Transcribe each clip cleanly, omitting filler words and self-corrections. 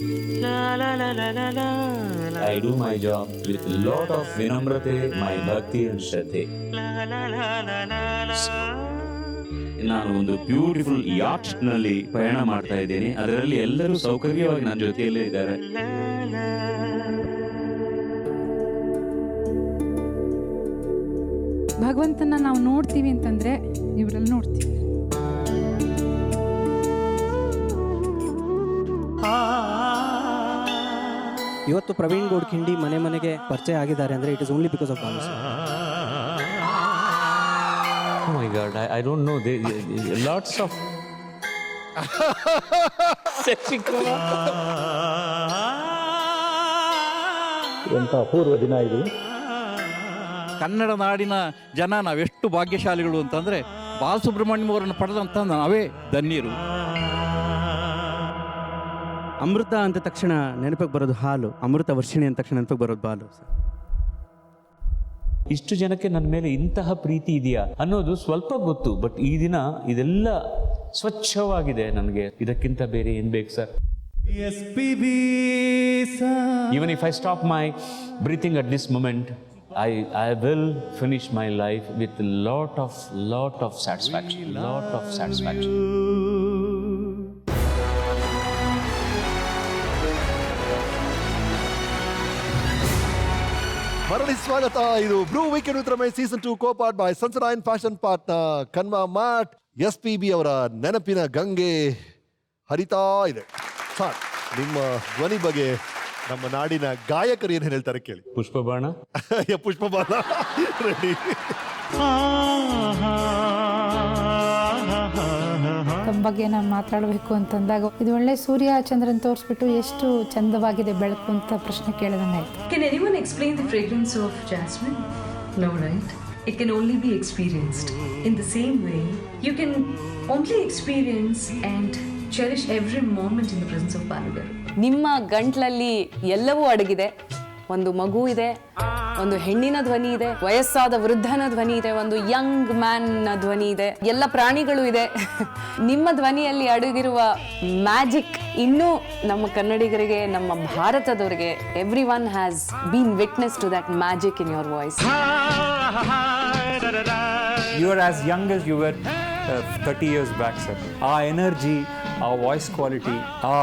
I do my job with lot of vinamrate, my bhakti and ಶ್ರದ್ಧೆ. ನಾನು ಒಂದು beautiful at ನಲ್ಲಿ ಪ್ರಯಾಣ ಮಾಡ್ತಾ ಇದ್ದೇನೆ. ಅದರಲ್ಲಿ ಎಲ್ಲರೂ ಸೌಕರ್ಯವಾಗಿ ನನ್ನ ಜೊತೆಯಲ್ಲೇ ಇದ್ದಾರೆ. ಭಗವಂತನ ನಾವು ನೋಡ್ತೀವಿ ಅಂತಂದ್ರೆ ಇವರಲ್ಲಿ ನೋಡ್ತೀವಿ. ಇವತ್ತು ಪ್ರವೀಣ್ ಗೋಡ್ಖಿಂಡಿ ಮನೆ ಮನೆಗೆ ಪರಿಚಯ ಆಗಿದ್ದಾರೆ ಅಂದ್ರೆ it is only because of Balu. Oh my God, I don't know. Lots of ಎಂಥ ಅಪೂರ್ವ ದಿನ ಇದು. ಕನ್ನಡ ನಾಡಿನ ಜನ ನಾವೆಷ್ಟು ಭಾಗ್ಯಶಾಲಿಗಳು ಅಂತಂದರೆ ಬಾಲಸುಬ್ರಹ್ಮಣ್ಯಂ ಅವರನ್ನು ಪಡೆದಂಥ ನಾವೇ ಧನ್ಯರು. ಅಮೃತ ಅಂದ ತಕ್ಷಣ ನೆನಪಿಗೆ ಬರೋದು ಹಾಲು, ಅಮೃತ ವರ್ಷಿಣಿ ಅಂದ ತಕ್ಷಣ ನೆನಪಿಗೆ ಬರೋದು ಬಾಲು. ಇಷ್ಟು ಜನಕ್ಕೆ ನನ್ನ ಮೇಲೆ ಇಂತಹ ಪ್ರೀತಿ ಇದೆಯಾ ಅನ್ನೋದು ಸ್ವಲ್ಪ ಗೊತ್ತು. ಬಟ್ ಈ ದಿನ ಇದೆಲ್ಲ ಸ್ವಚ್ಛವಾಗಿದೆ ನನಗೆ. ಇದಕ್ಕಿಂತ ಬೇರೆ ಏನ್ ಬೇಕು sir? Even if I stop my breathing at this moment, I will finish my life with a lot of satisfaction. ಮರಳಿ ಸ್ವಾಗತ. ಇದು Bru weekend with Ramesh season 2 ಕೋಪಾರ್ಟ್ by Sunshine fashion partner Kanva mart. SPB ಅವರ ನೆನಪಿನ ಗಂಗೆ ಹರಿತಾ ಇದೆ. ಸರ್, ನಿಮ್ಮ ಧ್ವನಿ ಬಗ್ಗೆ ನಮ್ಮ ನಾಡಿನ ಗಾಯಕರು ಏನು ಹೇಳ್ತಾರೆ ಕೇಳಿ. ಪುಷ್ಪಬಾಣ ಪುಷ್ಪಬಾಣ ರೆಡಿ. ತಮ್ಮ ಬಗ್ಗೆ ನಾನು ಮಾತಾಡಬೇಕು ಅಂತಂದಾಗ ಇದು ಒಳ್ಳೆ ಸೂರ್ಯ ಚಂದ್ರನ್ ತೋರಿಸ್ಬಿಟ್ಟು ಎಷ್ಟು ಚಂದವಾಗಿದೆ ಬೆಳಕು ಅಂತ ಪ್ರಶ್ನೆ ಕೇಳಿದಂಗಾಯ್ತು. Can anyone explain the fragrance of jasmine? No, right? It can only be experienced. In the same way, you can only experience and cherish every moment in the presence of Balugaru. ನಿಮ್ಮ ಗಂಟ್ಲಲ್ಲಿ ಎಲ್ಲವೂ ಅಡಗಿದೆ. ಒಂದು ಮಗು ಇದೆ, ಒಂದು ಹೆಣ್ಣಿನ ಧ್ವನಿ ಇದೆ, ವಯಸ್ಸಾದ ವೃದ್ಧನ ಧ್ವನಿ ಇದೆ, ಒಂದು ಯಂಗ್ ಮ್ಯಾನ್ ನ ಧ್ವನಿ ಇದೆ, ಎಲ್ಲ ಪ್ರಾಣಿಗಳು ಇದೆ. ನಿಮ್ಮ ಧ್ವನಿಯಲ್ಲಿ ಅಡಗಿರುವ ಮ್ಯಾಜಿಕ್ ಇನ್ನೂ ನಮ್ಮ ಕನ್ನಡಿಗರಿಗೆ, ನಮ್ಮ ಭಾರತದವರಿಗೆ, every one has been witness to that magic in your voice. You are as young as you were 30 years back, sir. ಆ ಎನರ್ಜಿ, ಆ ವಾಯ್ಸ್ ಕ್ವಾಲಿಟಿ, ಆ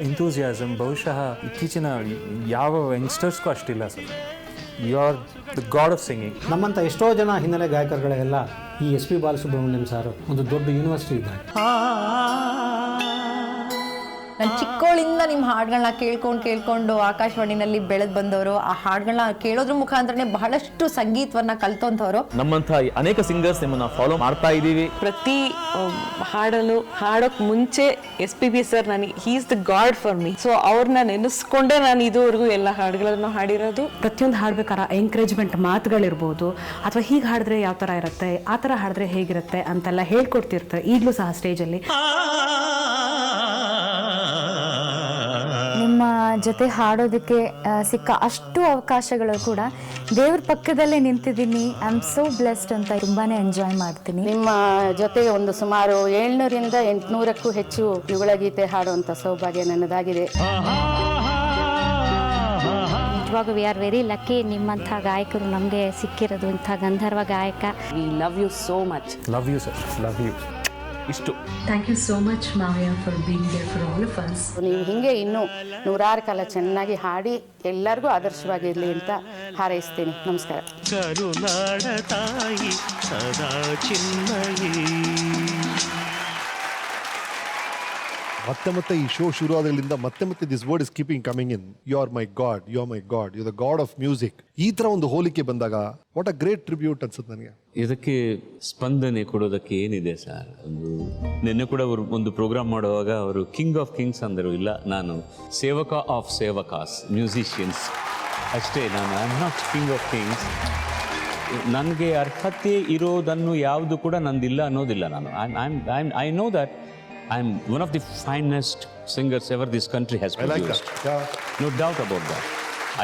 ಎಂಥೂಸಿಯಾಸಮ್ ಬಹುಶಃ ಇತ್ತೀಚಿನ ಯಾವ ಯಂಗ್ಸ್ಟರ್ಸ್ಗೂ ಅಷ್ಟಿಲ್ಲ sir. You are the god of singing. ನಮ್ಮಂಥ ಎಷ್ಟೋ ಜನ ಹಿನ್ನೆಲೆ ಗಾಯಕರುಗಳಿಗೆಲ್ಲ ಈ SP ಬಾಲಸುಬ್ರಹ್ಮಣ್ಯಂ ಸರ್ ಒಂದು ದೊಡ್ಡ ಯೂನಿವರ್ಸಿಟಿ ಇದ್ದಾರೆ. ನಾನು ಚಿಕ್ಕವಳಿಂದ ನಿಮ್ಮ ಹಾಡುಗಳನ್ನ ಕೇಳ್ಕೊಂಡು ಆಕಾಶವಾಣಿನಲ್ಲಿ ಬೆಳೆದು ಬಂದವರು, ಆ ಹಾಡುಗಳನ್ನ ಕೇಳೋದ್ರ ಮುಖಾಂತರನೇ ಬಹಳಷ್ಟು ಸಂಗೀತವನ್ನ ಕಲ್ತಂಥವ್ರು. ನಮ್ಮಂಥ ಅನೇಕ ಸಿಂಗರ್ಸ್ ನಿಮ್ಮನ್ನ ಫಾಲೋ ಮಾಡ್ತಾ ಇದ್ದೀವಿ. ಪ್ರತಿ ಹಾಡೋಕ್ ಮುಂಚೆ SPB ಸರ್ ನನಗೆ he is the god for me. So ಅವ್ರನ್ನ ನೆನೆಸ್ಕೊಂಡೆ ನಾನು ಇದುವರೆಗೂ ಎಲ್ಲ ಹಾಡುಗಳನ್ನು ಹಾಡಿರೋದು. ಪ್ರತಿಯೊಂದು ಹಾಡ್ಬೇಕಾರೆ ಎಂಕರೇಜ್ಮೆಂಟ್ ಮಾತುಗಳಿರ್ಬೋದು, ಅಥವಾ ಹೀಗೆ ಹಾಡಿದ್ರೆ ಯಾವ ಥರ ಇರುತ್ತೆ, ಆ ಥರ ಹಾಡಿದ್ರೆ ಹೇಗಿರುತ್ತೆ ಅಂತೆಲ್ಲ ಹೇಳ್ಕೊಡ್ತಿರ್ತಾರೆ ಈಗಲೂ ಸಹ ಸ್ಟೇಜಲ್ಲಿ. ನಿಮ್ಮ ಜೊತೆ ಹಾಡೋದಕ್ಕೆ ಸಿಕ್ಕ ಅಷ್ಟು ಅವಕಾಶಗಳು ಕೂಡ ದೇವ್ರ ಪಕ್ಕದಲ್ಲೇ ನಿಂತಿದ್ದೀನಿ. ಐ ಆಮ್ ಸೋ ಬ್ಲೆಸ್ಡ್ ಅಂತ ತುಂಬಾನೇ ಎಂಜಾಯ್ ಮಾಡ್ತೀನಿ. ನಿಮ್ಮ ಜೊತೆ ಒಂದು ಸುಮಾರು 700ರಿಂದ 800ಕ್ಕೂ ಹೆಚ್ಚು ಯುಗಳ ಗೀತೆ ಹಾಡುವಂಥ ಸೌಭಾಗ್ಯ ನನ್ನದಾಗಿದೆ. ನಿಜವಾಗ ವಿ ಆರ್ ವೆರಿ ಲಕ್ಕಿ. ನಿಮ್ಮಂಥ ಗಾಯಕರು ನಮಗೆ ಸಿಕ್ಕಿರೋದು, ಇಂಥ ಗಂಧರ್ವ ಗಾಯಕ. We love you so much. Love you sir, love you. ಇಷ್ಟು. Thank you so much, Maya, for being there for all of us. ನೀವು ಹಿಂಗೆ ಇನ್ನೂ 100 ಕಾಲ ಚೆನ್ನಾಗಿ ಹಾಡಿ ಎಲ್ಲರಿಗೂ ಆದರ್ಶವಾಗಿರಲಿ ಅಂತ ಹಾರೈಸ್ತೀನಿ. ನಮಸ್ಕಾರ. ಕರುನಾಡ ತಾಯಿ ಸದಾ ಚಿನ್ಮಯಿ. ಮತ್ತೆ ಈ ಶೋ ಶುರು ಆದಾಗಲಿಂದ ಮತ್ತೆ this word is keeping coming in. You are my god, you are my god, you the god of music. ಈ ತರ ಒಂದು ಹೋಲಿಕೆ ಬಂದಾಗ ವಾಟ್ ಅ ಗ್ರೇಟ್ ಟ್ರಿಬ್ಯೂಟ್ ಅನ್ಸುತ್ತೆ ನನಗೆ. ಇದಕ್ಕೆ ಸ್ಪಂದನೆ ಕೊಡೋದಕ್ಕೆ ಏನಿದೆ ಸರ್? ನಿನ್ನೆ ಕೂಡ ಅವರು ಒಂದು ಪ್ರೋಗ್ರಾಮ್ ಮಾಡುವಾಗ ಅವರು ಕಿಂಗ್ ಆಫ್ ಕಿಂಗ್ಸ್ ಅಂದರು. ಇಲ್ಲ, ನಾನು ಸೇವಕ ಆಫ್ ಸೇವಕಾಸ್, ಮ್ಯೂಸಿಷಿಯನ್ಸ್ ಅಷ್ಟೇ. ನಾನು I am not king of Kings. ನನಗೆ ಅರ್ಹತೆ ಇರೋದನ್ನು ಯಾವುದು ಕೂಡ ನಂದಿಲ್ಲ ಅನ್ನೋದಿಲ್ಲ. ನಾನು I know that I am one of the finest singers ever this country has produced. I like that. Yeah. No doubt about that.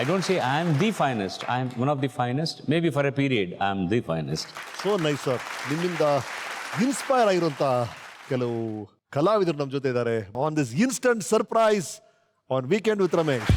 I don't say I am the finest. I am one of the finest. Maybe for a period I am the finest. So nice, sir. ನಿಮ್ಮಿಂದ inspire ಆಗಿರುವಂಥ ಕೆಲವು ಕಲಾವಿದರು ನಮ್ಮ ಜೊತೆ ಇದ್ದಾರೆ. On this instant surprise on Weekend with Ramesh.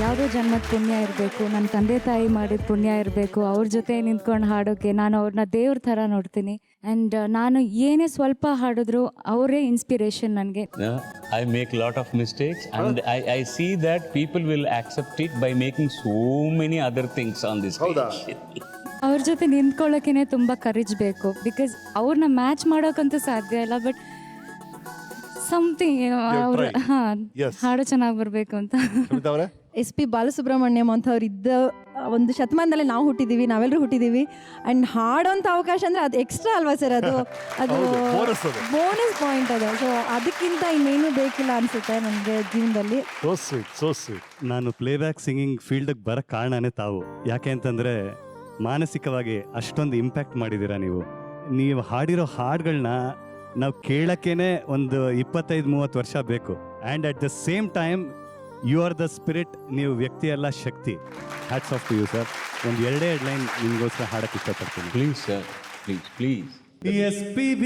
ಯಾವುದೋ ಜನ್ಮದ ಪುಣ್ಯ ಇರಬೇಕು, ನನ್ನ ತಂದೆ ತಾಯಿ ಮಾಡಿದ ಪುಣ್ಯ ಇರಬೇಕು, ಅವ್ರ ಜೊತೆ ನಿಂತ್ಕೊಂಡು ಹಾಡೋಕ್ಕೆ. ನಾನು ಅವ್ರನ್ನ ದೇವ್ರ ಥರ ನೋಡ್ತೀನಿ. ಆ್ಯಂಡ್ ನಾನು ಏನೇ ಸ್ವಲ್ಪ ಹಾಡಿದ್ರು ಅವರೇ ಇನ್ಸ್ಪಿರೇಷನ್ ನನಗೆ. I make lot of mistakes and I see that people will accept it by making so many other things on this stage. ಅವ್ರ ಜೊತೆ ನಿಂತ್ಕೊಳ್ಳೋಕೆ ತುಂಬ ಕರೇಜ್ ಬೇಕು. ಬಿಕಾಸ್ ಅವ್ರನ್ನ ಮ್ಯಾಚ್ ಮಾಡೋಕ್ಕಂತೂ ಸಾಧ್ಯ ಇಲ್ಲ. ಬಟ್ ಸಮಥಿಂಗ್ ಅವ್ರು ಹಾಡು ಚೆನ್ನಾಗಿ ಬರಬೇಕು ಅಂತ. ಎಸ್ ಪಿ ಬಾಲಸುಬ್ರಹ್ಮಣ್ಯಂ ಅಂತವ್ರು ಇದ್ದ ಒಂದು ಶತಮಾನದಲ್ಲೇ ನಾವು ಹುಟ್ಟಿದ್ದೀವಿ, ನಾವೆಲ್ಲರೂ ಹುಟ್ಟಿದ್ದೀವಿ. ಆ್ಯಂಡ್ ಹಾಡೋಂಥ ಅವಕಾಶ ಅಂದರೆ ಅದು ಎಕ್ಸ್ಟ್ರಾ ಅಲ್ವಾ ಸರ್? ಅದು ಬೋನಸ್ ಪಾಯಿಂಟ್ ಅದು. ಸೊ ಅದಕ್ಕಿಂತ ಇನ್ನೇನು ಬೇಕಿಲ್ಲ ಅನಿಸುತ್ತೆ ನನಗೆ ಜೀವನದಲ್ಲಿ. ನಾನು ಪ್ಲೇಬ್ಯಾಕ್ ಸಿಂಗಿಂಗ್ ಫೀಲ್ಡಿಗೆ ಬರೋಕ್ಕೆ ಕಾರಣನೇ ತಾವು. ಯಾಕೆ ಅಂತಂದರೆ ಮಾನಸಿಕವಾಗಿ ಅಷ್ಟೊಂದು ಇಂಪ್ಯಾಕ್ಟ್ ಮಾಡಿದ್ದೀರಾ ನೀವು ಹಾಡಿರೋ ಹಾಡುಗಳನ್ನ ನಾವು ಕೇಳೋಕ್ಕೇ ಒಂದು 25-30 ವರ್ಷ ಬೇಕು. And at the same time you are the spirit. ನೀವು ವ್ಯಕ್ತಿ ಅಲ್ಲ, ಶಕ್ತಿ. Hats off to you sir. ಒಂದು 2 ಲೈನ್ ನಿಮಗೋಸ್ಕರ ಹಾಡಕ್ಕೆ ಇಷ್ಟಪಡ್ತೀನಿ. Please sir, please. SPB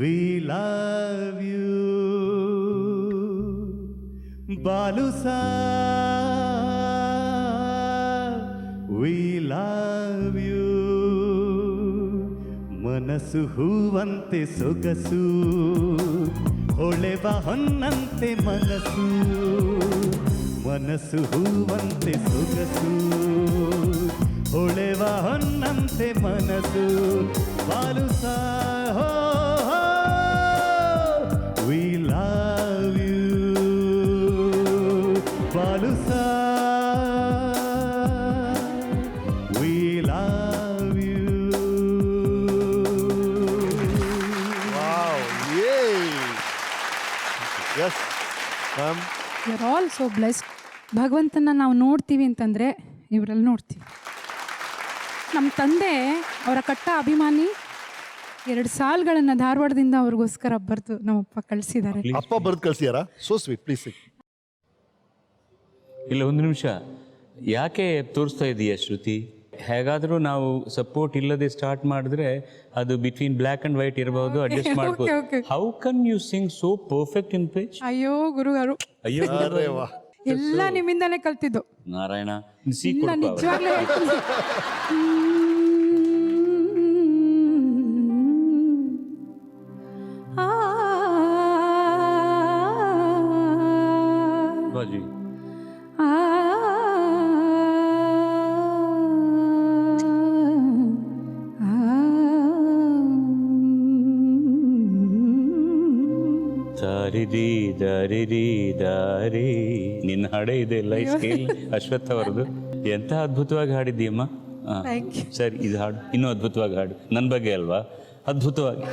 we love you. Balu we love you. ಮನಸ್ಸು ಹೂವಂತೆ ಸೊಗಸು, ಹೊಳೆವ ಹೊನ್ನಂತೆ ಮನಸ್ಸು. ಮನಸ್ಸು ಹೂವಂತೆ ಸೊಗಸು, ಹೊಳೆವ ಹೊನ್ನಂತೆ ಮನಸ್ಸು. Balu we love you. Balu we love you. Wow, yay. Yes, ma'am. You are all so blessed. ಭಗವಂತನ ನಾವು ನೋಡ್ತೀವಿ ಅಂತಂದರೆ ಇವರಲ್ಲಿ ನೋಡ್ತೀವಿ. ನಮ್ಮ ತಂದೆ ಅವರ ಕಟ್ಟ ಅಭಿಮಾನಿ. 2 ಸಾಲುಗಳನ್ನು ಧಾರವಾಡದಿಂದ ಅವ್ರಿಗೋಸ್ಕರ ಬರೆದು ನಮ್ಮಪ್ಪ ಕಳಿಸಿದ್ದಾರೆ. ಅಪ್ಪ ಬರೆದು ಕಳಿಸಿದಾರಾ? So sweet. ಪ್ಲೀಸ್. ಇಲ್ಲ, ಒಂದು ನಿಮಿಷ. ಯಾಕೆ ತೋರಿಸ್ತಾ ಇದೀಯ ಶ್ರುತಿ? ಹೇಗಾದರೂ ನಾವು ಸಪೋರ್ಟ್ ಇಲ್ಲದೆ ಸ್ಟಾರ್ಟ್ ಮಾಡಿದ್ರೆ ಅದು ಬಿಟ್ವೀನ್ ಬ್ಲ್ಯಾಕ್ ಅಂಡ್ ವೈಟ್ ಇರಬಹುದು, ಅಡ್ಜಸ್ಟ್ ಮಾಡ್ಬೋದು. How can you sing so perfect in pitch? ಅಯ್ಯೋ ಗುರುಗಾರು, ಅಯ್ಯೋ ಎಲ್ಲ ನಿಮ್ಮಿಂದಲೇ ಕಲ್ತಿದ್ದು. ನಾರಾಯಣ, ಇಲ್ಲ, ನಿಜವಾಗ್ಲೂ ಹೇಳ್ತೀನಿ. ಬಾಜಿ ದಾರಿದಿ ದಾರಿದಿ ದಾರಿ. ನಿನ್ನ ಹಾಡೇ ಇದೆ ಲೈಫ್ ಸ್ಕೇಲ್ ಅಶ್ವಥ್ ಅವರದು. ಎಂತ ಅದ್ಭುತವಾಗಿ ಹಾಡಿದ್ದೀಯಮ್ಮ. ಸರಿ, ಇದು ಹಾಡು ಇನ್ನೂ ಅದ್ಭುತವಾಗಿ ಹಾಡು. ನನ್ನ ಬಗ್ಗೆ ಅಲ್ವಾ? ಅದ್ಭುತವಾಗಿ.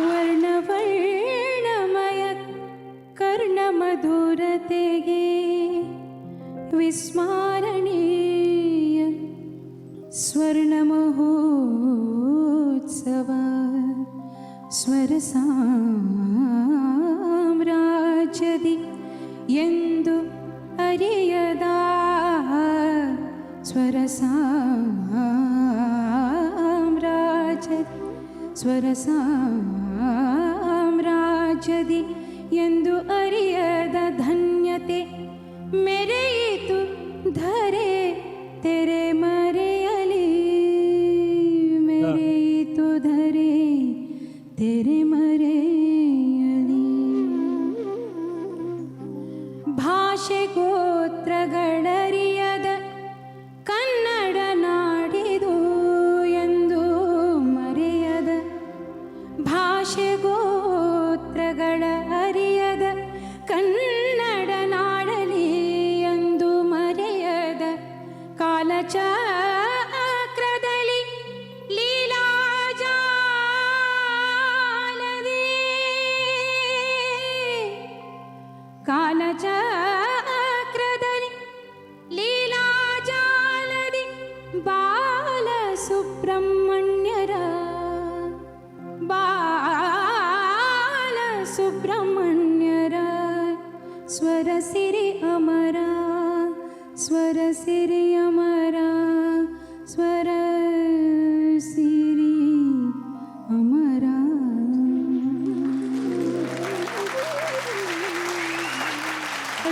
ವರ್ಣಮಯ ಕರ್ಣ ಮಧುರತೆಗೆ ವಿಸ್ಮರಣೀಯ ಸ್ವರ್ಣ ಮಹೋತ್ಸವ ಸ್ವರ ಸಾಮ್ರಾಜ್ಯದಿ ಎಂದು ಅರಿಯದ ಸ್ವರ ಸಾಮ್ರಾಜ್ಯದಿ ಸ್ವರ ಸಾಮ್ರಾಜ್ಯದಿ ಎಂದು ಅರಿಯದ ಧನ್ಯತೆ ಮೆರೆಯಿತು ಧರೆ ತೆರೆ ಮರೆಯಲಿ. ಮೆರೆಯಿತು ಧರೆ ತೆರೆ ಮರೆಯಲಿ. ಭಾಷೆ ಗೋತ್ರಗಳರಿಯದ ಕನ್ನಡ ನಾಡಿದು ಎಂದು ಮರೆಯದ. ಭಾಷೆ ಗೋತ್ರಗಳ ಅರಿಯದ ಕನ್ನಡ ನಾಡಲಿ ಎಂದು ಮರೆಯದ. ಕಾಲಚಕ್ರದಲ್ಲಿ ಲೀಲಾಜಾಲದಿ, ಕಾಲಚಕ್ರದಲ್ಲಿ ಲೀಲಾಜಾಲದಿ ಬಾಲ ಸುಬ್ರಹ್ಮಣ್ಯರ ಬಾಲ ಸ್ವರ ಸಿರಿ ಅಮರ ಸ್ವರ ಸಿರಿ ಅಮರ ಸ್ವರ ಸಿರಿ ಅಮರ.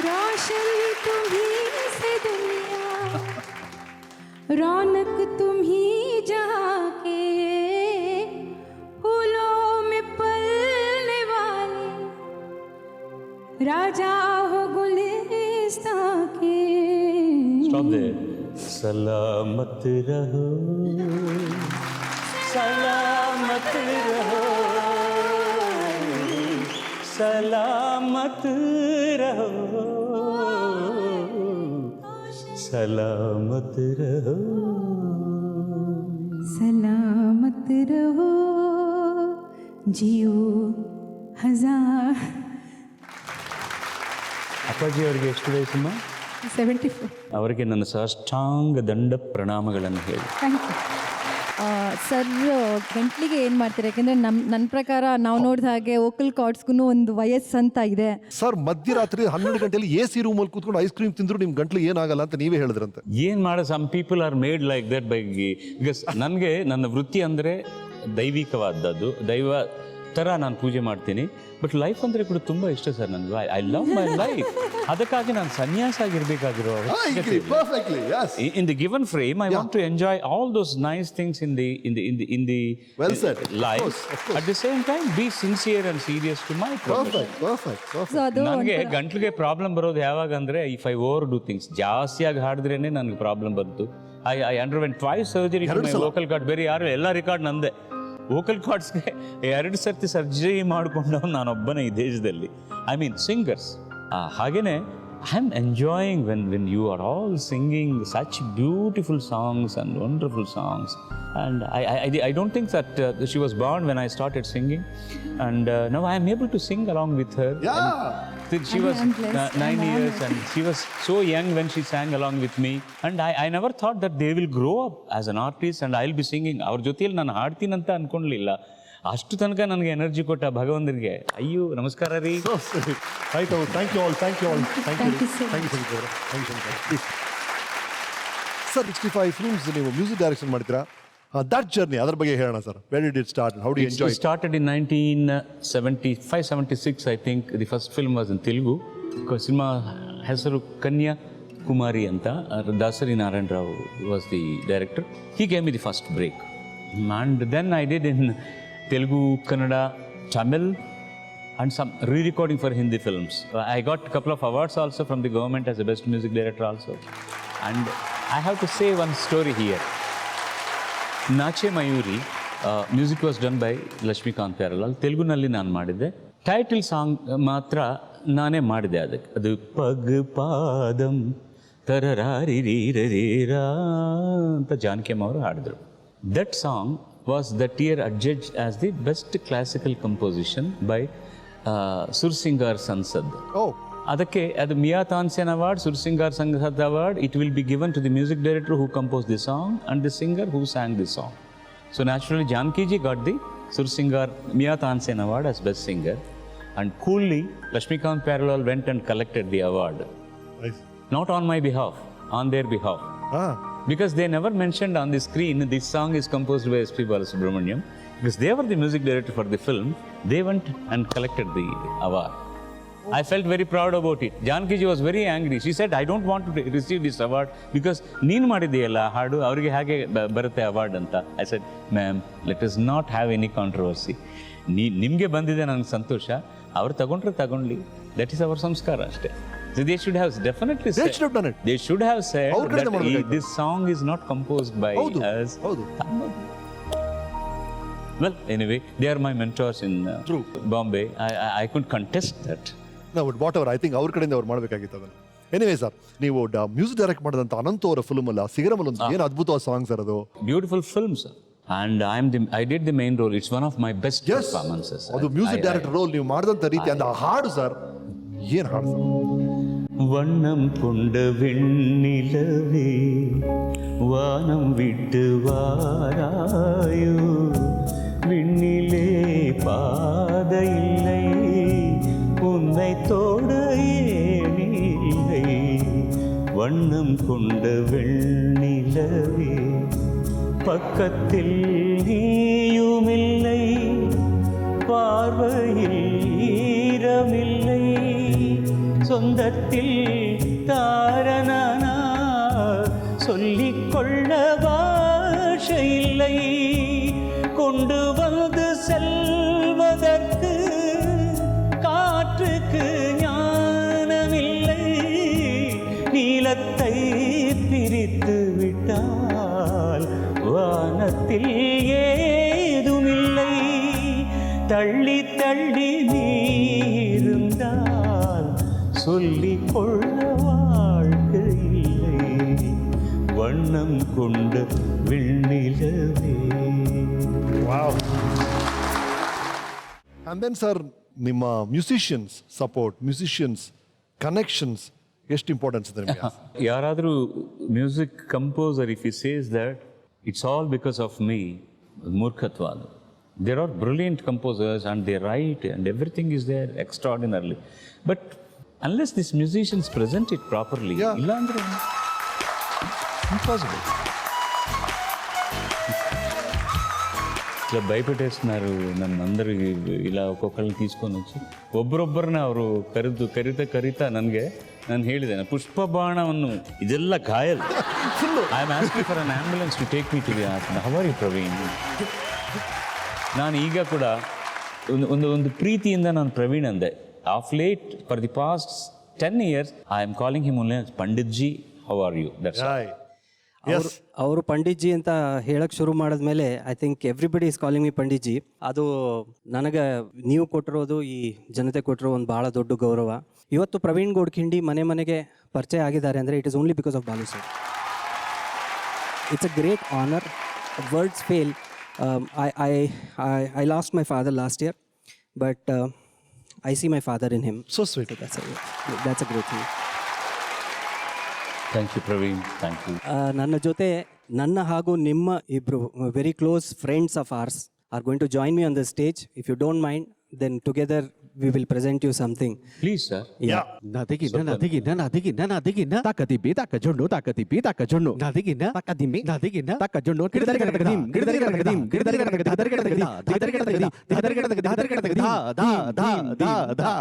रोशन तुम्ही से दुनिया रौनक तुम ही जहाँ के फूलों में पलने वाले राजा हो गुलिस्तां के. Stop there. सलामत रहो सलामत रहो सलामत रहो सलामत रहो सलामत रहो जियो हजार. ಅಪ್ಪಾಜಿ ಅವರಿಗೆ ಎಷ್ಟು ವಯಸ್ಸಮ್ಮ? 74. ಅವರಿಗೆ ನನ್ನ ಸಾಷ್ಟಾಂಗ ದಂಡ ಪ್ರಣಾಮಗಳನ್ನು ಹೇಳಿ. Thank you. ಸರ್ ಗಂಟ್ಲಿಗೆ ಏನು ಮಾಡ್ತಾರೆ? ಯಾಕೆಂದರೆ ನನ್ನ ಪ್ರಕಾರ ನಾವು ನೋಡಿದ ಹಾಗೆ ವೋಕಲ್ ಕಾರ್ಡ್ಸ್ಗೂ ಒಂದು ವಯಸ್ಸಂತ ಇದೆ. ಸರ್ ಮಧ್ಯರಾತ್ರಿ 12 ಗಂಟೆಯಲ್ಲಿ AC ರೂಮಲ್ಲಿ ಕೂತ್ಕೊಂಡು ಐಸ್ ಕ್ರೀಮ್ ತಿಂದ್ರು ನಿಮ್ ಗಂಟ್ಲು ಏನಾಗಲ್ಲ ಅಂತ ನೀವೇ ಹೇಳಿದ್ರಂತೆ. ಏನು ಮಾಡೋ, some people are made like that by because ನನಗೆ ನನ್ನ ವೃತ್ತಿ ಅಂದರೆ ದೈವಿಕವಾದದ್ದು, ದೈವ ಥರ ನಾನು ಪೂಜೆ ಮಾಡ್ತೀನಿ. ಬಟ್ ಲೈಫ್ ಅಂದರೆ ಕೂಡ ತುಂಬ ಇಷ್ಟ ಸರ್ ನನಗೆ. I love my life. ಅದಕ್ಕಾಗಿ ನಾನು ಸನ್ಯಾಸ ಆಗಿರಬೇಕಾಗಿರೋ in the given frame I want to enjoy all those nice things in the life. At the same time be sincere and serious to my ನನಗೆ ಗಂಟ್ಲಿಗೆ ಪ್ರಾಬ್ಲಮ್ ಬರೋದು ಯಾವಾಗ ಅಂದರೆ if I overdo things. ಜಾಸ್ತಿಯಾಗಿ ಹಾಡಿದ್ರೇನೆ ನನಗೆ problem ಬಂತು. I underwent 5 surgery vocal cord. ಬೇರೆ ಯಾರು ಎಲ್ಲ ರಿಕಾರ್ಡ್ ನಂದೆ. ವೋಕಲ್ ಕಾರ್ಡ್ಸ್ಗೆ 2 ಸರ್ತಿ ಸರ್ಜರಿ ಮಾಡಿಕೊಂಡವ್ ನಾನೊಬ್ಬನೇ ಈ ದೇಶದಲ್ಲಿ. I mean singers. ಹಾಗೆಯೇ I am enjoying when you are all singing such beautiful songs and wonderful songs. And I don't think that she was born when I started singing. And now I am able to sing along with her. She was 9 years and she was so young when she sang along with me. And I never thought that they will grow up as an artist and I'll be singing. ಅವ್ರ ಜೊತೆಯಲ್ಲಿ ನಾನು ಹಾಡ್ತೀನಂತ ಅನ್ಕೊಂಡ್ಲಿಲ್ಲ. ಅಷ್ಟು ತನಕ ನನಗೆ energy ಕೊಟ್ಟ ಭಗವಂತರಿಗೆ ಅಯ್ಯೋ ನಮಸ್ಕಾರ ರೀ. ಆಯ್ತು. Thank you all. Thank you all. Thank you sir. 65 films ನೀವು ಮ್ಯೂಸಿಕ್ ಡೈರೆಕ್ಷನ್ ಮಾಡ್ತೀರಾ. ದಟ್ ಜರ್ನಿ ಅದರ ಬಗ್ಗೆ ಹೇಳೋಣ ಸರ್. Where did it start? How do you enjoy? It started in 1975-76 I think. The first film was in Telugu. ಸಿನಿಮಾ ಹೆಸರು ಕನ್ಯಾ ಕುಮಾರಿ ಅಂತ. Dasari Narayana Rao was the director. He gave me the first break. And then I did in Telugu, Kannada, Tamil and some re-recording for Hindi films. I got a couple of awards also from the government as the best music director also. And I have to say one story here. Nache Mayuri music was done by Laxmikant Pyarelal. ತೆಲುಗುನಲ್ಲಿ ನಾನು ಮಾಡಿದ್ದೆ. Title song ಮಾತ್ರ ನಾನೇ ಮಾಡಿದೆ ಅದಕ್ಕೆ. ಅದು pug ಪಾದಂ ತರರಾರಿರೀರರೀರಾ ಅಂತ ಜಾನಕಿಯಮ್ಮ ಅವರು ಹಾಡಿದ್ರು. That song was that year adjudged as the best classical composition by Sursingar Samsad. ಅದಕ್ಕೆ ಅದು Mian Tansen award, Sursingar Samsad award. It will be given to the music director who compose the song and the singer who sang the song. So naturally Janakiji got the Sursingar Mian Tansen award as best singer. And coolly, Lakshmikant Parallel went and collected the award. Not on my behalf, on their behalf. Because they never mentioned on the screen this song is composed by S.P. Balasubramaniam. Because they were the music director for the film, they went and collected the award. I felt very proud about it. Janaki ji was very angry. She said, I don't want to receive this award because ನೀನು ಮಾಡಿದೆಯಲ್ಲ ಹಾಡು, ಅವರಿಗೆ ಹಾಗೆ ಬರುತ್ತೆ award ಅಂತ. I said, ma'am, let us not have any controversy. ನಿಮಗೆ ಬಂದಿದೆ ನನಗೆ ಸಂತೋಷ, ಅವ್ರು ತಗೊಂಡ್ರೆ ತಗೊಂಡ್ಲಿ. That is our ಸಂಸ್ಕಾರ ಅಷ್ಟೇ. So they should have definitely said. They should have done it. They should have said that this song is not composed by us. Well, anyway, they are my mentors in Bombay. I couldn't contest that. No, but whatever, I think ಅವ್ರ ಕಡೆಯಿಂದ ಅವ್ರು ಮಾಡಬೇಕಾಗಿತ್ತು ಅದನ್ನು. Anyway sir, ನೀವು music direct ಮಾಡಿದಂಥ ಅನಂತ ಅವರ film ಅಲ್ಲ ಸಿಗರಮಲ್ ಒಂದು ಏನು ಅದ್ಭುತವಾದ ಸಾಂಗ್ ಸರ್ ಅದು. Beautiful film sir. And I did the main role. It's one of my best performances. ಅದು ಮ್ಯೂಸಿಕ್ ಡೈರೆಕ್ಟರ್ ರೋಲ್ ನೀವು ಮಾಡಿದಂಥ ರೀತಿ ಅಂತ ಹಾಡು ಸರ್, ಏನು ಹಾಡು ಸರ್. வண்ணம் கொண்ட வெண்ணிலவே வானம் விட்டு வாராயோ, விண்ணிலே பாதையில்லை உன்னை தோட ஏனி வண்ணம் கொண்ட வெண்ணிலவே பக்கத்தில் நீயுமில்லை, பார்வையில் ஈரமில்லை, சொந்தத்தில் தாரணனா சொல்லிக்கொள்ள பாஷை இல்லை, கொண்டு வந்து செல்வதற்கு காற்றுக்கு ஞானமில்லை, நீலத்தை பிரித்து விட்டால் வானத்தில் ஏதுமில்லை, தள்ளி தள்ளி நீ இருந்தால் சொல்லிக் கொள்ள வாழ்க்கை இல்லை, வண்ணம் கொண்ட வெண்ணிலவே. And then sir, ನಿಮ್ಮ ಮ್ಯೂಸಿಷಿಯನ್ಸ್ ಸಪೋರ್ಟ್, ಮ್ಯೂಸಿಷಿಯನ್ಸ್ ಕನೆಕ್ಷನ್ಸ್ ಎಷ್ಟು ಇಂಪಾರ್ಟೆನ್ಸ್ ಇದೆ ನಿಮಗೆ? ಯಾರಾದರೂ music composer if he says that it's all because of me, ಮೂರ್ಖತ್ವ ಅದು. There are brilliant composers and they write and everything is there extraordinarily, but unless this musicians present it properly, ఇలాంటి impossible. ఇలా భయపెట్టేస్తున్నారు నన్ను అందరూ, ఇలా ఒక్కొక్కరిని తీసుకొని వచ్చి ಒಬ್ಬರೊಬ್ಬರನ್ನ ಅವರು ಕರಿತಾ ನನಗೆ ನಾನು ಹೇಳಿದೆ, ಪುಷ್ಪ ಬಾಣವನ್ನು ಇದೆಲ್ಲ ಗಾಯಲ್, I am asking for an ambulance to take me to the hospital. How are you Praveen? ನಾನು ಈಗ ಕೂಡ ಒಂದು ಪ್ರೀತಿಯಿಂದ ನಾನು ಪ್ರವೀಣ್ ಅಂದೆ. Of late for the past 10 years I am calling him only Pandit ji, how are you? That's ಅವರು ಪಂಡಿತ್ ಜಿ ಅಂತ ಹೇಳಕ್ಕೆ ಶುರು ಮಾಡಿದ್ಮೇಲೆ I think everybody is calling me Pandit ji. ಅದು ನನಗೆ ನೀವು ಕೊಟ್ಟಿರೋದು, ಈ ಜನತೆ ಕೊಟ್ಟಿರೋ ಒಂದು ಭಾಳ ದೊಡ್ಡ ಗೌರವ. ಇವತ್ತು ಪ್ರವೀಣ್ ಗೋಡ್ಖಿಂಡಿ ಮನೆಗೆ ಪರಿಚಯ ಆಗಿದ್ದಾರೆ ಅಂದರೆ it is only because of Balu sir. It's a great honour. Words fail. I lost my father last year, but I see my father in him. So sweet. That's a great thing. Thank you Praveen, thank you. ನನ್ನ ಜೊತೆ ನನ್ನ ಹಾಗೂ ನಿಮ್ಮ ಇಬ್ಬರು very close friends of ours are going to join me on the stage. If you don't mind, then together we will present you something. Please sir. ನದಿಗಿನ್ನ ತಕ್ಕದಿಬ್ಬಿ ತಕ್ಕ ಜೊಂಡು ತಕ್ಕದಿಬ್ಬಿ ತಕ್ಕ ಜೊಂಡು ನದಿಗಿನ್ನ ತಕ್ಕದಿಮ್ಮಿ ನದಿಗಿನ್ನ ತಕ್ಕ ಜೊಂಡು ಗಿಡದರಿಗಡಗದಿಂ ಗಿಡದರಿಗಡಗದಿಂ ಗಿಡದರಿಗಡಗದಿ ಧದರಿಗಡಗದಿ ಧದರಿಗಡಗದಿ ಧದರಿಗಡಗದಿ ಧದರಿಗಡಗದಿ ಧಾ ಧಾ ಧಾ ಧಾ ಧಾ.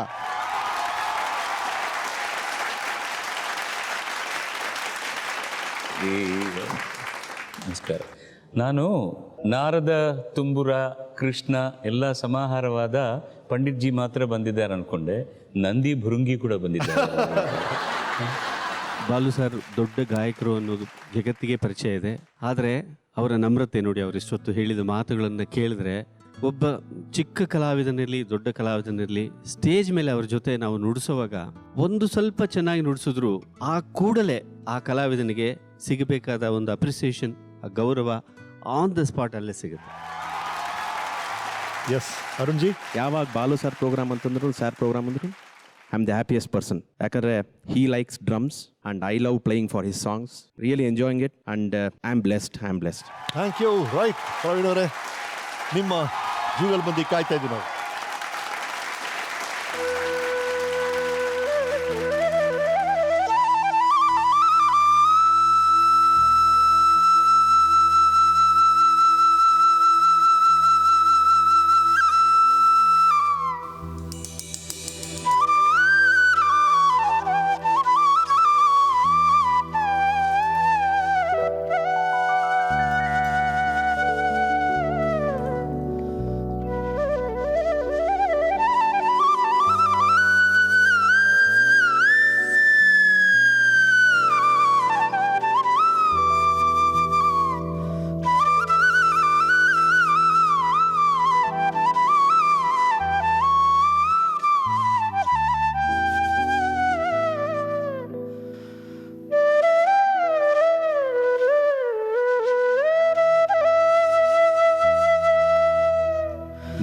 ನಮಸ್ಕಾರ. ನಾನು ನಾರದ, ತುಂಬುರ, ಕೃಷ್ಣ ಎಲ್ಲ ಸಮಾಹಾರವಾದ ಪಂಡಿತ್ ಜಿ ಮಾತ್ರ ಬಂದಿದ್ದಾರೆ ಅನ್ಕೊಂಡೆ. ನಂದಿ ಭೃಂಗಿ ಕೂಡ ಬಂದಿದ್ದಾರೆ. ಬಾಲು ಸರ್ ದೊಡ್ಡ ಗಾಯಕರು ಅನ್ನೋದು ಜಗತ್ತಿಗೆ ಪರಿಚಯ ಇದೆ, ಆದರೆ ಅವರ ನಮ್ರತೆ ನೋಡಿ, ಅವರಿಷ್ಟೊತ್ತು ಹೇಳಿದ ಮಾತುಗಳನ್ನು ಕೇಳಿದ್ರೆ, ಒಬ್ಬ ಚಿಕ್ಕ ಕಲಾವಿದನಿರಲಿ ದೊಡ್ಡ ಕಲಾವಿದನಿರಲಿ ಸ್ಟೇಜ್ ಮೇಲೆ ಅವ್ರ ಜೊತೆ ನಾವು ನುಡಿಸುವಾಗ ಒಂದು ಸ್ವಲ್ಪ ಚೆನ್ನಾಗಿ ನುಡಿಸಿದ್ರು ಆ ಕೂಡಲೇ ಆ ಕಲಾವಿದನಿಗೆ ಸಿಗಬೇಕಾದ ಒಂದು ಅಪ್ರಿಸಿಯೇಷನ್, ಆ ಗೌರವ ಆನ್ ದ ಸ್ಪಾಟ್ ಅಲ್ಲೇ ಸಿಗುತ್ತೆ. ಎಸ್ ಅರುಣ್ ಜಿ, ಯಾವಾಗ ಬಾಲು ಸರ್ ಪ್ರೋಗ್ರಾಮ್ ಅಂತಂದ್ರು, ಸರ್ ಪ್ರೋಗ್ರಾಮ್ ಅಂದರು, I am the happiest person. ಯಾಕಂದರೆ he likes drums and I love playing for his songs, really enjoying it and I am blessed. Thank you. Right Praveen ಅವರೇ, ನಿಮ್ಮ ಜೂಗಲ್ ಬಂದು ಕಾಯ್ತಾ ಇದ್ದೀವಿ ನಾವು.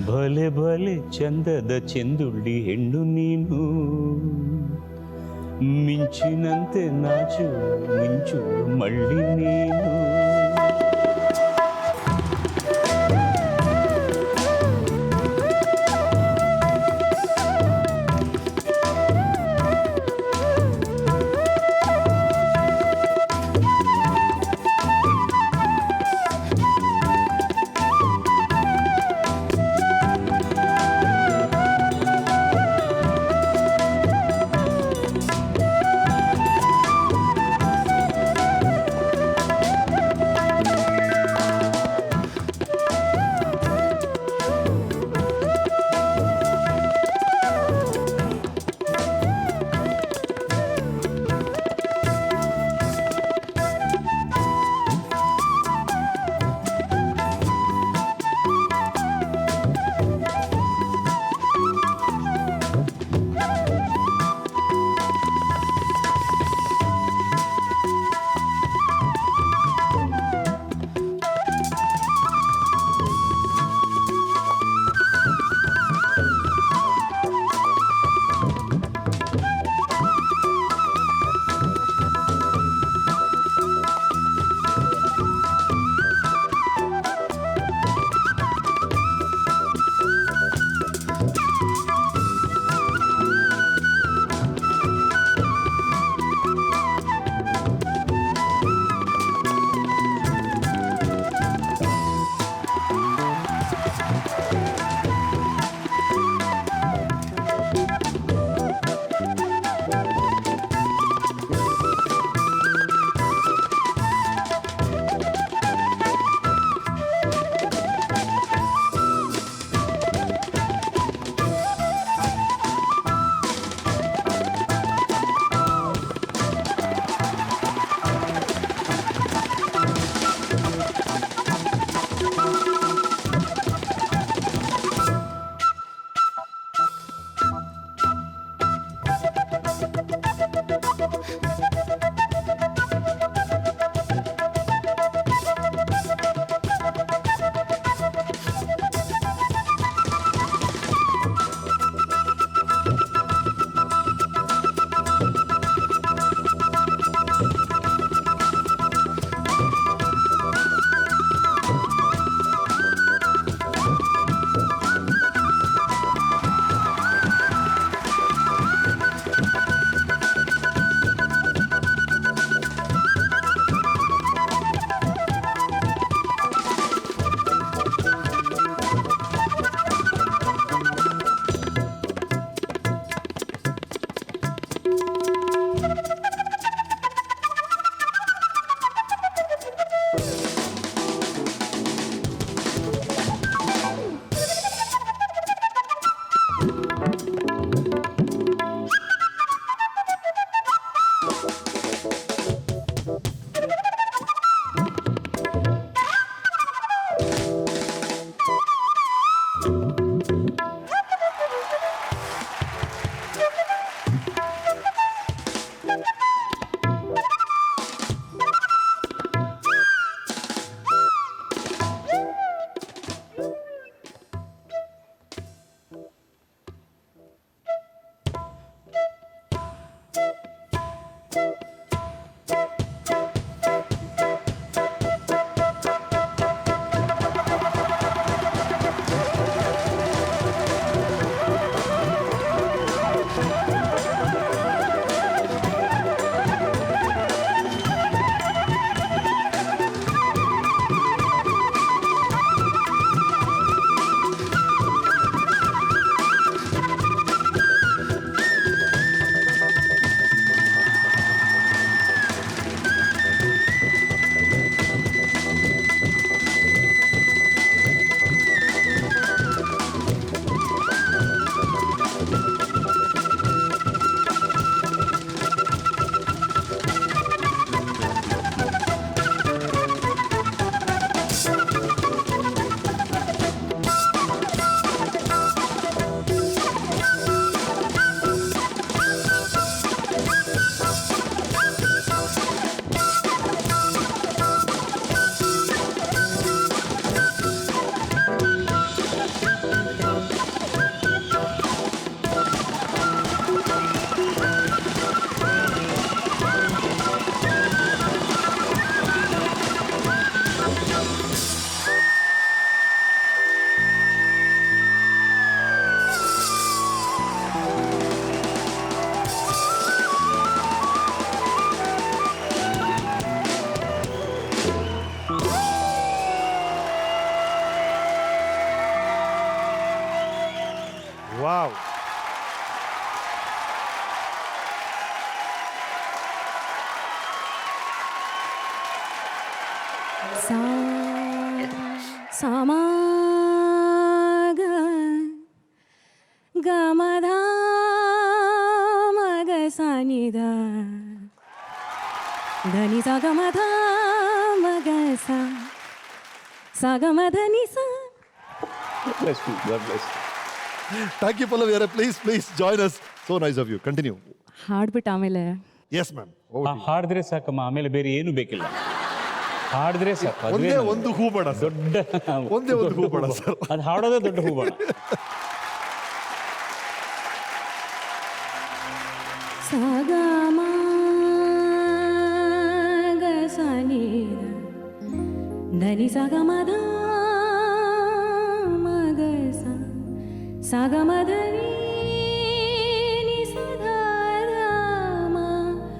ಭಲೆ ಭಲೆ ಚಂದದ ಚೆಂದುಳ್ಳಿ ಹೆಣ್ಣು ನೀನು, ಮಿಂಚಿನಂತೆ ನಾಚು ಮಿಂಚು ಮಳ್ಳಿ ನೀನು. ಸಾ ಸಮ ಗ ಗಮಧ ಮಗ ಸನಿದ ಧನಿ ಸ ಗಮಧ ಮಗ ಸ ಗಮಧನಿ ಸ. Bless you. God bless you. Thank you, Pallavi. Please join us. So nice of you. Continue. ಹಾಡ್ಬಿಟ್ಟು ಆಮೇಲೆ Yes, ma'am. Over to you. ಹಾಡಿದ್ರೆ ಸಾಕಮ್ಮ, ಆಮೇಲೆ ಬೇರೆ ಏನು ಬೇಕಿಲ್ಲ. ಹಾಡಿದ್ರೆ ಸಾಕು. ಅದುವೇ ಒಂದೇ ನಮ್ಗೆ ಒಂದು ಹೂಬಾಣ ಸರ್. ದೊಡ್ಡ ಒಂದೇ ಒಂದು ಹೂಬಾಣ ಸರ್. ಅದು ಹಾಡೋದೇ ದೊಡ್ಡ ಹೂಬಾಣ. ಸಗಮ ಗ ಸನಿ ಧನಿ ಸಗಮಧ ಮಗ ಸಗಮಧನಿ ನಿ ಸದಾ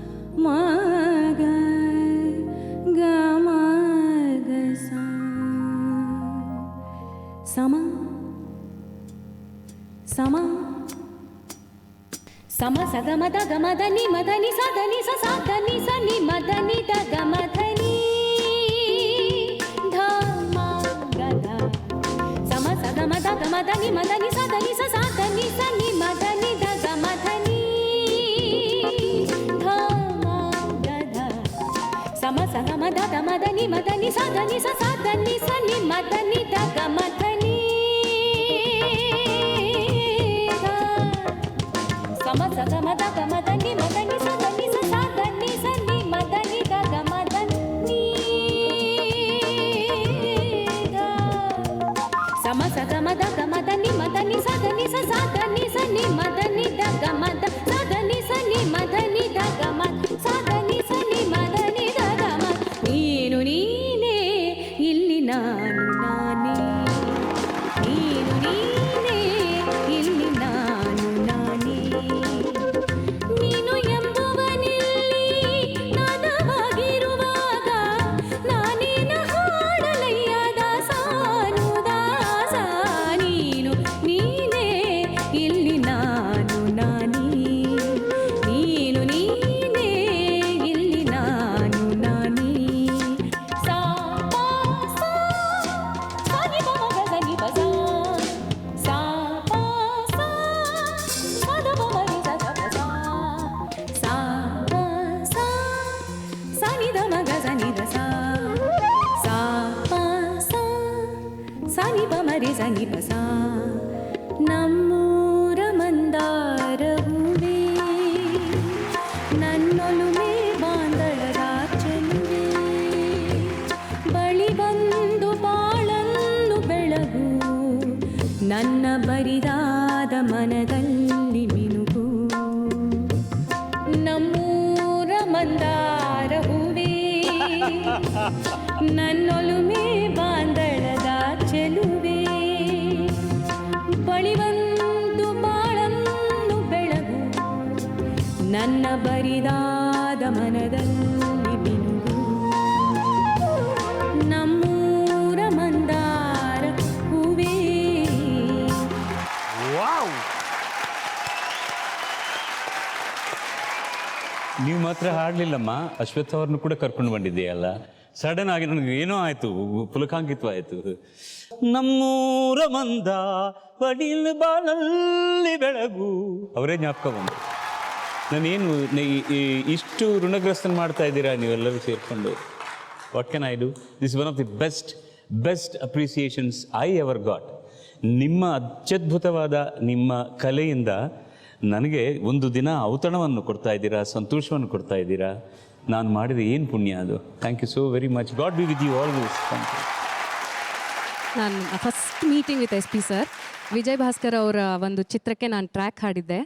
ಮಗ ಗ ಮಗ ಸಮ ಸಮ ಸಮ ಸಗಮದ ಗಮಧನಿ ಮದನಿ ಸದನಿ ಸದನಿ ಸನಿ ಮದನಿ ದ ಗಮಧನಿ ಧಮ ಗದ ಸಮ ಸಗಮದ ಗಮಧನಿ ಮದನಿ ಸದನಿ ಸದನಿ ಸನಿ ಮದನಿ ದ ಗಮಧನಿ ಧಮ ಗದ ಸಮ ಸಗಮದ ಗಮಧನಿ ಮದನಿ ಸದನಿ ಸನಿ ಮದನಿ ದ ಗಮಧನಿ ಸಮ ಸಗಮದ ಗಮಧನಿ ಮದನಿ ಸದನಿ ಸದನಿ ಸನಿ ಮದನಿ ದ ಗಮಧನಿ ಸಮ ಸಗಮದ ಗಮಧನಿ ಮದನಿ ಸದನಿ ಸದನಿ ಸನಿ Madani the ಗಮದ ಸದನಿ Sunny Madani the ಗಮ ಸದನಿ ಸನಿ ಮದನಿ ದ ಗಮ. ನೀನು ನೀನೇ ಇಲ್ಲಿ ನಾನು ನಾನೇ, ನೀನು ನೀನೇ ಇಲ್ಲಿ ನಾನು ನಾನೇ, ನೀನು ಎಂಬುವನಿಲ್ಲಿ ನಾದವಾಗಿರುವಾಗ ನಾನೇನ ಹಾಡಲಯ್ಯ ದಾಸಾನು ದಾಸ. ನೀನು ನೀನೇ ಇಲ್ಲಿ ನಾನು ನಾನೇ, ನೀನು ನೀನೇ ಇಲ್ಲಿ ನಾನು ನಾನೇ. ಸಾ ಪಾ ಸಾ ಸನಿ ಪ ಮ ಗ ಸನಿ ಪ ಸಾ ಸಾ ಪಾ ಸಾ ಸದ ಪ ಮ ರಿ ಸ ದ ಪ ಸಾ ಸಾ ಪಾ ಸಾ ಸನಿ ದ ಮ ಗ ಸನಿ ದ ಸಾ ಸಾ ಪಾ ಸಾ ಸನಿ ಪ ಮ ರಿ ಸನಿ ಪ ಸಾ. ನಮ್ಮೂರ ಮಂದಾರ ಹೂವೇ ನನ್ನೊಲುಮೆ ಬಾಂದಳದ ಚೆಲುವೆ, ಬಳಿ ಬಂದು ಬಾಳನ್ನು ಬೆಳಗು, ನನ್ನ ಬರಿದಾದ ಮನದಲ್ಲಿ ಮಿನುಗು. ನಮ್ಮೂರ ಮಂದಾರ ಹೂವೇ ನನ್ನೊಲುಮೆ ಬಾಂದಳದ ಚೆಲುವೆ, ಬಳಿ ಬಂದು ಬಾಳನ್ನು ಬೆಳಗು, ನನ್ನ ಬರಿದಾದ ಮನದಲ್ಲಿ ಮಿನುಗು. ನಮ್ಮೂರ ಮಂದಾರ ಹೂವೇ. ನೀವು ಮಾತ್ರ ಹಾಡಲಿಲ್ಲಮ್ಮ, ಅಶ್ವಥ್ ಅವ್ರನ್ನು ಕೂಡ ಕರ್ಕೊಂಡು ಬಂದಿದ್ದೀಯಲ್ಲ. ಸಡನ್ ಆಗಿ ನನಗೆ ಏನೋ ಆಯಿತು, ಪುಲಕಾಂಕಿತ್ವ ಆಯಿತು. ನಮ್ಮೂರ ಮಂದ ಬಡಿಲ್ ಬಾಳಲ್ಲಿ ಬೆಳಗು, ಅವರೇ ಜ್ಞಾಪಕ ಬಂದು. ನಾನೇನು ಇಷ್ಟು ಋಣಗ್ರಸ್ತನ ಮಾಡ್ತಾ ಇದ್ದೀರಾ ನೀವೆಲ್ಲರೂ ಸೇರಿಕೊಂಡು. What can I do? This one of the best appreciations I ever got. ನಿಮ್ಮ ಅತ್ಯದ್ಭುತವಾದ ನಿಮ್ಮ ಕಲೆಯಿಂದ ನನಗೆ ಒಂದು ದಿನ ಔತಣವನ್ನು ಕೊಡ್ತಾ ಇದ್ದೀರಾ, ಸಂತೋಷವನ್ನು ಕೊಡ್ತಾ ಇದ್ದೀರಾ. ನಾನು ಮಾಡಿದ ಏನು ಪುಣ್ಯ ಅದು. Thank you so very much. God be with you always. Thank you. ನಾನು first meeting with S P sir, Vijay Bhaskar ಅವರ ಒಂದು ಚಿತ್ರಕ್ಕೆ ನಾನು ಟ್ರ್ಯಾಕ್ ಹಾಡಿದ್ದೆ.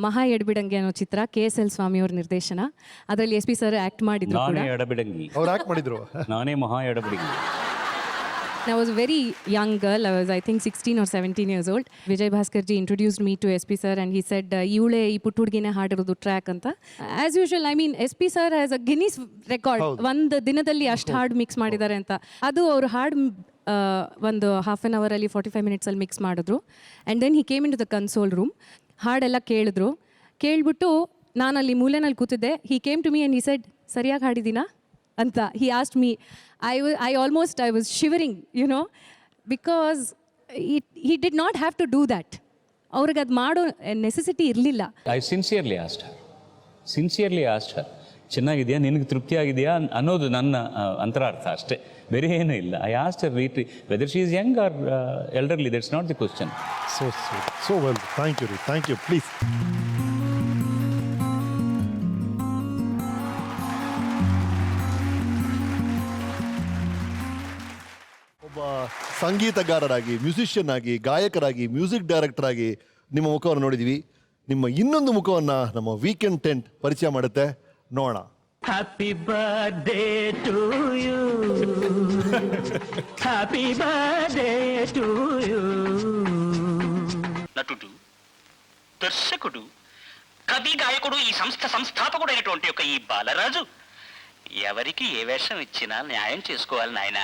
ಮಹಾ ಎಡಬಿಡಂಗಿ ಅನ್ನೋ ಚಿತ್ರ, KSL ಸ್ವಾಮಿ ಅವ್ರ ನಿರ್ದೇಶನ. ಅದರಲ್ಲಿ ಎಸ್ ಪಿ ಸರ್ ಆ್ಯಕ್ಟ್ ಮಾಡಿದ್ರು ಕೂಡ. ನಾನೇ ಎಡಬಿಡಂಗಿ, ಅವ್ರು ಆಕ್ಟ್ ಮಾಡಿದ್ರು. ನಾನೇ ಮಹಾ ಎಡಬಿಡಂಗಿ. I was a very young girl. I was, I think, 16 or 17 years old. Vijay Bhaskar ji introduced me to SP sir and he said, "Ivule ee putudgine haadirodu track anta." As usual, I mean, SP sir has a Guinness record. ಒಂದು ದಿನದಲ್ಲಿ ಅಷ್ಟು ಹಾಡು mix ಮಾಡಿದ್ದಾರೆ ಅಂತ. ಅದು ಅವರು ಹಾಡು ಒಂದು ಹಾಫ್ ಆನ್ ಅವರಲ್ಲಿ 45 ಮಿನಿಟ್ಸಲ್ಲಿ ಮಿಕ್ಸ್ ಮಾಡಿದ್ರು. And then he came in to the console room. ಹಾಡೆಲ್ಲ ಕೇಳಿದ್ರು. ಕೇಳಿಬಿಟ್ಟು ನಾನಲ್ಲಿ ಮೂಲೆನಲ್ಲಿ ಕೂತಿದ್ದೆ. He came to me and he said, ಸರಿಯಾಗಿ ಹಾಡಿದ್ದೀನಾ ಅಂತ he asked me. I was shivering, you know, because he did not have to do that. ಅವ್ರಿಗೆ ಅದು ಮಾಡೋ ನೆಸೆಸಿಟಿ ಇರಲಿಲ್ಲ. ಐ ಸಿನ್ಸಿಯರ್ಲಿ ಆಸ್ಟ್ ಹರ್ ಚೆನ್ನಾಗಿದೆಯಾ, ನಿನಗೆ ತೃಪ್ತಿ ಆಗಿದೆಯಾ ಅನ್ನೋದು ನನ್ನ ಅಂತರಾರ್ಥ ಅಷ್ಟೇ, ಬೇರೆ ಏನೂ ಇಲ್ಲ. I asked her whether she is young or elderly, that's not the question. So well, thank you, please. ಒಬ್ಬ ಸಂಗೀತಗಾರರಾಗಿ, ಮ್ಯೂಸಿಷಿಯನ್ ಆಗಿ, ಗಾಯಕರಾಗಿ, ಮ್ಯೂಸಿಕ್ ಡೈರೆಕ್ಟರ್ ಆಗಿ ನಿಮ್ಮ ಮುಖವನ್ನು ನೋಡಿದ್ವಿ. ನಿಮ್ಮ ಇನ್ನೊಂದು ಮುಖವನ್ನು ನಮ್ಮ ವೀಕೆಂಡ್ ಟೆಂಟ್ ಪರಿಚಯ ಮಾಡುತ್ತೆ, ನೋಡೋಣ. Happy birthday to you, happy birthday to you. నటుడు, దర్శకుడు, కవి, గాయకుడు, ఈ సంస్థ సంస్థాపకుడైనటువంటి ఒక ఈ బాలరాజు ఎవరికి ఏ వేషం ఇచ్చినా న్యాయం చేసుకోవాలి నాయన.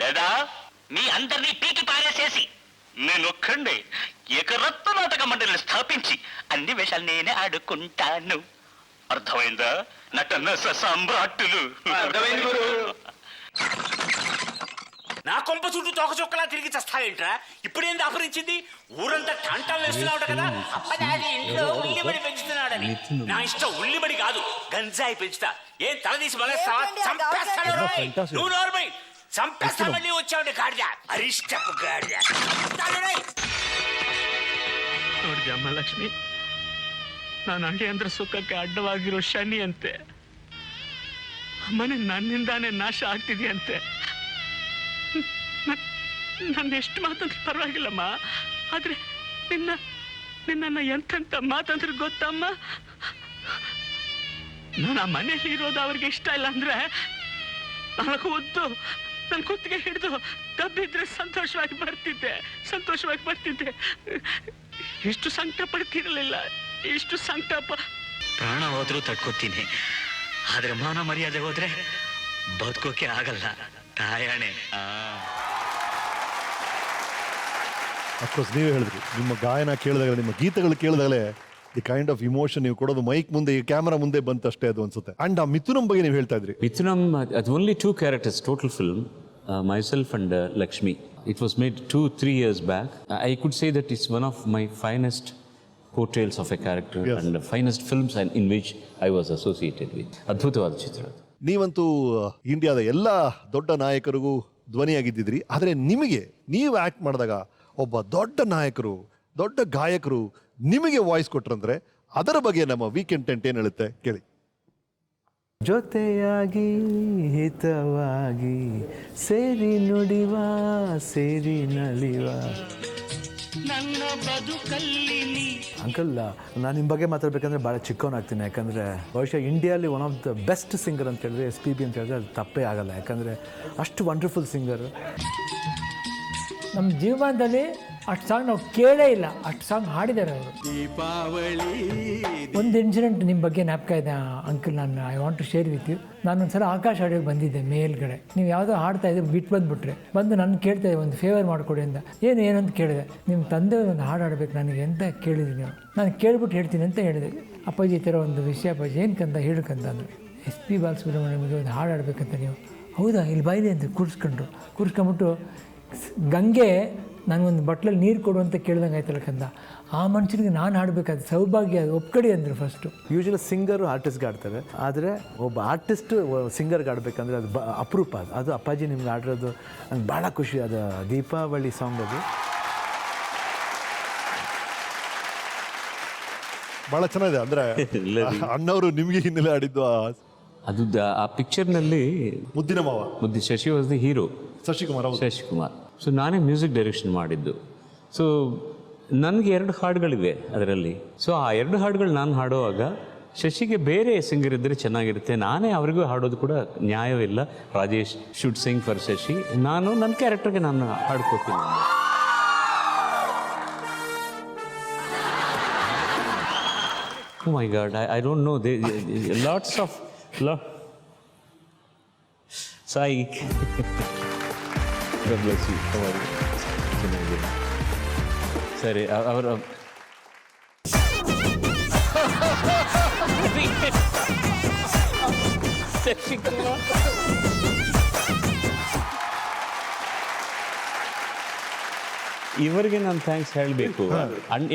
లేదా మీ అందరినీ పీకి పారేసేసి నేనొక్కండి ఏకరత్న నాటక మండలిని స్థాపించి అన్ని వేషాలు నేనే ఆడుకుంటాను. అర్థమైందా? నటన సామ్రాట్టులు. నా కొంప చుట్టూ తోక చుక్కలా తిరిగి చస్తావేంట్రా? ఇప్పుడేం దాపరించింది? ఊరంతా టాంటాలు వేస్తున్నావు కదా. అప్పదాది ఇంట్లో ఉల్లిబడి పెంచుతున్నాడని. నా ఇష్టం ఉల్లిబడి కాదు, గంజాయి పెంచుతా. ఏం తలదీసి మళ్ళేస్తావా? చంపేస్తాను. నువ్వు నోర్మై చంపేస్తా. మళ్ళీ వచ్చావు గాడిద, అరిష్టపు గాడిద. ನೋಡಿ ಅಮ್ಮಲಕ್ಷ್ಮಿ, ನಾನು ಅಳಿಯಂದ್ರ ಸುಖಕ್ಕೆ ಅಡ್ಡವಾಗಿರೋ ಶನಿ ಅಂತೆ. ಮನೆ ನನ್ನಿಂದಾನೇ ನಾಶ ಆಗ್ತಿದೆಯಂತೆ. ನನ್ನ ಎಷ್ಟು ಮಾತಂದ್ರೆ ಪರವಾಗಿಲ್ಲಮ್ಮ, ಆದ್ರೆ ನಿನ್ನ ಎಂತೆಂತ ಮಾತಂದ್ರೆ ಗೊತ್ತಮ್ಮ. ನಾನು ಆ ಮನೆಯಲ್ಲಿ ಇರೋದು ಅವ್ರಿಗೆ ಇಷ್ಟ ಇಲ್ಲ ಅಂದ್ರೆ 4 ಹೊತ್ತು ನನ್ನ ಕುತ್ತಿಗೆ ಹಿಡಿದು ಕಬ್ಬಿದ್ರೆ ಸಂತೋಷವಾಗಿ ಬರ್ತಿದ್ದೆ. ಎಷ್ಟು ಸಂಕಟ ಪಡ್ತಿರಲಿಲ್ಲ, ಎಷ್ಟು ಸಂಕಟ. ಪ್ರಾಣ ಹೋದ್ರೂ ತಡ್ಕೋತೀನಿ, ಆದ್ರೆ ಮಾನ ಮರ್ಯಾದೆ ಹೋದ್ರೆ ಬದುಕೋಕೆ ಆಗಲ್ಲ ತಾಯಣೆ. ಅಫ್ಕೋರ್ಸ್ ನೀವೇ ಹೇಳಿದ್ರಿ, ನಿಮ್ಮ ಗಾಯನ ಕೇಳಿದಾಗಲೇ, ನಿಮ್ಮ ಗೀತೆಗಳು ಕೇಳಿದಾಗಲೇ ದಿ ಕೈಂಡ್ ಆಫ್ ಇಮೋಷನ್ ನೀವು ಕೊಡೋದು ಮೈಕ್ ಮುಂದೆ, ಈ ಕ್ಯಾಮರಾ ಮುಂದೆ ಬಂತಷ್ಟೇ ಅದು ಅನ್ಸುತ್ತೆ. ಅಂಡ್ ಆ ಮಿಥುನಂ ಬಗ್ಗೆ ನೀವು ಹೇಳ್ತಾ ಇದ್ರಿ. ಮಿಥುನಂ, ಅದು only 2 characters total film, myself and Lakshmi. It was made 2-3 years back. I could say that it's one of my finest portrayals of a character, yes, and the finest films in which I was associated with. ಅದ್ಭುತವಾದ ಚಿತ್ರ. ನೀವಂತೂ ಇಂಡಿಯಾದ ಎಲ್ಲ ದೊಡ್ಡ ನಾಯಕರಿಗೂ ಧ್ವನಿಯಾಗಿದ್ದಿದ್ರಿ. ಆದರೆ ನಿಮಗೆ ನೀವು act ಮಾಡಿದಾಗ ಒಬ್ಬ ದೊಡ್ಡ ನಾಯಕರು, ದೊಡ್ಡ ಗಾಯಕರು ನಿಮಗೆ ವಾಯ್ಸ್ ಕೊಟ್ರಂದ್ರೆ ಅದರ ಬಗ್ಗೆ ನಮ್ಮ ವೀಕೆಂಡ್ ಟೆಂಟ್ ಏನು ಹೇಳುತ್ತೆ ಕೇಳಿ. ಜೊತೆಯಾಗಿ ಹಿತವಾಗಿ ಸೇರಿ ನುಡಿವ, ಸೇರಿ ನಲಿವ. ನನ್ನ ಬದುಕಲ್ಲಿ ಅಂಕಲ್, ನಾನು ನಿಮ್ಮ ಬಗ್ಗೆ ಮಾತಾಡ್ಬೇಕಂದ್ರೆ ಭಾಳ ಚಿಕ್ಕವನಾಗ್ತೀನಿ. ಯಾಕಂದರೆ ಬಹುಶಃ ಇಂಡಿಯಾಲಿ one of the best singer ಅಂತ ಹೇಳಿದ್ರೆ SPB ಅಂತ ಹೇಳಿದ್ರೆ ಅದು ತಪ್ಪೇ ಆಗಲ್ಲ. ಯಾಕಂದರೆ ಅಷ್ಟು ವಂಡರ್ಫುಲ್ ಸಿಂಗರು. ನಮ್ಮ ಜೀವನದಲ್ಲಿ ಅಷ್ಟು ಸಾಂಗ್ ನಾವು ಕೇಳೇ ಇಲ್ಲ, ಅಷ್ಟು ಸಾಂಗ್ ಹಾಡಿದ್ದಾರೆ ಅವರು. ದೀಪಾವಳಿ ಒಂದು ಇನ್ಸಿಡೆಂಟ್ ನಿಮ್ಮ ಬಗ್ಗೆ ಜ್ಞಾಪಕ ಇದೆ uncle, I want to share with you. ನಾನೊಂದ್ಸಲ ಆಕಾಶ ಆಡಿಯೋಗೆ ಬಂದಿದ್ದೆ ಮೇಲ್ಗಡೆ. ನೀವು ಯಾವುದೋ ಹಾಡ್ತಾ ಇದ್ದೆ, ಬಿಟ್ಟು ಬಂದು ನನ್ನ ಕೇಳ್ತಾ ಇದ್ದೆ, ಒಂದು ಫೇವರ್ ಮಾಡಿಕೊಡಿ ಅಂತ. ಏನಂತ ಕೇಳಿದೆ, ನಿಮ್ಮ ತಂದೆ ಒಂದು ಹಾಡು ಆಡಬೇಕು ನನಗೆ ಅಂತ ಕೇಳಿದ್ರಿ ನೀವು. ನಾನು ಕೇಳ್ಬಿಟ್ಟು ಹೇಳ್ತೀನಿ ಅಂತ ಹೇಳಿದೆ. ಅಪ್ಪಾಜಿ ಈ ಥರ ಒಂದು ವಿಷಯ ಅಪ್ಪಾಜಿ ಏನಕ್ಕಂತ ಹೇಳಕ್ಕಂತ ಅಂದರೆ, SP ಬಾಲಸುಬ್ರಹ್ಮಣ್ಯಮ್ಗೆ ಒಂದು ಹಾಡು ಆಡಬೇಕಂತ. ನೀವು ಹೌದಾ, ಇಲ್ಲಿ ಬಾಯಿದೆ ಅಂತ ಕೂರಿಸ್ಕೊಂಬಿಟ್ಟು ಗಂಗೆ ನನಗೊಂದು ಬಟ್ಲಲ್ಲಿ ನೀರು ಕೊಡು ಅಂತ ಕೇಳ್ದಂಗೆ ಆಯ್ತಲ್ಲಕ್ಕಂತ. ಆ ಮನುಷ್ಯನಿಗೆ ನಾನು ಹಾಡಬೇಕಾದ ಸೌಭಾಗ್ಯ, ಅದು ಒಪ್ಕಡಿ ಅಂದರು ಫಸ್ಟು. ಯೂಶಲಿ ಸಿಂಗರು ಆರ್ಟಿಸ್ಟ್ಗೆ ಆಡ್ತಾರೆ, ಆದರೆ ಒಬ್ಬ ಆರ್ಟಿಸ್ಟು ಸಿಂಗರ್ಗೆ ಆಡಬೇಕಂದ್ರೆ ಅದು ಅಪರೂಪ. ಅದು ಅಪ್ಪಾಜಿ ನಿಮ್ಗೆ ಆಡಿರೋದು ನಂಗೆ ಭಾಳ ಖುಷಿ. ಅದು ದೀಪಾವಳಿ ಸಾಂಗ್ ಅದು ಭಾಳ ಚೆನ್ನಾಗಿದೆ. ಅಂದರೆ ಅಣ್ಣವರು ನಿಮಗೆ ಹಿನ್ನೆಲೆ ಆಡಿದ್ದು ಅದು ಆ ಪಿಕ್ಚರ್ನಲ್ಲಿ ಮುದ್ದಿನ ಮಾವ, Shashi was the hero, Shashikumar. So ನಾನೇ ಮ್ಯೂಸಿಕ್ ಡೈರೆಕ್ಷನ್ ಮಾಡಿದ್ದು. ಸೊ ನನಗೆ 2 ಹಾಡುಗಳಿವೆ ಅದರಲ್ಲಿ. ಸೊ ಆ 2 ಹಾಡುಗಳು ನಾನು ಹಾಡುವಾಗ ಶಶಿಗೆ ಬೇರೆ ಸಿಂಗರ್ ಇದ್ದರೆ ಚೆನ್ನಾಗಿರುತ್ತೆ, ನಾನೇ ಅವರಿಗೂ ಹಾಡೋದು ಕೂಡ ನ್ಯಾಯವಿಲ್ಲ. ರಾಜೇಶ್ ಶುಡ್ ಸಿಂಗ್ ಫಾರ್ ಶಶಿ, ನಾನು ನನ್ನ ಕ್ಯಾರೆಕ್ಟರ್ಗೆ ನಾನು ಹಾಡ್ಕೋತೀನಿ. Oh my God, I don't know. Lots of Sai. God bless you. How are you? ಚೆನ್ನಾಗಿದೆ. ಸರಿ, ಅವರ ಶಶಿಕುಮಾರ್ ಇವರಿಗೆ ನಾನು ಥ್ಯಾಂಕ್ಸ್ ಹೇಳಬೇಕು.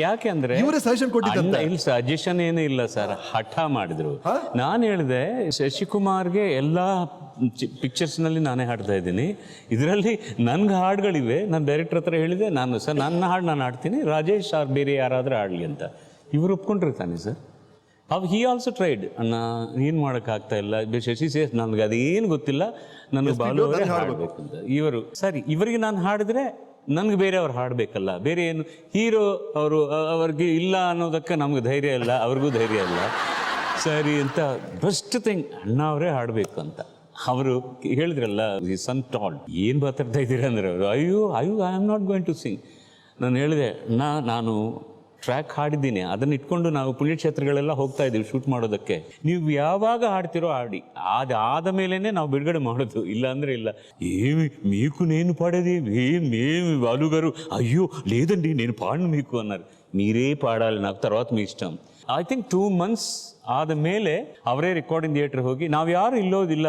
ಯಾಕೆ ಅಂದ್ರೆ ಇವರೇ ಸಜೆಷನ್ ಕೊಟ್ಟಿದ್ದಂತೆ. ಇಲ್ಲ ಸಜೆಷನ್ ಏನೂ ಇಲ್ಲ ಸರ್, ಹಠ ಮಾಡಿದ್ರು. ನಾನು ಹೇಳಿದೆ ಶಶಿಕುಮಾರ್ಗೆ ಎಲ್ಲ ಪಿಕ್ಚರ್ಸ್ನಲ್ಲಿ ನಾನೇ ಹಾಡ್ತಾ ಇದ್ದೀನಿ, ಇದರಲ್ಲಿ ನನ್ಗೆ ಹಾಡುಗಳಿವೆ. ನಾನು ಡೈರೆಕ್ಟರ್ ಹತ್ರ ಹೇಳಿದೆ, ನಾನು ಸರ್ ನನ್ನ ಹಾಡು ನಾನು ಹಾಡ್ತೀನಿ, ರಾಜೇಶ್ ಅವ್ರು ಬೇರೆ ಯಾರಾದರೂ ಆಡಲಿ ಅಂತ. ಇವರು ಒಪ್ಕೊಂಡಿರ್ತಾನೆ ಸರ್. He also tried. ಅಣ್ಣ ಏನು ಮಾಡೋಕ್ಕಾಗ್ತಾ ಇಲ್ಲ, ಶಶಿ ಸೇಸ್ ನನಗೆ ಅದೇನು ಗೊತ್ತಿಲ್ಲ, ನನಗೆ ಬಾಲು ಅವರೇ ಹಾಡಬೇಕು ಅಂತ. ಇವರು ಸರಿ, ಇವರಿಗೆ ನಾನು ಹಾಡಿದ್ರೆ ನನಗೆ ಬೇರೆಯವ್ರು ಹಾಡಬೇಕಲ್ಲ, ಬೇರೆ ಏನು ಹೀರೋ ಅವ್ರಿಗೆ ಇಲ್ಲ ಅನ್ನೋದಕ್ಕೆ ನಮ್ಗೆ ಧೈರ್ಯ ಇಲ್ಲ, ಅವ್ರಿಗೂ ಧೈರ್ಯ ಇಲ್ಲ. ಸರಿ ಅಂತ ಬೆಸ್ಟ್ ಥಿಂಗ್ ಅಣ್ಣ ಅವರೇ ಹಾಡಬೇಕು ಅಂತ ಅವರು ಹೇಳಿದ್ರಲ್ಲ. ಸನ್ ಟಾಲ್ಡ್ ಏನು ಮಾತಾಡ್ತಾ ಇದ್ದೀರಾ ಅಂದರೆ ಅವರು ಅಯ್ಯೋ I am not going to sing. ನಾನು ಹೇಳಿದೆ ನಾನು ಟ್ರ್ಯಾಕ್ ಹಾಡಿದ್ದೀನಿ, ಅದನ್ನು ಇಟ್ಕೊಂಡು ನಾವು ಪುಣ್ಯಕ್ಷೇತ್ರಗಳೆಲ್ಲ ಹೋಗ್ತಾ ಇದ್ದೀವಿ ಶೂಟ್ ಮಾಡೋದಕ್ಕೆ, ನೀವು ಯಾವಾಗ ಹಾಡ್ತಿರೋ ಹಾಡಿ, ಅದಾದ ಮೇಲೇ ನಾವು ಬಿಡುಗಡೆ ಮಾಡೋದು, ಇಲ್ಲ ಅಂದರೆ ಇಲ್ಲ. ఏమి మీకు నేను పాడేది ఏమి బాలు గారు, అయ్యో లేదండి నేను పాడను మీకు అన్నారు. మీరే పాడాలి నాకు, తర్వాత మీ ఇష్టం. ಐ ಥಿಂಕ್ 2 months ಆದ ಮೇಲೆ ಅವರೇ ರೆಕಾರ್ಡಿಂಗ್ ಥಿಯೇಟ್ರ್ ಹೋಗಿ ನಾವು ಯಾರು ಇಲ್ಲೋದಿಲ್ಲ,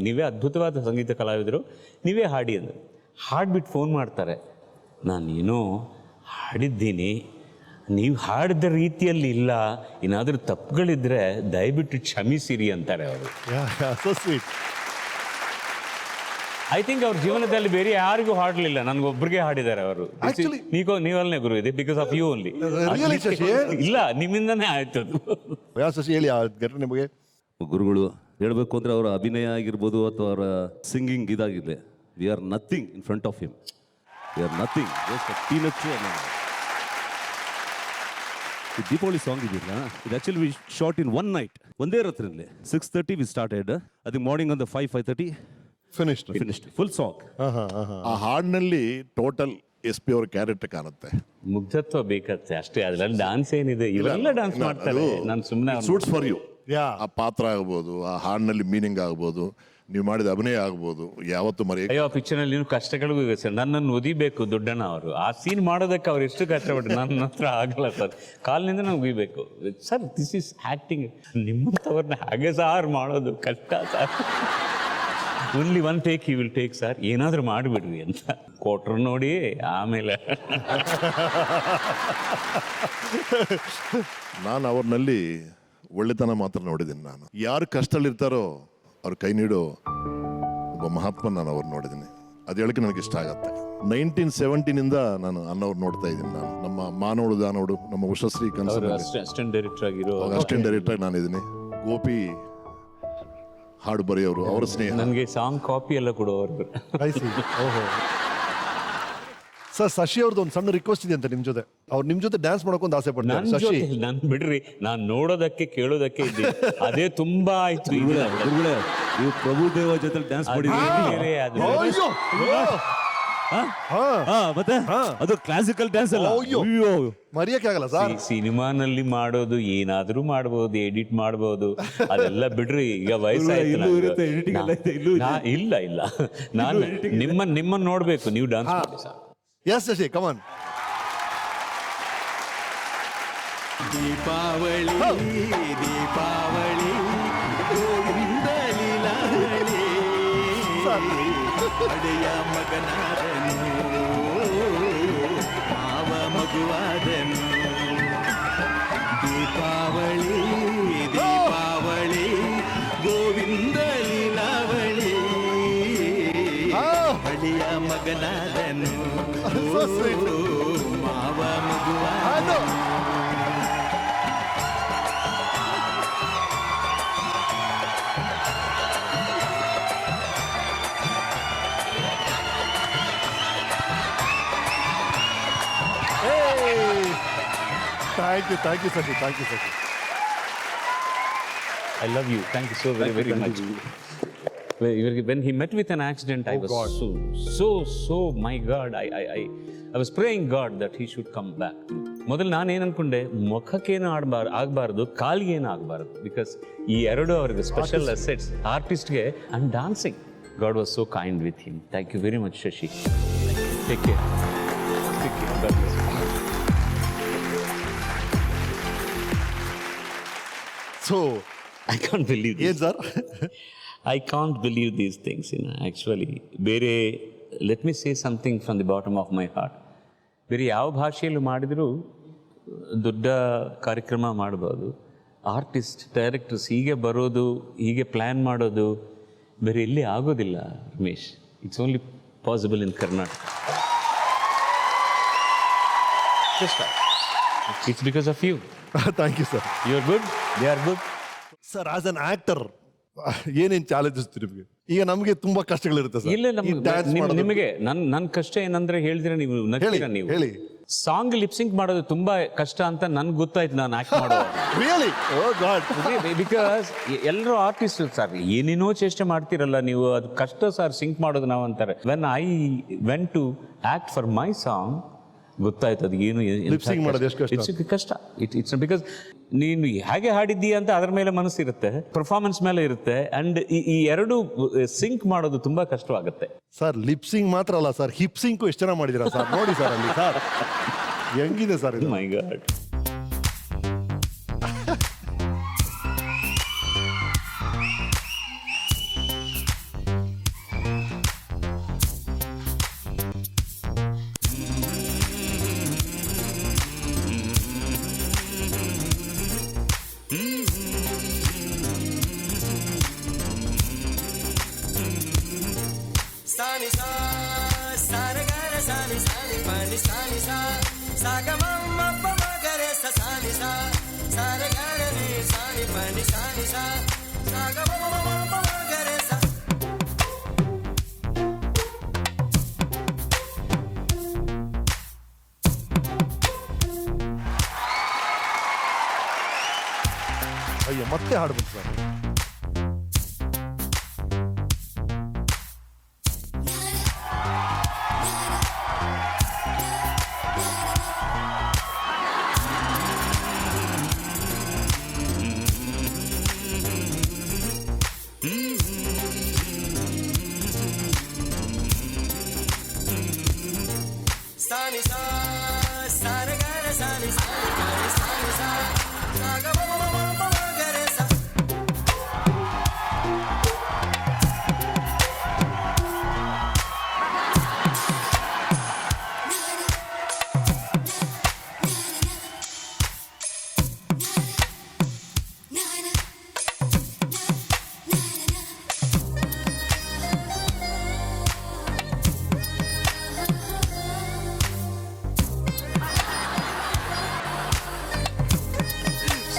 ನೀವೇ ಅದ್ಭುತವಾದ ಸಂಗೀತ ಕಲಾವಿದರು, ನೀವೇ ಹಾಡಿ ಅಂದರು. ಹಾಡ್ಬಿಟ್ಟು ಫೋನ್ ಮಾಡ್ತಾರೆ, ನಾನೇನೋ ಹಾಡಿದ್ದೀನಿ, ನೀವು ಹಾಡಿದ ರೀತಿಯಲ್ಲಿ ಇಲ್ಲ, ಏನಾದರೂ ತಪ್ಪುಗಳಿದ್ರೆ ದಯವಿಟ್ಟು ಕ್ಷಮಿಸಿರಿ ಅಂತಾರೆ ಅವರು. ಐ ಥಿಂಕ್ ಅವ್ರ ಜೀವನದಲ್ಲಿ ಬೇರೆ ಯಾರಿಗೂ ಹಾಡಲಿಲ್ಲ, ನನಗೊಬ್ಬರಿಗೆ ಹಾಡಿದ್ದಾರೆ ಅವರು. ನೀವಲ್ಲೇ ಗುರು ಇದೆ, ಬಿಕಾಸ್ ಆಫ್ ಯು ಓನ್ಲಿ. ಇಲ್ಲ, ನಿಮ್ಮಿಂದನೇ ಆಯ್ತು ಅದು. ಹೇಳಿ ಆ ಘಟನೆ ಬಗ್ಗೆ. ಗುರುಗಳು ಹೇಳಬೇಕು ಅಂದರೆ ಅವರ ಅಭಿನಯ ಆಗಿರ್ಬೋದು ಅಥವಾ ಅವರ ಸಿಂಗಿಂಗ್ ಇದಾಗಿದೆ, we are nothing in front of him, we are nothing. ಪೀನಚ್ಚು ದೀಪಾವಳಿ ಸಾಂಗ್ ಇದೆಯಲ್ಲ, ಇದು actually we shot in 1 night, ಒಂದೇ ರಾತ್ರಿಯಲ್ಲಿ 6:30 ವಿ ಸ್ಟಾರ್ಟೆಡ್, ಅದಕ್ಕೆ ಮಾರ್ನಿಂಗ್ ಒಂದು 5:30 ಫಿನಿಶ್ಡ್ ಫುಲ್ ಸಾಂಗ್. ಆ ಹಾಡಿನಲ್ಲಿ ಟೋಟಲ್ SP ಅವ್ರ ಕ್ಯಾರೆಕ್ಟರ್ ಕಾಣುತ್ತೆ, ಮುಗ್ಧತ್ವ ಬೇಕತ್ತೆ ಅಷ್ಟೇ, ಅದರಲ್ಲಿ ಡಾನ್ಸ್ ಏನಿದೆ, ಇವರೆಲ್ಲ ಡಾನ್ಸ್ ಮಾಡ್ತಾರೆ. ನಾನು ಸುಮ್ಮನೆ ಸೂಟ್ಸ್ ಫಾರ್ ಯು. ಆ ಪಾತ್ರ ಆಗ್ಬೋದು, ಆ ಹಾಡಿನಲ್ಲಿ ಮೀನಿಂಗ್ ಆಗ್ಬೋದು, ನೀವು ಮಾಡಿದ ಅಭಿನಯ ಆಗ್ಬೋದು, ಯಾವತ್ತು ಮರೆಯ. ಅಯ್ಯೋ ಆ ಪಿಕ್ಚರ್ನಲ್ಲಿ ನೀವು ಕಷ್ಟಗಳಿಗೂ ಇದೆ ಸರ್. ನನ್ನನ್ನು ಒದಿಬೇಕು ದೊಡ್ಡಣ್ಣ ಅವರು, ಆ ಸೀನ್ ಮಾಡೋದಕ್ಕೆ ಅವ್ರು ಎಷ್ಟು ಕಷ್ಟಪಟ್ಟು, ನನ್ನ ಹತ್ರ ಆಗಲ್ಲ ಸರ್, ಕಾಲಿನಿಂದ ನಾವು ಉಗಿಬೇಕು ಸರ್. This is acting. ನಿಮ್ಮಂಥವ್ರನ್ನ ಹಾಗೆ ಸಾರ್ ಮಾಡೋದು ಕಷ್ಟ sir. Only 1 take he will take sir, ಏನಾದರೂ ಮಾಡಿಬಿಡ್ರಿ ಅಂತ ಕೊಟ್ರು ನೋಡಿ. ಆಮೇಲೆ ನಾನು ಅವ್ರನ್ನಲ್ಲಿ ಒಳ್ಳೆತನ ಮಾತ್ರ ನೋಡಿದ್ದೀನಿ. ನಾನು ಯಾರು ಕಷ್ಟದಲ್ಲಿರ್ತಾರೋ ಅವ್ರ ಕೈ ನೀಡೋ ಒಬ್ಬ ಮಹಾತ್ಮ ನಾನು ಅವ್ರು ನೋಡಿದ್ದೀನಿ. ಅದು ಹೇಳಕ್ಕೆ ನನಗೆ ಇಷ್ಟ ಆಗತ್ತೆ. 1970 ನಾನು ಅನ್ನೋರು ನೋಡ್ತಾ ಇದ್ದೀನಿ. ನಾನು ನಮ್ಮ ಮಾನೋಡು ದಾನೋಡು, ನಮ್ಮ ಉಷಶ್ರೀ ಕನಸು ಅಸಿಸ್ಟೆಂಟ್ ಡೈರೆಕ್ಟರ್ ಆಗಿರೋ ಅಸಿಸ್ಟೆಂಟ್ ಡೈರೆಕ್ಟರ್ ನಾನಿದ್ದೀನಿ. ಗೋಪಿ ಹಾಡು ಬರೆಯೋರು, ಅವರ ಸ್ನೇಹ. ನನಗೆ ಸಾಂಗ್ ಕಾಪಿ ಎಲ್ಲ ಕೊಡೋರು. ಸರ್ ಶಶಿ ಅವ್ರದ್ದು ಒಂದು ಸಣ್ಣ ರಿಕ್ವೆಸ್ಟ್ ಇದೆ ಅಂತ ನಿಮ್ಮ ಜೊತೆ. ಅವ್ರು ನಿಮ್ಮ ಜೊತೆ ಡ್ಯಾನ್ಸ್ ಮಾಡೋಕೊಂದು ಆಸೆ ಪಡ್ತಾರೆ. ಶಶಿ ನಾನು ಬಿಡ್ರಿ, ನಾನು ನೋಡೋದಕ್ಕೆ ಕೇಳೋದಕ್ಕೆ ಇದ್ದೀನಿ, ಅದೇ ತುಂಬಾ ಆಯ್ತು. ನೀವು ಪ್ರಭುದೇವ ಜೊತೆ ಡ್ಯಾನ್ಸ್ ಮತ್ತೆ ಅದು ಕ್ಲಾಸಿಕಲ್ ಡ್ಯಾನ್ಸ್ ಅಲ್ಲ, ಮರೆಯಕ್ಕೆ ಆಗಲ್ಲ ಸರ್. ಸಿನಿಮಾನಲ್ಲಿ ಮಾಡೋದು ಏನಾದ್ರೂ ಮಾಡ್ಬೋದು, ಎಡಿಟ್ ಮಾಡ್ಬೋದು, ಅದೆಲ್ಲ ಬಿಡ್ರಿ. ಈಗ ವಯಸ್ಸಾಯ್ತು. ಇಲ್ಲ ಇಲ್ಲ, ನಾನು ನಿಮ್ಮನ್ನ ನೋಡ್ಬೇಕು, ನೀವು ಡ್ಯಾನ್ಸ್ ಮಾಡಿ ಸರ್. ಎಸ್ ಶಶಿ, ಕಮಾನ್. ದೀಪಾವಳಿ ದೀಪಾವಳಿ ಗೋವಿಂದ ಲೀಲಾವಳಿ, ಅಡೆಯ ಮಗನಾದನು ಮಾವ ಮಗುವಾದನು. ದೀಪಾವಳಿ ದೀಪಾವಳಿ ಗೋವಿಂದ ಲೀಲಾವಳಿ, ಅಡೆಯ ಮಗನಾದನು ಮಾವ ಮಗುವಾದನು. Thank you, Sachi. Thank you, Sachi. I love you. Thank you so very much. When he met with an accident, I was so my God, I was praying God that he should come back. ಮೊದಲು ನಾನೇನು ಅನ್ಕೊಂಡೆ, ಮುಖಕ್ಕೇನು ಆಗಬಾರ್ದು, ಕಾಲಿಗೇನು ಆಗಬಾರ್ದು, because ಈ ಎರಡು ಅವ್ರಿಗೆ special assets ಆರ್ಟಿಸ್ಟ್ಗೆ. And dancing, God was so kind with him. Thank you very much, Shashi. Take care. God bless you. So I can't believe this. Yes, sir. I can't believe these things actually. ಬೇರೆ let me say something from the bottom of my heart. ಬೇರೆ ಯಾವ ಭಾಷೆಯಲ್ಲೂ ಮಾಡಿದರೂ ದೊಡ್ಡ ಕಾರ್ಯಕ್ರಮ ಮಾಡ್ಬೋದು. Artist, directors ಹೀಗೆ ಬರೋದು, ಹೀಗೆ ಪ್ಲ್ಯಾನ್ ಮಾಡೋದು ಬೇರೆ ಎಲ್ಲಿ ಆಗೋದಿಲ್ಲ Ramesh. It's only possible in Karnataka. It's because of you. Thank you, sir. You're good. They are good. Sir, as an actor, ಏನೇನು ಚಾಲೆಂಜಸ್ ನಿಮಗೆ? ಈಗ ನಮಗೆ ತುಂಬಾ ಕಷ್ಟಗಳಿರುತ್ತೆ ಸರ್. ಇಲ್ಲ, ನಿಮಗೆ ನನ್ನ ಕಷ್ಟ ಏನಂದ್ರೆ ಹೇಳಿದ್ರೆ ನೀವು ನಗ್ತೀರಾ. ನೀವು ಹೇಳಿ. ಸಾಂಗ್ ಲಿಪ್ಸಿಂಕ್ ಮಾಡೋದು ತುಂಬಾ ಕಷ್ಟ ಅಂತ ನನ್ಗೆ ಗೊತ್ತಾಯ್ತು ನಾನು ಆಕ್ಟ್ ಮಾಡುವಾಗ. ರಿಯಲಿ? Oh god. ಬಿಕಾಸ್ ಎಲ್ಲರೂ ಆರ್ಟಿಸ್ಟ್ ಸರ್, ಏನೇನೋ ಚೇಷ್ಟೆ ಮಾಡ್ತಿರಲ್ಲ ನೀವು, ಅದು ಕಷ್ಟ ಸರ್ ಸಿಂಕ್ ಮಾಡೋದು ನಾವು ಅಂತಾರೆ. When I went to act for my song ಗೊತ್ತಾಯ್ತು ಅದು ಏನು ಕಷ್ಟ. ಇಟ್ಸ್ ಬಿಕಾಸ್ ನೀನು ಹೇಗೆ ಹಾಡಿದ್ದೀಯ ಅಂತ ಅದರ ಮೇಲೆ ಮನಸ್ಸಿರುತ್ತೆ, ಪರ್ಫಾರ್ಮೆನ್ಸ್ ಮೇಲೆ ಇರುತ್ತೆ, ಅಂಡ್ ಈ ಎರಡು ಸಿಂಕ್ ಮಾಡೋದು ತುಂಬಾ ಕಷ್ಟವಾಗುತ್ತೆ ಸರ್. ಲಿಪ್ಸಿಂಗ್ ಮಾತ್ರ ಅಲ್ಲ ಸರ್, ಹಿಪ್ಸಿಂಗು ಎಷ್ಟು ಚೆನ್ನಾಗಿ ಮಾಡಿದಿರಾ ಸರ್. ನೋಡಿ ಸರ್ ಅಲ್ಲಿ ಸರ್ ಹೆಂಗಿದೆ ಸರ್ ಇದು. My God. ಅಯ್ಯೋ, ಮತ್ತೆ ಹಾಡ್ಬೇಕು ಸರ್.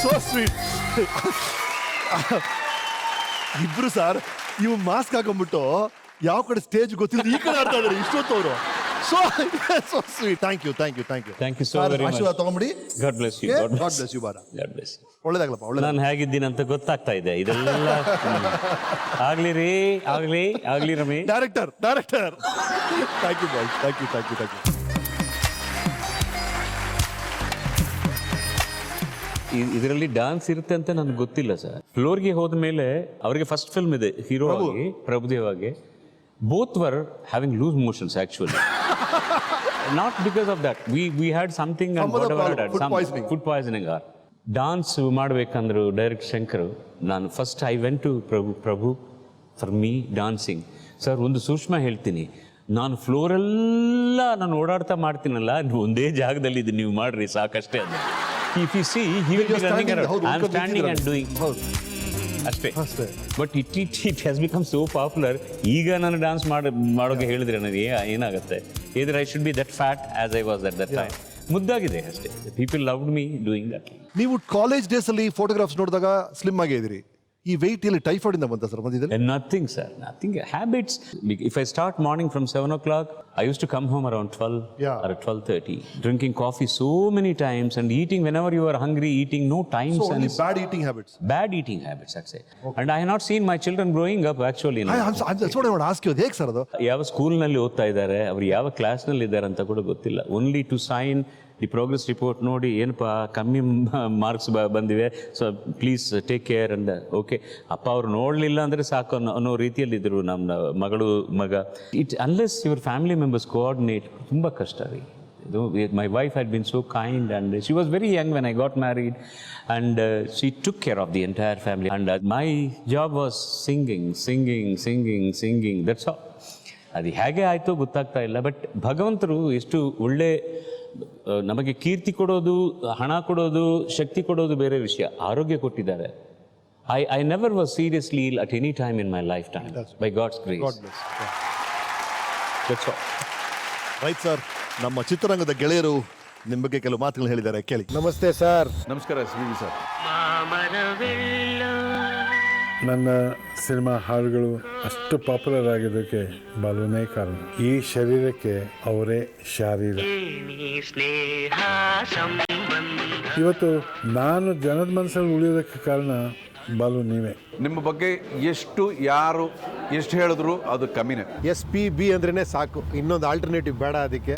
So sweet. ಇಬ್ರು ಸರ್ ಇವ್ ಮಾಸ್ಕ್ ಹಾಕೊಂಡ್ಬಿಟ್ಟು ಯಾವ ಕಡೆ ಸ್ಟೇಜ್ ಗೊತ್ತಿಲ್ಲ ಈ ಕಡೆ ಆಡ್ತಾ ಇದ್ದಾರೆ ಇಷ್ಟೊತ್ತವರು. So sweet. Thank you so very much. ಆಶೀರ್ವಾದ ತಗೊಂಬಿಡಿ. God bless you. God bless you. ಬಾರ. God bless you. ಒಳ್ಳೇದಾಗ್ಲಪ್ಪ. ಒಳ್ಳೆ ನಾನು ಹೇಗಿದ್ದೀನಿ ಅಂತ ಗೊತ್ತಾಗ್ತಾ ಇದೆ. ಇದೆಲ್ಲ ಆಗ್ಲಿ ರೀ, ಆಗ್ಲಿ Ramesh. Director thank you boy. Thank you. ಇದರಲ್ಲಿ ಡಾನ್ಸ್ ಇರುತ್ತೆ ಅಂತ ನನಗೆ ಗೊತ್ತಿಲ್ಲ ಸರ್. ಫ್ಲೋರ್ಗೆ ಹೋದ ಮೇಲೆ ಅವರಿಗೆ ಫಸ್ಟ್ ಫಿಲ್ಮ್ ಇದೆ ಹೀರೋ ಆಗಿ, ಪ್ರಭುದೇವ್ ಆಗಿ. Both were having loose motions actually. Not because of that, we had something food poisoning or. Dance ಮಾಡಬೇಕಂದ್ರು ಡೈರೆಕ್ಟ್ ಶಂಕರ್. ನಾನು first I went to Prabhu for me dancing. Sir ಒಂದು ಸೂಕ್ಷ್ಮ ಹೇಳ್ತೀನಿ, ನಾನು ಫ್ಲೋರೆಲ್ಲ ನಾನು ಓಡಾಡ್ತಾ ಮಾಡ್ತೀನಲ್ಲ, ಒಂದೇ ಜಾಗದಲ್ಲಿ ಇದು ನೀವು ಮಾಡ್ರಿ ಸಾಕಷ್ಟೇ ಅಂತ. If you see, he will be running around. I am standing and doing. ಅಷ್ಟೇ. But it has become so popular. ಈಗ ನಾನು ಡಾನ್ಸ್ ಮಾಡೋಕೆ ಹೇಳಿದ್ರೆ ನನಗೆ ಏನಾಗುತ್ತೆ, either I should be that fat as I was at that time. ಮುದ್ದಾಗಿದೆ ಅಷ್ಟೇ. People loved me doing that. ನೀವು college days ಅಲ್ಲಿ ಫೋಟೋಗ್ರಾಫ್ಸ್ ನೋಡಿದಾಗ ಸ್ಲಿಮ್ ಆಗೇ ಇದ್ರಿ. ಈ ವೆಯ್ಟ್ ಇಲ್ಲಿ ಟೈಫಾಯ್ಡ್ ಇಂದ ಬಂತ ಸರ್ ಮಧ್ಯದಲ್ಲಿ? Nothing sir, nothing. Habits. If I start morning from 7 o'clock, I used to come home around 12 or 12:30, drinking coffee so many times and eating whenever you are hungry, eating no time sense. So only bad eating habits. Bad eating habits, I'd say. Okay. And I have not seen my children growing up actually. That's what I want to ask you. ಹೇಗೆ sir ಅದು? ಯಾವ ಸ್ಕೂಲ್ನಲ್ಲಿ ಓದ್ತಾ ಇದ್ದಾರೆ, ಅವರು ಯಾವ ಕ್ಲಾಸ್ನಲ್ಲಿ ಇದ್ದಾರೆ ಅಂತ ಕೂಡ ಗೊತ್ತಿಲ್ಲ. Only to sign the progress report ನೋಡಿ, ಏನಪ್ಪ ಕಮ್ಮಿ ಮಾರ್ಕ್ಸ್ ಬಂದಿವೆ, ಸೊ ಪ್ಲೀಸ್ ಟೇಕ್ ಕೇರ್ ಅಂದ. ಓಕೆ, ಅಪ್ಪ ಅವ್ರು ನೋಡಲಿಲ್ಲ ಅಂದರೆ ಸಾಕು ಅನ್ನೋ ರೀತಿಯಲ್ಲಿದ್ದರು ನಮ್ಮ ಮಗ. It unless your family members coordinate, ತುಂಬ ಕಷ್ಟ ರೀ. My wife had been so kind, and she was very young when I got married, and she took care of the entire family. And my job was singing. That's all. ಅದು ಹೇಗೆ ಆಯಿತು ಗೊತ್ತಾಗ್ತಾ ಇಲ್ಲ. But ಭಗವಂತರು ಎಷ್ಟು ಒಳ್ಳೆ ನಮಗೆ ಕೀರ್ತಿ ಕೊಡೋದು, ಹಣ ಕೊಡೋದು, ಶಕ್ತಿ ಕೊಡೋದು ಬೇರೆ ವಿಷಯ, ಆರೋಗ್ಯ ಕೊಟ್ಟಿದ್ದಾರೆ. I never was seriously ill at any time in my lifetime, by God's grace. God bless. That's all. Right sir, ನಮ್ಮ ಚಿತ್ರರಂಗದ ಗೆಳೆಯರು ನಿಮ್ಮ ಬಗ್ಗೆ ಕೆಲವು ಮಾತುಗಳು ಹೇಳಿದ್ದಾರೆ, ಕೇಳಿ. ನಮಸ್ತೆ ಸರ್. ನಮಸ್ಕಾರ SPB ಸರ್. ನನ್ನ ಸಿನಿಮಾ ಹಾಡುಗಳು ಅಷ್ಟು ಪಾಪ್ಯುಲರ್ ಆಗಿದ್ದಕ್ಕೆ ಬಾಲುನೇ ಕಾರಣ. ಈ ಶರೀರಕ್ಕೆ ಅವರೇ ಶಾರೀರ. ಇವತ್ತು ನಾನು ಜನದ ಮನಸ್ಸಲ್ಲಿ ಉಳಿಯೋದಕ್ಕೆ ಕಾರಣ ಬಾಲು ನೀವೇ. ನಿಮ್ಮ ಬಗ್ಗೆ ಯಾರು ಎಷ್ಟು ಹೇಳಿದ್ರು ಅದು ಕಮ್ಮಿನೇ. SPB ಅಂದ್ರೇ ಸಾಕು, ಇನ್ನೊಂದು ಆಲ್ಟರ್ನೇಟಿವ್ ಬೇಡ ಅದಕ್ಕೆ.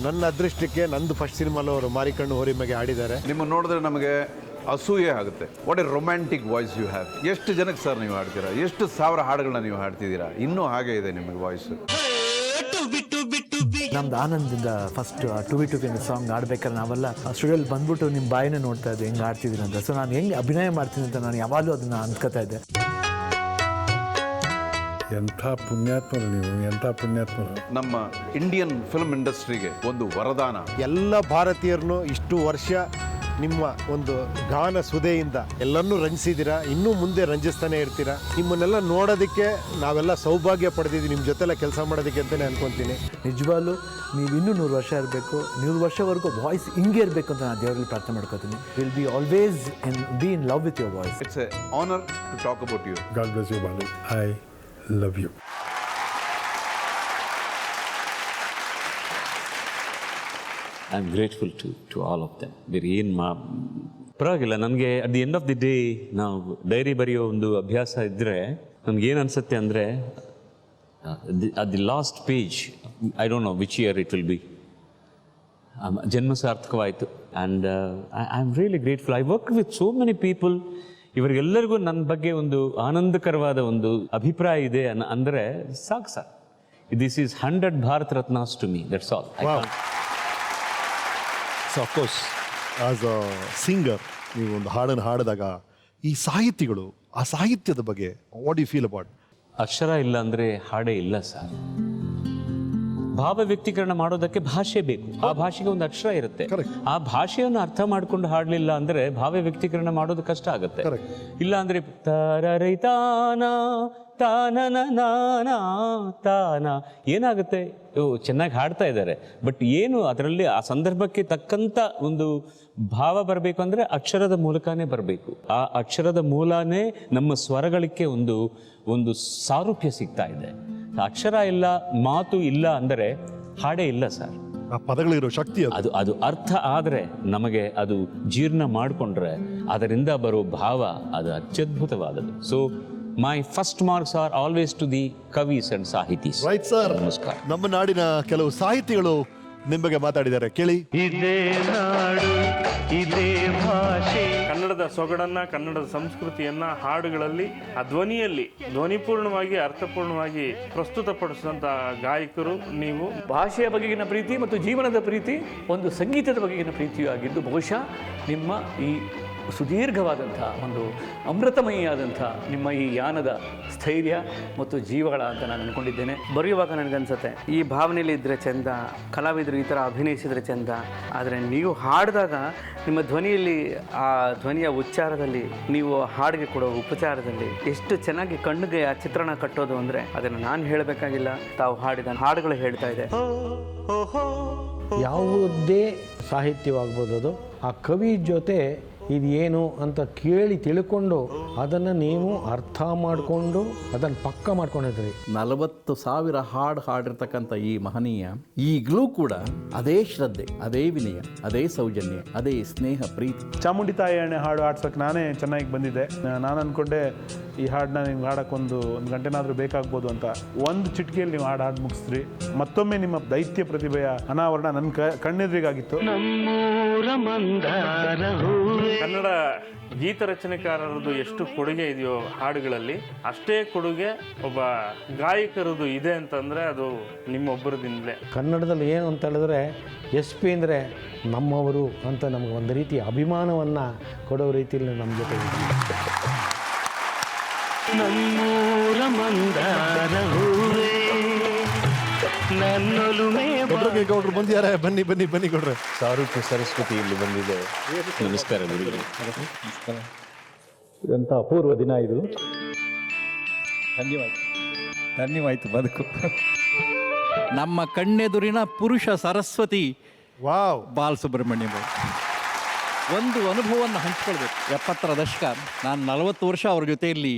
ನನ್ನ ಅದೃಷ್ಟಕ್ಕೆ ನಂದು ಫಸ್ಟ್ ಸಿನಿಮಾಲು ಅವರು ಮಾರಿಕಣ್ಣು ಹೋರಿಮೆಗೆ ಹಾಡಿದ್ದಾರೆ. ನಿಮ್ಮ ನೋಡಿದ್ರೆ ನಮಗೆ ಅಸೂಯೆ ಆಗುತ್ತೆ. What a romantic voice you have. ಎಷ್ಟು ಜನಕ್ಕೆ ಸರ್ ನೀವು ಹಾಡ್ತೀರಾ? ಎಷ್ಟು ಸಾವಿರ ಹಾಡುಗಳನ್ನ ನೀವು ಹಾಡ್ತಿದ್ದೀರಾ? ಇನ್ನೂ ಹಾಗೆ ಇದೆ ನಿಮಗೆ ವಾಯ್ಸ್. ನಮ್ದು ಆನಂದಿಂದ ಫಸ್ಟ್ ಟು ಬಿ ಅನ್ನೋ ಸಾಂಗ್ ಆಡ್ಬೇಕಾದ್ರೆ ನಾವೆಲ್ಲ ಸ್ಟುಡಿಯೋಲ್ಲಿ ಬಂದ್ಬಿಟ್ಟು ನಿಮ್ಮ ಬಾಯಿನೇ ನೋಡ್ತಾ ಇದ್ದೆ ಹೆಂಗೆ ಆಡ್ತಿದ್ದೀನಿ ಅಂತ. ಸೊ ನಾನು ಹೆಂಗೆ ಅಭಿನಯ ಮಾಡ್ತೀನಿ ಅಂತ ನಾನು ಯಾವಾಗಲೂ ಅದನ್ನು ಅಂದ್ಕೋತಾ ಇದ್ದೆ. ಎಂಥ ಪುಣ್ಯಾತ್ಮರು ನೀವು, ಎಂಥ ಪುಣ್ಯಾತ್ಮರು. ನಮ್ಮ ಇಂಡಿಯನ್ ಫಿಲ್ಮ್ ಇಂಡಸ್ಟ್ರಿಗೆ ಒಂದು ವರದಾನ. ಎಲ್ಲ ಭಾರತೀಯರನ್ನು ಇಷ್ಟು ವರ್ಷ ನಿಮ್ಮ ಒಂದು ಗಾನ ಸುದೆಯಿಂದ ಎಲ್ಲರನ್ನೂ ರಂಜಿಸಿದ್ದೀರಾ, ಇನ್ನೂ ಮುಂದೆ ರಂಜಿಸ್ತಾನೆ ಇರ್ತೀರಾ. ನಿಮ್ಮನ್ನೆಲ್ಲ ನೋಡೋದಕ್ಕೆ ನಾವೆಲ್ಲ ಸೌಭಾಗ್ಯ ಪಡೆದಿದ್ದೀವಿ, ನಿಮ್ಮ ಜೊತೆಲ್ಲ ಕೆಲಸ ಮಾಡೋದಕ್ಕೆ ಅಂತಲೇ ಅನ್ಕೊತೀನಿ. ನಿಜವಾಗ್ಲೂ ನೀವು ಇನ್ನೂ 100 ವರ್ಷ ಇರಬೇಕು, 100 ವರ್ಷವರೆಗೂ ವಾಯ್ಸ್ ಹಿಂಗೆ ಇರಬೇಕು ಅಂತ ನಾನು ದೇವರಲ್ಲಿ ಪ್ರಾರ್ಥನೆ ಮಾಡ್ಕೋತೀನಿ. Will be always be in love with your voice. It's a honour to talk about you. God bless you Balu. I love you. I am grateful to all of them. ಬೇರೆ ಏನು ಪರವಾಗಿಲ್ಲ. ನನಗೆ at the end of the day ನಾವು diary ಬರೆಯೋ ಒಂದು ಅಭ್ಯಾಸ ಇದ್ದರೆ ನಮಗೇನು ಅನಿಸುತ್ತೆ ಅಂದರೆ, at the last page, I don't know which year it will be, ಜನ್ಮ ಸಾರ್ಥಕವಾಯಿತು. And I am really grateful. I work with so many people. ಇವರಿಗೆಲ್ಲರಿಗೂ ನನ್ನ ಬಗ್ಗೆ ಒಂದು ಆನಂದಕರವಾದ ಒಂದು ಅಭಿಪ್ರಾಯ ಇದೆ ಅಂದರೆ ಸಾಕು sir. This is 100 Bharat Ratnas to me. That's all. So of course as a singer ನೀವು ಒಂದು ಹಾಡನ್ನು ಹಾಡಿದಾಗ ಈ ಸಾಹಿತಿಗಳು, ಆ ಸಾಹಿತ್ಯದ ಬಗ್ಗೆ ವಾಟ್ ಯು ಫೀಲ್ ಅಬೌಟ್? ಅಕ್ಷರ ಇಲ್ಲ ಅಂದರೆ ಹಾಡೇ ಇಲ್ಲ ಸರ್. ಭಾವ ವ್ಯಕ್ತೀಕರಣ ಮಾಡೋದಕ್ಕೆ ಭಾಷೆ ಬೇಕು. ಆ ಭಾಷೆಗೆ ಒಂದು ಅಕ್ಷರ ಇರುತ್ತೆ. ಆ ಭಾಷೆಯನ್ನು ಅರ್ಥ ಮಾಡ್ಕೊಂಡು ಹಾಡಲಿಲ್ಲ ಅಂದರೆ ಭಾವ ವ್ಯಕ್ತೀಕರಣ ಮಾಡೋದು ಕಷ್ಟ ಆಗುತ್ತೆ. ಇಲ್ಲ ಅಂದರೆ ತಾನ ತಾನ ತಾನ ಏನಾಗುತ್ತೆ, ಚೆನ್ನಾಗಿ ಹಾಡ್ತಾ ಇದ್ದಾರೆ, ಬಟ್ ಏನು ಅದರಲ್ಲಿ ಆ ಸಂದರ್ಭಕ್ಕೆ ತಕ್ಕಂಥ ಒಂದು ಭಾವ ಬರಬೇಕು ಅಂದರೆ ಅಕ್ಷರದ ಮೂಲಕನೇ ಬರಬೇಕು. ಆ ಅಕ್ಷರದ ಮೂಲನೇ ನಮ್ಮ ಸ್ವರಗಳಿಗೆ ಒಂದು ಸಾರೂಪ್ಯ ಸಿಗ್ತಾ ಇದೆ. ಅಕ್ಷರ ಇಲ್ಲ, ಮಾತು ಇಲ್ಲ ಅಂದರೆ ಹಾಡೇ ಇಲ್ಲ ಸರ್. ಆ ಪದಗಳಿರೋ ಶಕ್ತಿ ಅದು ಅರ್ಥ ಆದರೆ ನಮಗೆ ಅದು ಜೀರ್ಣ ಮಾಡಿಕೊಂಡ್ರೆ ಅದರಿಂದ ಬರೋ ಭಾವ ಅದು ಅತ್ಯದ್ಭುತವಾದದ್ದು. So my first marks are always to the kavis and sahitis. Right sir. ನಮಸ್ಕಾರ. ನಮ್ಮ ನಾಡಿನ ಕೆಲವು ಸಾಹಿತಿಗಳು ನಿಮ್ಮ ಬಗ್ಗೆ ಮಾತಾಡಿದ್ದಾರೆ, ಕೇಳಿ. ಇದೇ ನಾಡು, ಇದೇ ಭಾಷೆ. ಕನ್ನಡದ ಸೊಗಡನ್ನ, ಕನ್ನಡದ ಸಂಸ್ಕೃತಿಯನ್ನ ಹಾಡುಗಳಲ್ಲಿ ಆ ಧ್ವನಿಯಲ್ಲಿ ಧ್ವನಿಪೂರ್ಣವಾಗಿ ಅರ್ಥಪೂರ್ಣವಾಗಿ ಪ್ರಸ್ತುತಪಡಿಸಿದಂಥ ಗಾಯಕರು ನೀವು. ಭಾಷೆಯ ಬಗೆಗಿನ ಪ್ರೀತಿ ಮತ್ತು ಜೀವನದ ಪ್ರೀತಿ ಒಂದು ಸಂಗೀತದ ಬಗೆಗಿನ ಪ್ರೀತಿಯೂ ಆಗಿದ್ದು ಬಹುಶಃ ನಿಮ್ಮ ಈ ಸುದೀರ್ಘವಾದಂಥ ಒಂದು ಅಮೃತಮಯಿಯಾದಂಥ ನಿಮ್ಮ ಈ ಯಾನದ ಸ್ಥೈರ್ಯ ಮತ್ತು ಜೀವಗಳ ಅಂತ ನಾನು ಅಂದ್ಕೊಂಡಿದ್ದೇನೆ. ಬರೆಯುವಾಗ ನನಗನ್ಸುತ್ತೆ ಈ ಭಾವನೆಯಲ್ಲಿ ಇದ್ದರೆ ಚೆಂದ, ಕಲಾವಿದರು ಈ ಥರ ಅಭಿನಯಿಸಿದರೆ ಚೆಂದ, ಆದರೆ ನೀವು ಹಾಡಿದಾಗ ನಿಮ್ಮ ಧ್ವನಿಯಲ್ಲಿ, ಆ ಧ್ವನಿಯ ಉಚ್ಚಾರದಲ್ಲಿ, ನೀವು ಹಾಡಿಗೆ ಕೊಡೋ ಉಪಚಾರದಲ್ಲಿ ಎಷ್ಟು ಚೆನ್ನಾಗಿ ಕಣ್ಣಿಗೆ ಆ ಚಿತ್ರಣ ಕಟ್ಟೋದು ಅಂದರೆ ಅದನ್ನು ನಾನು ಹೇಳಬೇಕಾಗಿಲ್ಲ, ತಾವು ಹಾಡಿದ ಹಾಡುಗಳು ಹೇಳ್ತಾ ಇದೆ. ಯಾವುದೇ ಸಾಹಿತ್ಯವಾಗ್ಬೋದು, ಅದು ಆ ಕವಿ ಜೊತೆ ಇದೇನು ಅಂತ ಕೇಳಿ ತಿಳ್ಕೊಂಡು ಅದನ್ನು ನೀವು ಅರ್ಥ ಮಾಡಿಕೊಂಡು ಅದನ್ನು ಪಕ್ಕ ಮಾಡ್ಕೊಂಡಿದ್ರಿ. 40,000 ಹಾಡಿರ್ತಕ್ಕಂಥ ಈ ಮಹನೀಯ ಈಗಲೂ ಕೂಡ ಅದೇ ಶ್ರದ್ಧೆ, ಅದೇ ವಿನಯ, ಅದೇ ಸೌಜನ್ಯ, ಅದೇ ಸ್ನೇಹ, ಪ್ರೀತಿ. ಚಾಮುಂಡಿ ತಾಯಿಯಣ್ಣೆ ಹಾಡು ಆಡ್ಸೋಕೆ ನಾನೇ ಚೆನ್ನಾಗಿ ಬಂದಿದ್ದೆ. ನಾನು ಅಂದ್ಕೊಂಡೆ ಈ ಹಾಡನ್ನ ನಿಮ್ಗೆ ಹಾಡೋಕ್ಕೆ ಒಂದು ಗಂಟೆನಾದರೂ ಬೇಕಾಗ್ಬೋದು ಅಂತ. ಒಂದು ಚಿಟಿಕೆಯಲ್ಲಿ ನೀವು ಹಾಡು ಮುಗಿಸಿದ್ರಿ. ಮತ್ತೊಮ್ಮೆ ನಿಮ್ಮ ದೈತ್ಯ ಪ್ರತಿಭೆಯ ಅನಾವರಣ ನನ್ನ ಕಣ್ಣೆದುರಿಗಾಗಿತ್ತು. ಕನ್ನಡ ಗೀತ ರಚನೆಕಾರರದು ಎಷ್ಟು ಕೊಡುಗೆ ಇದೆಯೋ ಹಾಡುಗಳಲ್ಲಿ, ಅಷ್ಟೇ ಕೊಡುಗೆ ಒಬ್ಬ ಗಾಯಕರದು ಇದೆ ಅಂತಂದರೆ ಅದು ನಿಮ್ಮೊಬ್ಬರದಿಂದಲೇ. ಕನ್ನಡದಲ್ಲಿ ಏನು ಅಂತ ಹೇಳಿದ್ರೆ SP ಅಂದರೆ ನಮ್ಮವರು ಅಂತ ನಮಗೆ ಒಂದು ರೀತಿ ಅಭಿಮಾನವನ್ನು ಕೊಡೋ ರೀತಿಯಲ್ಲಿ ನಮ್ಮ ಜೊತೆ ನಮ್ಮೂರ ಮಂದಾರ ಹೂವೇ ನನ್ನೊಲುಮೆ ಗೌಡ್ರು ಬಂದಿದ್ದಾರೆ. ಬನ್ನಿ ಬನ್ನಿ ಬನ್ನಿ ಗೌಡ್ರೆ. ಸಾರೂಪ್ಯ ಸರಸ್ವತಿ ಇಲ್ಲಿ ಬಂದಿದೆ. ನಮಸ್ಕಾರ ಗುರುಗಳೇ. ಇದಂಥ ಅಪೂರ್ವ ದಿನ ಇದು. ಧನ್ಯವಾಯ್ತು ಬದುಕು. ನಮ್ಮ ಕಣ್ಣೆದುರಿನ ಪುರುಷ ಸರಸ್ವತಿ ವಾವ್ ಬಾಲಸುಬ್ರಹ್ಮಣ್ಯಂ ಅವರು. ಒಂದು ಅನುಭವವನ್ನು ಹಂಚ್ಕೊಳ್ಬೇಕು. 70ರ ದಶಕ, ನಾನು 40 ವರ್ಷ ಅವ್ರ ಜೊತೆಯಲ್ಲಿ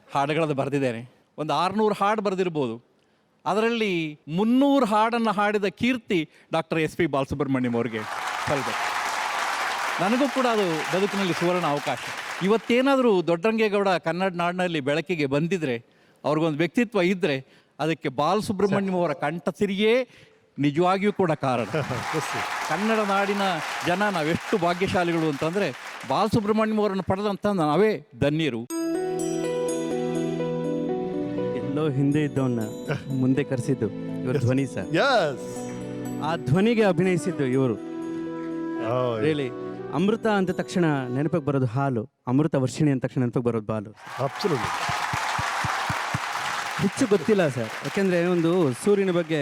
ಹಾಡುಗಳನ್ನು ಬರೆದಿದ್ದೇನೆ. ಒಂದು 600 ಹಾಡು ಬರೆದಿರ್ಬೋದು. ಅದರಲ್ಲಿ 300 ಹಾಡನ್ನು ಹಾಡಿದ ಕೀರ್ತಿ ಡಾಕ್ಟರ್ SP ಬಾಲಸುಬ್ರಹ್ಮಣ್ಯಂ ಅವರಿಗೆ ಸಲ್ಲಬೇಕು. ನನಗೂ ಕೂಡ ಅದು ಬದುಕಿನಲ್ಲಿ ಸುವರ್ಣ ಅವಕಾಶ. ಇವತ್ತೇನಾದರೂ ದೊಡ್ಡರಂಗೇಗೌಡ ಕನ್ನಡ ನಾಡಿನಲ್ಲಿ ಬೆಳಕಿಗೆ ಬಂದಿದ್ದರೆ, ಅವ್ರಿಗೊಂದು ವ್ಯಕ್ತಿತ್ವ ಇದ್ದರೆ, ಅದಕ್ಕೆ ಬಾಲಸುಬ್ರಹ್ಮಣ್ಯಂ ಅವರ ಕಂಠಸಿರಿಯೇ ನಿಜವಾಗಿಯೂ ಕೂಡ ಕಾರಣ. ಕನ್ನಡ ನಾಡಿನ ಜನ ನಾವೆಷ್ಟು ಭಾಗ್ಯಶಾಲಿಗಳು ಅಂತಂದರೆ, ಬಾಲಸುಬ್ರಹ್ಮಣ್ಯಂ ಅವರನ್ನು ಪಡೆದಂಥ ನಾವೇ ಧನ್ಯರು. ಎಲ್ಲೋ ಹಿಂದೆ ಇದ್ದವನ್ನ ಮುಂದೆ ಕರೆಸಿದ್ದು ಇವರು ಧ್ವನಿ ಸರ್. ಆ ಧ್ವನಿಗೆ ಅಭಿನಯಿಸಿದ್ದು ಇವರು. ರಿಯಲಿ ಅಮೃತ ಅಂದ ತಕ್ಷಣ ನೆನಪಿಗೆ ಬರೋದು ಹಾಲು, ಅಮೃತ ವರ್ಷಿಣಿ ಅಂದ ತಕ್ಷಣ ನೆನಪಿಗೆ ಬರೋದು ಬಾಲು. ಹೆಚ್ಚು ಗೊತ್ತಿಲ್ಲ ಸರ್, ಯಾಕೆಂದರೆ ಒಂದು ಸೂರ್ಯನ ಬಗ್ಗೆ,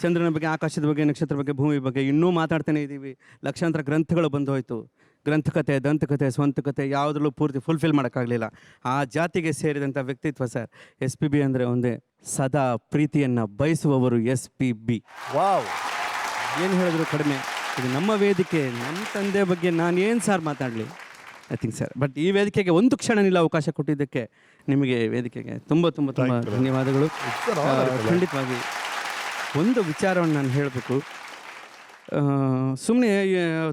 ಚಂದ್ರನ ಬಗ್ಗೆ, ಆಕಾಶದ ಬಗ್ಗೆ, ನಕ್ಷತ್ರ ಬಗ್ಗೆ, ಭೂಮಿ ಬಗ್ಗೆ ಇನ್ನೂ ಮಾತಾಡ್ತಾನೆ ಇದ್ದೀವಿ. ಲಕ್ಷಾಂತರ ಗ್ರಂಥಗಳು ಬಂದು ಹೋಯಿತು. ಗ್ರಂಥಕತೆ, ದಂತಕತೆ, ಸ್ವಂತಕತೆ ಯಾವುದ್ರಲ್ಲೂ ಪೂರ್ತಿ ಫುಲ್ಫಿಲ್ ಮಾಡೋಕ್ಕಾಗಲಿಲ್ಲ. ಆ ಜಾತಿಗೆ ಸೇರಿದಂಥ ವ್ಯಕ್ತಿತ್ವ ಸರ್. SPB ಅಂದರೆ ಒಂದೇ, ಸದಾ ಪ್ರೀತಿಯನ್ನು ಬಯಸುವವರು SPB. ವಾವ್, ಏನು ಹೇಳಿದ್ರು ಕಡಿಮೆ. ಇದು ನಮ್ಮ ವೇದಿಕೆ, ನಮ್ಮ ತಂದೆ ಬಗ್ಗೆ ನಾನು ಏನು ಸರ್ ಮಾತಾಡಲಿ, ಐ ಥಿಂಕ್ ಸರ್. ಬಟ್ ಈ ವೇದಿಕೆಗೆ ಒಂದು ಕ್ಷಣನಿಲ್ಲ ಅವಕಾಶ ಕೊಟ್ಟಿದ್ದಕ್ಕೆ ನಿಮಗೆ ವೇದಿಕೆಗೆ ತುಂಬ ತುಂಬ ತುಂಬ ಧನ್ಯವಾದಗಳು. ಖಂಡಿತವಾಗಿ ಒಂದು ವಿಚಾರವನ್ನು ನಾನು ಹೇಳಬೇಕು. ಸುಮ್ಮನೆ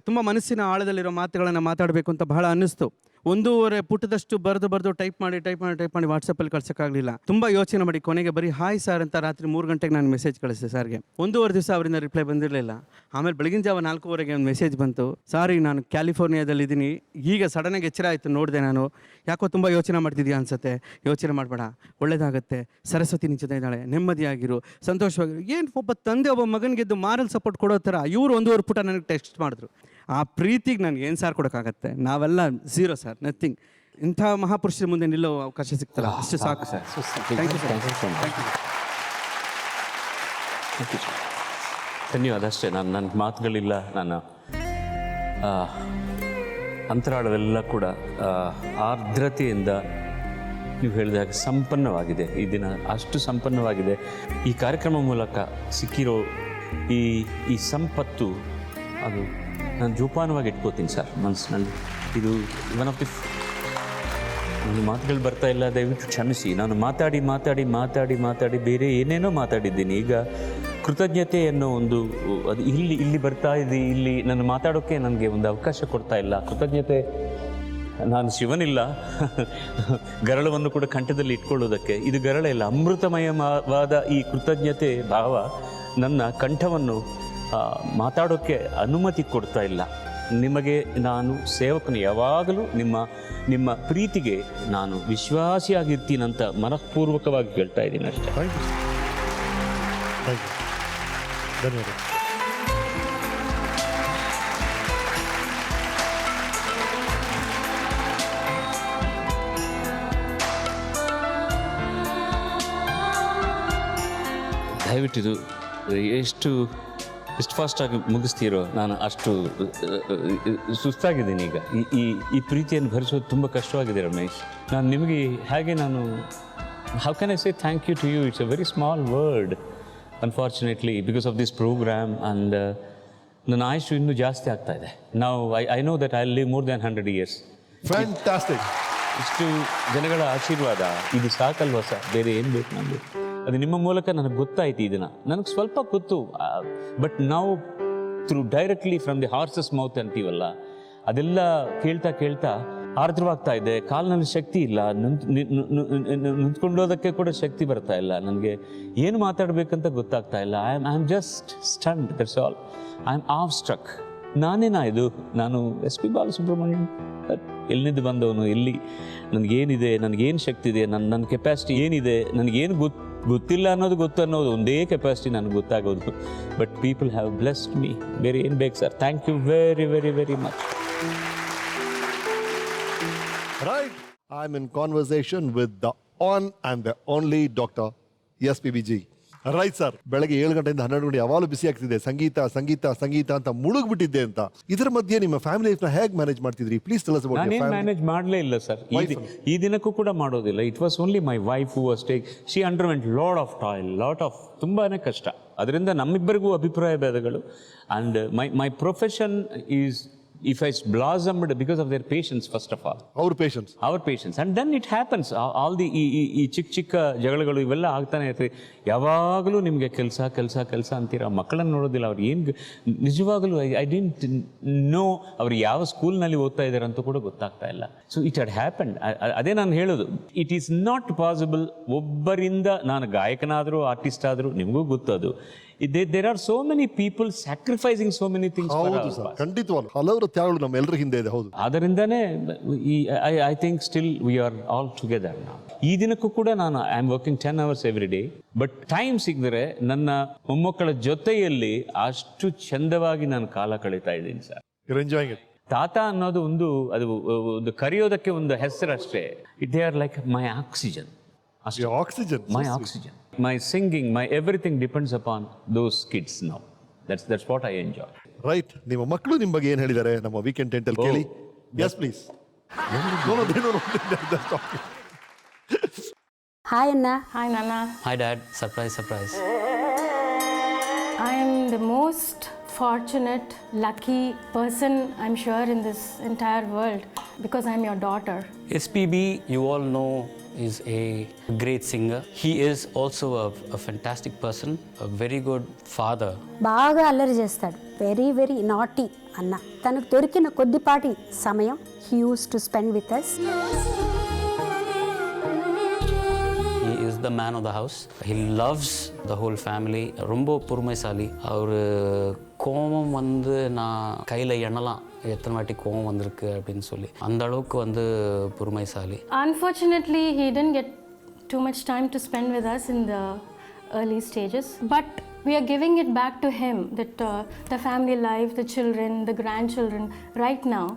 ತುಂಬ ಮನಸ್ಸಿನ ಆಳದಲ್ಲಿರೋ ಮಾತುಗಳನ್ನು ಮಾತಾಡಬೇಕು ಅಂತ ಬಹಳ ಅನ್ನಿಸ್ತು. 1.5 ಪುಟದಷ್ಟು ಬರೆದು ಟೈಪ್ ಮಾಡಿ ವಾಟ್ಸಪ್ಪಲ್ಲಿ ಕಳ್ಸೋಕ್ಕಾಗಲಿಲ್ಲ. ತುಂಬ ಯೋಚನೆ ಮಾಡಿ ಕೊನೆಗೆ ಬರೀ ಹಾಯ್ ಸರ್ ಅಂತ ರಾತ್ರಿ 3 ಗಂಟೆಗೆ ನಾನು ಮೆಸೇಜ್ ಕಳಿಸಿದೆ ಸರ್ಗೆ. 1.5 ದಿವಸ ಅವರಿಂದ ರಿಪ್ಲೈ ಬಂದಿರಲಿಲ್ಲ. ಆಮೇಲೆ ಬೆಳಗಿನ ಜಾವ 4:15ಗೆ ಒಂದು ಮೆಸೇಜ್ ಬಂತು. ಸಾರಿ, ನಾನು ಕ್ಯಾಲಿಫೋರ್ನಿಯಾದಲ್ಲಿದ್ದೀನಿ, ಈಗ ಸಡನ್ನಾಗಿ ಎಚ್ಚರ ಆಯಿತು, ನೋಡಿದೆ ನಾನು. ಯಾಕೋ ತುಂಬ ಯೋಚನೆ ಮಾಡ್ತಿದ್ಯಾ ಅನ್ಸುತ್ತೆ. ಯೋಚನೆ ಮಾಡಬೇಡ, ಒಳ್ಳೇದಾಗತ್ತೆ, ಸರಸ್ವತಿ ನಿಂಚದ ಇದ್ದಾಳೆ, ನೆಮ್ಮದಿಯಾಗಿರು, ಸಂತೋಷವಾಗಿರು. ಏನು ಒಬ್ಬ ತಂದೆ ಒಬ್ಬ ಮಗನಿಗೆದ್ದು ಮಾರಲ್ ಸಪೋರ್ಟ್ ಕೊಡೋ ಥರ ಇವರು 1.5 ಪುಟ ನನಗೆ ಟೆಕ್ಸ್ಟ್ ಮಾಡಿದ್ರು. ಆ ಪ್ರೀತಿಗೆ ನನಗೆ ಏನು ಸಾರ್ ಕೊಡೋಕ್ಕಾಗತ್ತೆ? ನಾವೆಲ್ಲ ಝೀರೋ ಸರ್, ನಥಿಂಗ್. ಇಂಥ ಮಹಾಪುರುಷರ ಮುಂದೆ ನಿಲ್ಲೋ ಅವಕಾಶ ಸಿಗ್ತಲ್ಲ, ಅಷ್ಟು ಸಾಕು ಸರ್. Thank you sir. ಧನ್ಯವಾದ. ಅಷ್ಟೇ, ನನ್ನ ಮಾತುಗಳಿಲ್ಲ. ನನ್ನ ಅಂತರಾಳವೆಲ್ಲ ಕೂಡ ಆರ್ದ್ರತೆಯಿಂದ ನೀವು ಹೇಳಿದಾಗ ಸಂಪನ್ನವಾಗಿದೆ. ಈ ದಿನ ಅಷ್ಟು ಸಂಪನ್ನವಾಗಿದೆ. ಈ ಕಾರ್ಯಕ್ರಮ ಮೂಲಕ ಸಿಕ್ಕಿರೋ ಈ ಸಂಪತ್ತು, ಅದು ನಾನು ಜೋಪಾನವಾಗಿ ಇಟ್ಕೋತೀನಿ ಸರ್ ಮನಸ್ಸಿನಲ್ಲಿ. ಇದು ಒನ್ ಆಫ್ ದಿ ನನ್ನ ಮಾತುಗಳು ಬರ್ತಾ ಇಲ್ಲ, ದಯವಿಟ್ಟು ಕ್ಷಮಿಸಿ. ನಾನು ಮಾತಾಡಿ ಬೇರೆ ಏನೇನೋ ಮಾತಾಡಿದ್ದೀನಿ. ಈಗ ಕೃತಜ್ಞತೆ ಅನ್ನೋ ಒಂದು ಅದು ಇಲ್ಲಿ ಬರ್ತಾ ಇದೆ. ಇಲ್ಲಿ ನಾನು ಮಾತಾಡೋಕ್ಕೆ ನನಗೆ ಒಂದು ಅವಕಾಶ ಕೊಡ್ತಾ ಇಲ್ಲ. ಕೃತಜ್ಞತೆ, ನಾನು ಶಿವನಿಲ್ಲ ಗರಳವನ್ನು ಕೂಡ ಕಂಠದಲ್ಲಿ ಇಟ್ಕೊಳ್ಳೋದಕ್ಕೆ. ಇದು ಗರಳ ಇಲ್ಲ, ಅಮೃತಮಯವಾದ ಈ ಕೃತಜ್ಞತೆ ಭಾವ ನನ್ನ ಕಂಠವನ್ನು ಮಾತಾಡೋಕ್ಕೆ ಅನುಮತಿ ಕೊಡ್ತಾ ಇಲ್ಲ. ನಿಮಗೆ ನಾನು ಸೇವಕನು, ಯಾವಾಗಲೂ ನಿಮ್ಮ ಪ್ರೀತಿಗೆ ನಾನು ವಿಶ್ವಾಸಿಯಾಗಿರ್ತೀನಂತ ಮನಃಪೂರ್ವಕವಾಗಿ ಹೇಳ್ತಾ ಇದ್ದೀನಿ ಅಷ್ಟೇ. ಧನ್ಯವಾದ. ದಯವಿಟ್ಟು ಇದು ಎಷ್ಟು ಫಾಸ್ಟಾಗಿ ಮುಗಿಸ್ತೀರೋ, ನಾನು ಅಷ್ಟು ಸುಸ್ತಾಗಿದ್ದೀನಿ ಈಗ. ಈ ಪ್ರೀತಿಯನ್ನು ಭರಿಸೋದು ತುಂಬ ಕಷ್ಟವಾಗಿದೆ ರಮೇಶ್. ನಾನು ನಿಮಗೆ ಹೇಗೆ how can I say thank you to you? It's a very small word unfortunately because of this programme. And ನನ್ನ ಆಯುಷು ಇನ್ನೂ ಜಾಸ್ತಿ ಆಗ್ತಾ ಇದೆ. ನಾವು I know that I live more than 100 years. Fantastic. ಇಷ್ಟು ಜನಗಳ ಆಶೀರ್ವಾದ ಇದು ಸಾಕಲ್ವ ಸರ್? ಬೇರೆ ಏನು ಬೇಕು ನಮಗೆ? ಅದು ನಿಮ್ಮ ಮೂಲಕ ನನಗೆ ಗೊತ್ತಾಯ್ತು. ಇದನ್ನು ನನಗೆ ಸ್ವಲ್ಪ ಗೊತ್ತು, ಬಟ್ ನಾವು through directly from the horses mouth ಅಂತೀವಲ್ಲ, ಅದೆಲ್ಲ ಕೇಳ್ತಾ ಆರ್ದ್ರವಾಗ್ತಾ ಇದೆ. ಕಾಲಿನಲ್ಲಿ ಶಕ್ತಿ ಇಲ್ಲ, ನಿಂತ್ಕೊಂಡೋದಕ್ಕೆ ಕೂಡ ಶಕ್ತಿ ಬರ್ತಾ ಇಲ್ಲ. ನನಗೆ ಏನು ಮಾತಾಡಬೇಕಂತ ಗೊತ್ತಾಗ್ತಾ ಇಲ್ಲ. I am just stunned, that's all. I am awestruck ನಾನೇನಾ ಇದು, ನಾನು ಎಸ್ ಪಿ ಬಾಲಸುಬ್ರಹ್ಮಣ್ಯಂ ಎಲ್ಲಿಂದ ಬಂದವನು, ಎಲ್ಲಿ ನನಗೇನಿದೆ, ನನಗೇನು ಶಕ್ತಿ ಇದೆ, ನನ್ನ ಕೆಪಾಸಿಟಿ ಏನಿದೆ, ನನಗೇನು ಗೊತ್ತಿಲ್ಲ ಅನ್ನೋದು ಗೊತ್ತು ಅನ್ನೋದು ಒಂದೇ ಕೆಪಾಸಿಟಿ ನನಗೆ ಗೊತ್ತಾಗೋದು. But people have blessed me. ಬೇರೆ ಏನು ಬೇಕು sir? Thank you very very very much. Right. I'm in conversation with the on and the only Dr. SPBG. Right sir, ಬೆಳಗ್ಗೆ 7 ಗಂಟೆಯಿಂದ 12 ಗಂಟೆ ಯಾವಾಗಲೂ ಬಿಸಿ ಆಗ್ತಿದೆ, ಸಂಗೀತ ಸಂಗೀತ ಸಂಗೀತ ಅಂತ ಮುಳುಗ್ಬಿಟ್ಟಿದ್ದೆ ಅಂತ. ಇದರ ಮಧ್ಯೆ ನಿಮ್ಮ ಫ್ಯಾಮಿಲಿ ಲೈಫ್ನ ಹೇಗೆ ಮ್ಯಾನೇಜ್ ಮಾಡ್ತಿದ್ರಿ? Please tell us about your family. Manage ಮಾಡಲೇ ಇಲ್ಲ ಸರ್, ಈ ದಿನಕ್ಕೂ ಕೂಡ ಮಾಡೋದಿಲ್ಲ. It was only my wife who was take, she underwent lot of ತುಂಬಾ ಕಷ್ಟ. ಅದರಿಂದ ನಮ್ಮಿಬ್ಬರಿಗೂ ಅಭಿಪ್ರಾಯ ಭೇದಗಳು. And my profession is if I blossomed because of their patience, first of all. Our patience. And then it happens. All the ಚಿಕ್ಕ ಜಗಳಗಳು ಇವೆಲ್ಲ ಆಗ್ತಾನೆ ಇರ್ತೀವಿ. ಯಾವಾಗಲೂ ನಿಮಗೆ ಕೆಲಸ ಅಂತೀರ, ಮಕ್ಕಳನ್ನು ನೋಡೋದಿಲ್ಲ. ಅವ್ರು ಏನು ನಿಜವಾಗಲೂ ಐ ಡಿಂಟ್ ನೋ ಅವ್ರು ಯಾವ ಸ್ಕೂಲ್ನಲ್ಲಿ ಓದ್ತಾ ಇದ್ದಾರೆ ಅಂತ ಕೂಡ ಗೊತ್ತಾಗ್ತಾ ಇಲ್ಲ. So it had happened. ಅದೇ ನಾನು ಹೇಳೋದು, ಇಟ್ ಈಸ್ ನಾಟ್ ಪಾಸಿಬಲ್ ಒಬ್ಬರಿಂದ ನಾನು ಗಾಯಕನಾದರೂ ಆರ್ಟಿಸ್ಟ್ ಆದರೂ, ನಿಮಗೂ ಗೊತ್ತದು. There are so many people sacrificing so many things for us. ಖಂಡಿತವಾಗ್ಲೂ ಹಲವರು ತ್ಯಾಗಗಳು ನಮ್ಮೆಲ್ಲರ ಹಿಂದೆ ಇದೆ. ಹೌದು, ಅದರಿಂದನೇ I think still we are all together ನಾವು. ಈ ದಿನಕ್ಕೂ ಕೂಡ ನಾನು I am working 10 hours every day. But time ಸಿಗದರೆ ನನ್ನ ಮೊಮ್ಮಕ್ಕಳ ಜೊತೆಯಲ್ಲಿ ಅಷ್ಟು ಚಂದವಾಗಿ ನಾನು ಕಾಲ ಕಳೀತಾ ಇದ್ದೀನಿ ಸರ್. You're enjoying it. ತಾತ ಅನ್ನೋದು ಒಂದು ಕರೆಯೋದಕ್ಕೆ ಒಂದು ಹೆಸರಷ್ಟೇ. They are like my oxygen. My oxygen. My singing, my everything depends upon those kids now. That's what I enjoy. Right. ನಿಮ್ಮ ಮಕ್ಕಳು ನಿಮ್ಮ ಬಗ್ಗೆ ಏನು ಹೇಳಿದ್ದಾರೆ ನಮ್ಮ ವೀಕೆಂಡ್ ಟೆಂಟಲ್ಲಿ ಕೇಳಿ. Yes, please. Hi Anna. Hi Nana. Hi Dad. Surprise. I am the most fortunate, lucky person, I'm sure, in this entire world because I'm your daughter. SPB, you all know, is a great singer. He is also a fantastic person, a very good father. బాగా అల్లరి చేస్తాడు. Very very naughty అన్న. తనకు దొరికిన కొద్దిపాటి సమయం he used to spend with us. He is the man of the house. He loves the whole family. ரொம்ப பொறுமைசாலி. அவர் கோபம் நான் கையில் எண்ணலாம் எத்தனை வாட்டி கோபம் வந்திருக்கு அப்படின்னு சொல்லி, அந்த அளவுக்கு பொறுமைசாலி. Unfortunately, he didn't get too much time to spend with us in the early stages, but we are giving it back to him, that the family life, the children, the grandchildren right now,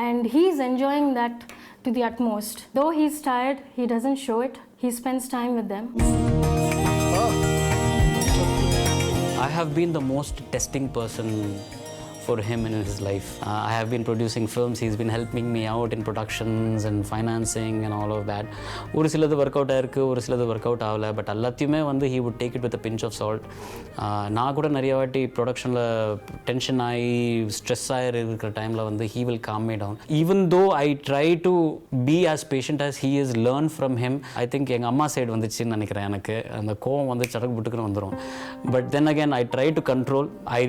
and he's enjoying that to the utmost. Though he's tired, he doesn't show it. He spends time with them. I have been the most testing person for him in his life. I have been producing films. He's been helping me out in productions and financing and all of that. ஒரு சிலது work out ஆயிருக்கு, ஒரு சிலது work out ஆகலை. But எல்லாத்தையுமே he would take it with a pinch of salt. நான் கூட நிறைய வாட்டி ப்ரொடக்ஷனில் டென்ஷன் ஆகி ஸ்ட்ரெஸ் ஆகிருக்கிற டைமில் he will calm me down. Even though I try to be as patient as he is, learn from him. I think எங்கள் அம்மா side வந்துச்சுன்னு நினைக்கிறேன். எனக்கு அந்த கோவம் சடக்கு புட்டுக்குன்னு வந்துடும். But then again, I try to control. I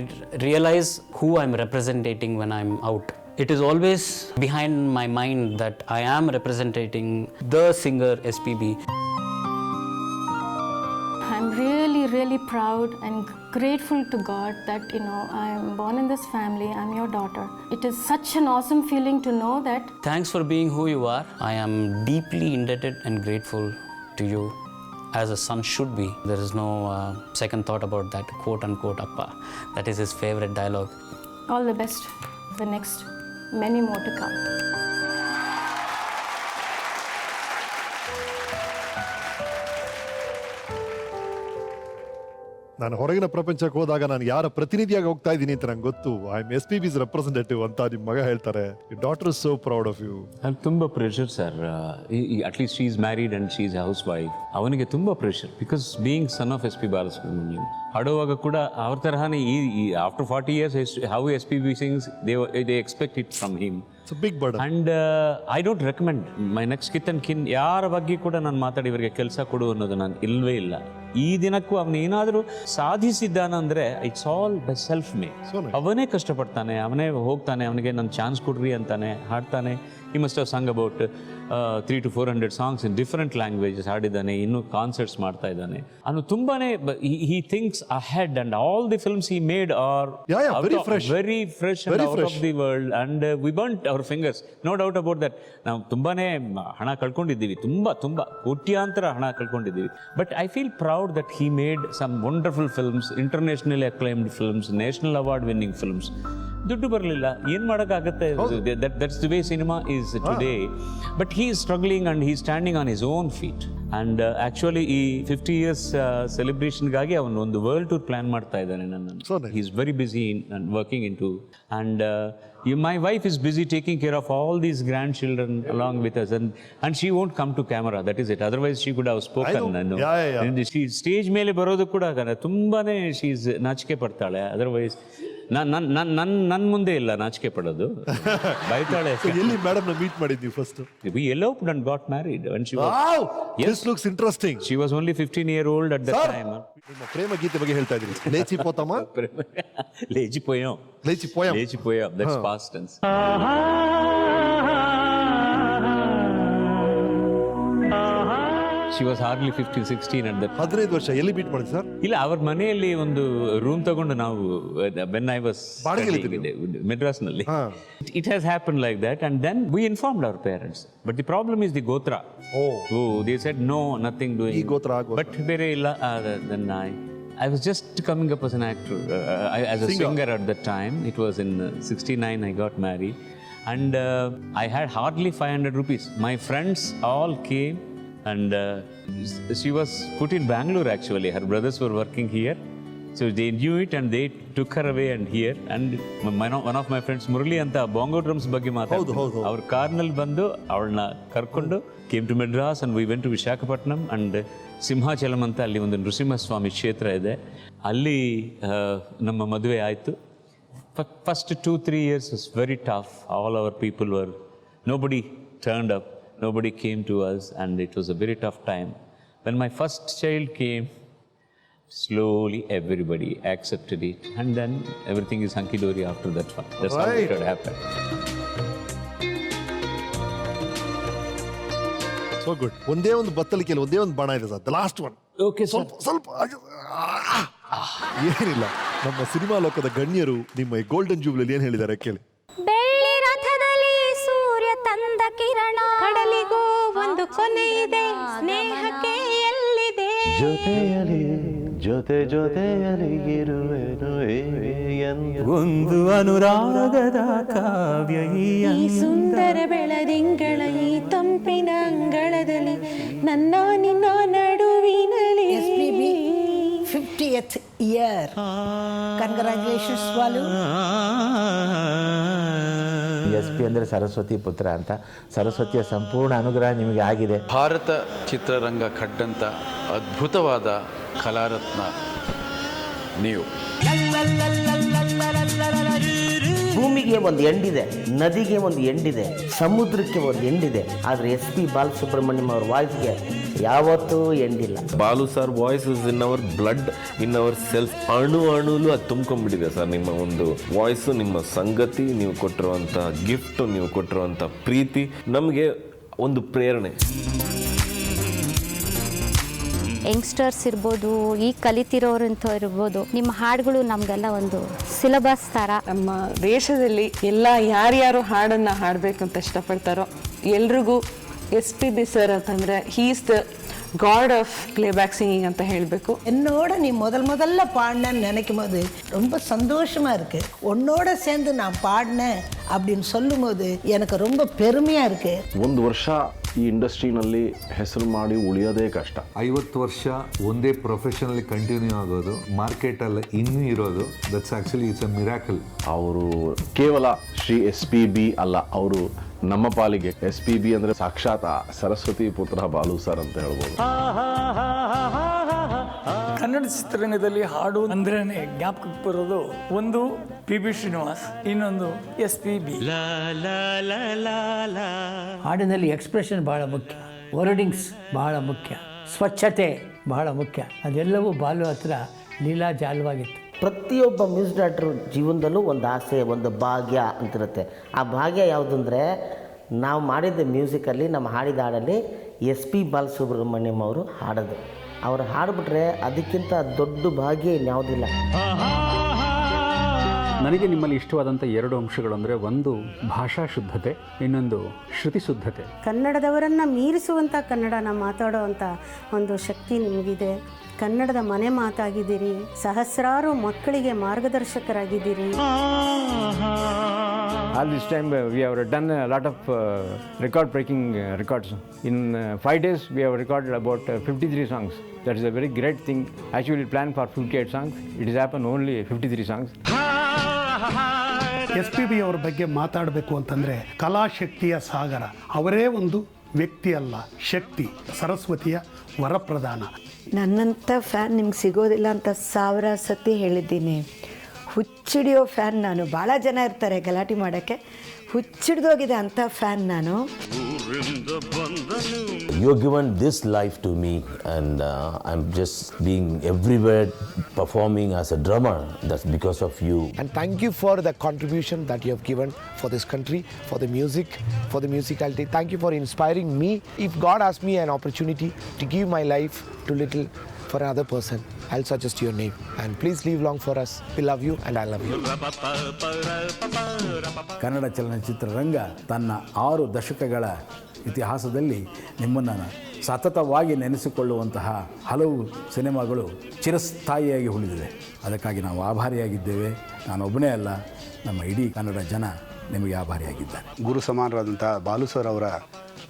realize who I'm representing when I'm out. It is always behind my mind that I am representing the singer SPB. I'm really, really proud and grateful to God that, I am born in this family. I'm your daughter. It is such an awesome feeling to know that. Thanks for being who you are. I am deeply indebted and grateful to you, as a son should be. There is no second thought about that, quote unquote appa. That is his favorite dialogue. All the best for the next many more to come. ನಾನು ಹೊರಗಿನ ಪ್ರಪಂಚಕ್ಕೆ ಹೋದಾಗ ನಾನು ಯಾರ ಪ್ರತಿನಿಧಿಯಾಗಿ ಹೋಗ್ತಾ ಇದ್ದೀನಿ ಅಂತ ನಂಗೆ ಗೊತ್ತು. ಐ ಆಮ್ SPB's ರೆಪ್ರೆಸೆಂಟೇಟಿವ್ ಅಂತ ನಿಮ್ಮ ಮಗ ಹೇಳ್ತಾರೆ. Daughter is so proud of you. ತುಂಬ pressure sir. At least she is married and she is housewife. ಅವನಿಗೆ ತುಂಬ pressure, because being son of SP Balasubrahmanyam. ಹಾಡುವಾಗ ಕೂಡ ಅವ್ರ ತರಹನೇ ಈ after 40 years how SPB sings, they expect it from him. It's a big burden. And I don't recommend my next kith and kin ಯಾರ ಬಗ್ಗೆ ಕೂಡ ನಾನು ಮಾತಾಡಿ ಇವರಿಗೆ ಕೆಲಸ ಕೊಡು ಅನ್ನೋದು ನಾನು ಇಲ್ಲವೇ ಇಲ್ಲ. ಈ ದಿನಕ್ಕೂ ಅವನು ಏನಾದರೂ ಸಾಧಿಸಿದ್ದಾನಂದ್ರೆ it's all by self made. ಅವನೇ ಕಷ್ಟಪಡ್ತಾನೆ, ಅವನೇ ಹೋಗ್ತಾನೆ, ಅವನಿಗೆ ನನ್ನ ಚಾನ್ಸ್ ಕೊಡ್ರಿ ಅಂತಾನೆ, ಹಾಡ್ತಾನೆ, he must have sung about 300 to 400 songs in different languages ಹಾಡಿದ್ದಾನೆ, ಇನ್ನೂ ಕಾನ್ಸರ್ಟ್ಸ್ ಮಾಡ್ತಾ ಇದ್ದಾನೆ. ಅವನು ತುಂಬಾನೇ he thinks ahead, and all the films he made are very fresh and out of the world, and we burnt our fingers, no doubt about that. ನಾವು ತುಂಬಾನೇ ಹಣ ಕಳ್ಕೊಂಡಿದ್ದೀವಿ, ತುಂಬಾ ಕೋಟ್ಯಾಂತರ ಹಣ ಕಳ್ಕೊಂಡಿದ್ದೀವಿ. But I feel proud that he made some wonderful films, internationally acclaimed films, national award winning films. ದುಡ್ಡು ಬರಲಿಲ್ಲ, ಏನು ಮಾಡೋಕ್ಕಾಗತ್ತೆ? That's the way cinema is today. But he is struggling and he standing on his own feet. And actually ಈ 50 years ಸೆಲೆಬ್ರೇಷನ್ಗಾಗಿ ಅವನು ಒಂದು world tour plan ಮಾಡ್ತಾ ಇದ್ದಾನೆ. ನನ್ನನ್ನು he is very busy in working in to, and my wife is busy taking care of all these grandchildren along with us, and she won't come to camera, that is it. Otherwise she could have spoken. She stage ಮೇಲೆ ಬರೋದು ಕೂಡ ತುಂಬಾನೇ she is ನಾಚಿಕೆ ಪಡ್ತಾಳೆ. Otherwise ನನ್ನ ಮುಂದೆ ಇಲ್ಲ ನಾಚಿಕೆ ಪಡೋದು, ಬೈತಾಳೆ. ಎಲ್ಲಿ ಮೇಡಮ್ ನ ಮೀಟ್ ಮಾಡಿದ್ವಿ first? We eloped and got married when she was. Wow, this looks interesting. She was only 15 years old at that time. ನಿಮ್ಮ ಪ್ರೇಮ ಗೀತೆ ಬಗ್ಗೆ ಹೇಳ್ತಾ ಇದ್ದೀರಿ. ಲೇಚಿ ಪೋತಮ್ಮ, ಲೇಚಿ poem, that's past tense. She was hardly 15, 16 at that time. 15 ವರ್ಷ. ಎಲ್ಲಿ meet ಮಾಡಿದ್ರಿ sir? ಇಲ್ಲ, ಅವ್ರ ಮನೆಯಲ್ಲಿ ಒಂದು ರೂಮ್ ತಗೊಂಡು ನಾವು when I was ಮೆಡ್ರಾಸ್ನಲ್ಲಿ. It has happened like that, and then we informed our parents. But the problem is the Gotra. They said no, nothing doing. ಈ ಗೋತ್ರ But ಬೇರೆ ಇಲ್ಲ. Then I was just coming up as an actor, as a singer at that time. It was in 69 I got married, and I had hardly 500 rupees. My friends all came, and she was put in Bangalore actually. Her brothers were working here, so they knew it and they took her away and here. And one of my friends, Murali anta, bongo drums ಬಗ್ಗೆ ಮಾತಾಡ್ತಾರೆ. ಅವ್ರ ಕಾರ್ನಲ್ಲಿ ಬಂದು ಅವಳನ್ನ ಕರ್ಕೊಂಡು came to Madras, and we went to Visakhapatnam, and Simhachalam ಅಂತ ಅಲ್ಲಿ ಒಂದು ನೃಸಿಂಹಸ್ವಾಮಿ ಕ್ಷೇತ್ರ ಇದೆ, ಅಲ್ಲಿ ನಮ್ಮ ಮದುವೆ ಆಯಿತು. First 2-3 years was very tough. All our people were, nobody turned up, nobody came to us, and it was a very tough time. When my first child came, slowly everybody accepted it, and then everything is hunky-dory after that one. That's how it had happened. So good. ಒಂದೇ ಒಂದು ಬತ್ತಲಿಕೆಯಲ್ಲಿ ಒಂದೇ ಒಂದು ಬಾಣ ಇದೆ sir, the last one. Okay, ಸ್ವಲ್ಪ ಏನಿಲ್ಲ, ನಮ್ಮ cinema ಲೋಕದ ಗಣ್ಯರು ನಿಮ್ಮ ಈ ಗೋಲ್ಡನ್ ಜೂಬ್ಲಿಯಲ್ಲಿ ಏನು ಹೇಳಿದ್ದಾರೆ ಕೇಳಿ. ಬೆಳ್ಳಿ ರಥದಲ್ಲಿ ಸೂರ್ಯ ತಂದ ಕಿರಣ, ಕಡಲಿಗೂ ಒಂದು ಕೊನೆ ಇದೆ, ಸ್ನೇಹಕ್ಕೆ ಎಲ್ಲಿದೆ ಜೊತೆಯಲ್ಲಿ ಜೊತೆಯಲ್ಲಿ ಇರುವೆನು ಒಂದು ಅನುರಾಗದ ಕಾವ್ಯ ಈ ಸುಂದರ ಬೆಳದಿಂಗಳ ಈ ತಂಪಿನ ಅಂಗಳದಲ್ಲಿ ನನ್ನ ನಿನ್ನ ನಡುವಿನಲ್ಲಿ. SPB 50th year. Congratulations, Walu. SP ಅಂದರೆ ಸರಸ್ವತಿ ಪುತ್ರ ಅಂತ. ಸರಸ್ವತಿಯ ಸಂಪೂರ್ಣ ಅನುಗ್ರಹ ನಿಮಗೆ ಆಗಿದೆ. ಭಾರತ ಚಿತ್ರರಂಗ ಕಂಡಂಥ ಅದ್ಭುತವಾದ ಕಲಾರತ್ನ ನೀವು. ಭೂಮಿಗೆ ಒಂದು ಎಂಡಿದೆ, ನದಿಗೆ ಒಂದು ಎಂಡಿದೆ, ಸಮುದ್ರಕ್ಕೆ ಒಂದು ಎಂಡಿದೆ, ಆದರೆ SP ಬಾಲಸುಬ್ರಹ್ಮಣ್ಯಂ ಅವ್ರ ವಾಯ್ಸ್ಗೆ ಯಾವತ್ತೂ ಎಂಡಿಲ್ಲ. Balu sir voice is in our blood, in our self. ಅಣುಲು ಅದು ತುಂಬ್ಕೊಂಡ್ಬಿಟ್ಟಿದೆ ಸರ್. ನಿಮ್ಮ ಒಂದು ವಾಯ್ಸು, ನಿಮ್ಮ ಸಂಗತಿ, ನೀವು ಕೊಟ್ಟಿರುವಂಥ ಗಿಫ್ಟು, ನೀವು ಕೊಟ್ಟಿರುವಂಥ ಪ್ರೀತಿ ನಮಗೆ ಒಂದು ಪ್ರೇರಣೆ. ಯಂಗ್ಸ್ಟರ್ಸ್ ಇರ್ಬೋದು, ಈಗ ಕಲಿತಿರೋರಂತ ಇರ್ಬೋದು, ನಿಮ್ಮ ಹಾಡುಗಳು ನಮಗೆಲ್ಲ ಒಂದು ಸಿಲೆಬಸ್ ಥರ. ನಮ್ಮ ದೇಶದಲ್ಲಿ ಎಲ್ಲ ಯಾರ್ಯಾರು ಹಾಡನ್ನು ಹಾಡಬೇಕಂತ ಇಷ್ಟಪಡ್ತಾರೋ ಎಲ್ರಿಗೂ SPB ಸರ್ ಅಂತಂದರೆ he is the god of playback singing ಅಂತ ಹೇಳಬೇಕು. என்னோட நீ முதல்ல பாடினேன்னு நினைக்கும் போது ரொம்ப சந்தோஷமா இருக்கு. உன்னோட சேர்ந்து நான் பாடினேன் அப்படின்னு சொல்லும்போது எனக்கு ரொம்ப பெருமையா இருக்கு. ಒಂದು ವರ್ಷ ಈ ಇಂಡಸ್ಟ್ರಿನಲ್ಲಿ ಹೆಸರು ಮಾಡಿ ಉಳಿಯೋದೇ ಕಷ್ಟ. 50 ವರ್ಷ ಒಂದೇ ಪ್ರೊಫೆಷನಲ್ಲಿ ಕಂಟಿನ್ಯೂ ಆಗೋದು, ಮಾರ್ಕೆಟಲ್ಲಿ ಇನ್ನೂ ಇರೋದು, that's actually it's a miracle. ಅವರು ಕೇವಲ ಶ್ರೀ SPB ಅಲ್ಲ, ಅವರು ನಮ್ಮ ಪಾಲಿಗೆ SPB ಅಂದರೆ ಸಾಕ್ಷಾತ್ ಸರಸ್ವತಿ ಪುತ್ರ ಬಾಲು ಸರ್ ಅಂತ ಹೇಳ್ಬೋದು. ಕನ್ನಡ ಚಿತ್ರರಂಗದಲ್ಲಿ ಹಾಡು ಅಂದ್ರೆ ಜ್ಞಾಪಕಕ್ಕೆ ಬರೋದು ಒಂದು PB ಶ್ರೀನಿವಾಸ್, ಇನ್ನೊಂದು SPB. ಹಾಡಿನಲ್ಲಿ ಎಕ್ಸ್ಪ್ರೆಷನ್ ಬಹಳ ಮುಖ್ಯ, ವರ್ಡಿಂಗ್ಸ್ ಬಹಳ ಮುಖ್ಯ, ಸ್ವಚ್ಛತೆ ಬಹಳ ಮುಖ್ಯ. ಅದೆಲ್ಲವೂ ಬಾಲು ಹತ್ರ ಲೀಲಾ ಜಾಲವಾಗಿತ್ತು. ಪ್ರತಿಯೊಬ್ಬ ಮ್ಯೂಸಿಕ್ ಡೈರೆಕ್ಟರ್ ಜೀವನದಲ್ಲೂ ಒಂದು ಆಸೆ, ಒಂದು ಭಾಗ್ಯ ಅಂತಿರುತ್ತೆ. ಆ ಭಾಗ್ಯ ಯಾವುದಂದರೆ ನಾವು ಮಾಡಿದ ಮ್ಯೂಸಿಕಲ್ಲಿ ನಮ್ಮ ಹಾಡಿದ ಹಾಡಲ್ಲಿ SP ಬಾಲಸುಬ್ರಹ್ಮಣ್ಯಂ ಅವರು ಹಾಡೋದು. ಅವ್ರು ಹಾಡ್ಬಿಟ್ರೆ ಅದಕ್ಕಿಂತ ದೊಡ್ಡ ಭಾಗ್ಯ ಇನ್ಯಾವುದಿಲ್ಲ. ನನಗೆ ನಿಮ್ಮಲ್ಲಿ ಇಷ್ಟವಾದಂಥ 2 ಅಂಶಗಳು ಅಂದರೆ, ಒಂದು ಭಾಷಾ ಶುದ್ಧತೆ, ಇನ್ನೊಂದು ಶ್ರುತಿ ಶುದ್ಧತೆ. ಕನ್ನಡದವರನ್ನು ಮೀರಿಸುವಂಥ ಕನ್ನಡನ ಮಾತಾಡೋವಂಥ ಒಂದು ಶಕ್ತಿ ನಿಮಗಿದೆ. ಕನ್ನಡದ ಮನೆ ಮಾತಾಗಿದ್ದೀರಿ, ಸಹಸ್ರಾರು ಮಕ್ಕಳಿಗೆ ಮಾರ್ಗದರ್ಶಕರಾಗಿದ್ದೀರಿ. All this time we have done a lot of record breaking records. In 5 days we have recorded about 53 songs. That is a very great thing. Actually planned for 58 songs. It has happened only 53 songs. SPB ಅವರ ಬಗ್ಗೆ ಮಾತಾಡಬೇಕು ಅಂತಂದರೆ ಕಲಾಶಕ್ತಿಯ ಸಾಗರ. ಅವರೇ ಒಂದು ವ್ಯಕ್ತಿ ಅಲ್ಲ, ಶಕ್ತಿ, ಸರಸ್ವತಿಯ ವರಪ್ರದಾನ. ನನ್ನಂಥ ಫ್ಯಾನ್ ನಿಮ್ಗೆ ಸಿಗೋದಿಲ್ಲ ಅಂತ 1000 ಸತಿ ಹೇಳಿದ್ದೀನಿ. ಹುಚ್ಚಿಡಿಯೋ ಫ್ಯಾನ್ ನಾನು. ಭಾಳ ಜನ ಇರ್ತಾರೆ ಗಲಾಟೆ ಮಾಡೋಕ್ಕೆ, ಹುಚ್ಚಿಡ್ದೋಗಿದೆ ಅಂಥ ಫ್ಯಾನ್ ನಾನು. You have given this life to me, and I'm just being everywhere performing as a drummer. That's because of you. And thank you for the contribution that you have given for this country, for the music, for the musicality. Thank you for inspiring me. If God asks me an opportunity to give my life to little for another person, I'll suggest your name. And please live long for us. We love you and I love you. Kannada ಚಲನಚಿತ್ರರಂಗ ತನ್ನ 6 ದಶಕಗಳ ಇತಿಹಾಸದಲ್ಲಿ ನಿಮ್ಮನ್ನು ಸತತವಾಗಿ ನೆನೆಸಿಕೊಳ್ಳುವಂತಹ ಹಲವು ಸಿನಿಮಾಗಳು ಚಿರಸ್ಥಾಯಿಯಾಗಿ ಉಳಿದಿದೆ. ಅದಕ್ಕಾಗಿ ನಾವು ಆಭಾರಿಯಾಗಿದ್ದೇವೆ. ನಾನೊಬ್ಬನೇ ಅಲ್ಲ, ನಮ್ಮ ಇಡೀ ಕನ್ನಡ ಜನ ನಿಮಗೆ ಆಭಾರಿಯಾಗಿದ್ದಾರೆ. ಗುರು ಸಮಾನರಾದಂಥ ಬಾಲು ಸರ್ ಅವರ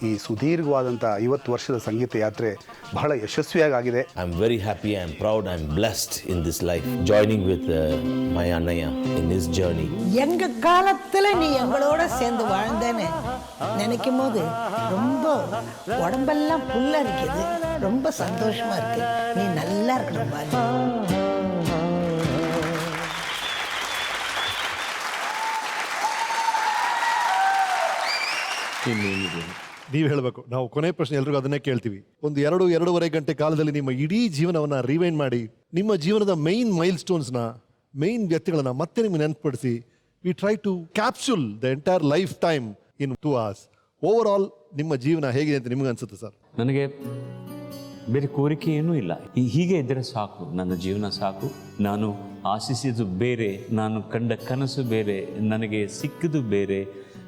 ಈ ಸುದೀರ್ಘವಾದಂಥ 50 ವರ್ಷದ ಸಂಗೀತ ಯಾತ್ರೆ ಬಹಳ ಯಶಸ್ವಿಯಾಗಿದೆ. I am very happy, I am proud, I am blessed in this life, joining with my அண்ணையா in his journey. எங்க காலத்துல நீ எங்களோட சேர்ந்து வாழ்ந்தேன்னு நினைக்கும் போது ரொம்ப உடம்பெல்லாம் புல்ல இருக்குது. ரொம்ப சந்தோஷமா இருக்கு. நீ நல்லா இருக்கணும் பாரு. ನೀವು ಹೇಳಬೇಕು. ನಾವು ಕೊನೆ ಪ್ರಶ್ನೆ ಎಲ್ರಿಗೂ ಅದನ್ನೇ ಕೇಳ್ತೀವಿ. ಒಂದು 2-2.5 ಗಂಟೆ ಕಾಲದಲ್ಲಿ ನಿಮ್ಮ ಇಡೀ ಜೀವನವನ್ನು ರಿವೈಂಡ್ ಮಾಡಿ, ನಿಮ್ಮ ಜೀವನದ ಮೈನ್ ಮೈಲ್ ಸ್ಟೋನ್ಸ್ನ, ಮೈನ್ ವ್ಯಕ್ತಿಗಳನ್ನ ಮತ್ತೆ ನಿಮ್ಗೆ ನೆನಪುಪಡಿಸಿ, we try to capsule the entire lifetime in 2 hours. Overall ನಿಮ್ಮ ಜೀವನ ಹೇಗಿದೆ ಅಂತ ನಿಮ್ಗೆ ಅನ್ಸುತ್ತೆ ಸರ್? ನನಗೆ ಬೇರೆ ಕೋರಿಕೆ ಏನೂ ಇಲ್ಲ. ಹೀಗೆ ಇದ್ದರೆ ಸಾಕು, ನನ್ನ ಜೀವನ ಸಾಕು. ನಾನು ಆಶಿಸಿದ್ದು ಬೇರೆ, ನಾನು ಕಂಡ ಕನಸು ಬೇರೆ, ನನಗೆ ಸಿಕ್ಕಿದ್ದು ಬೇರೆ.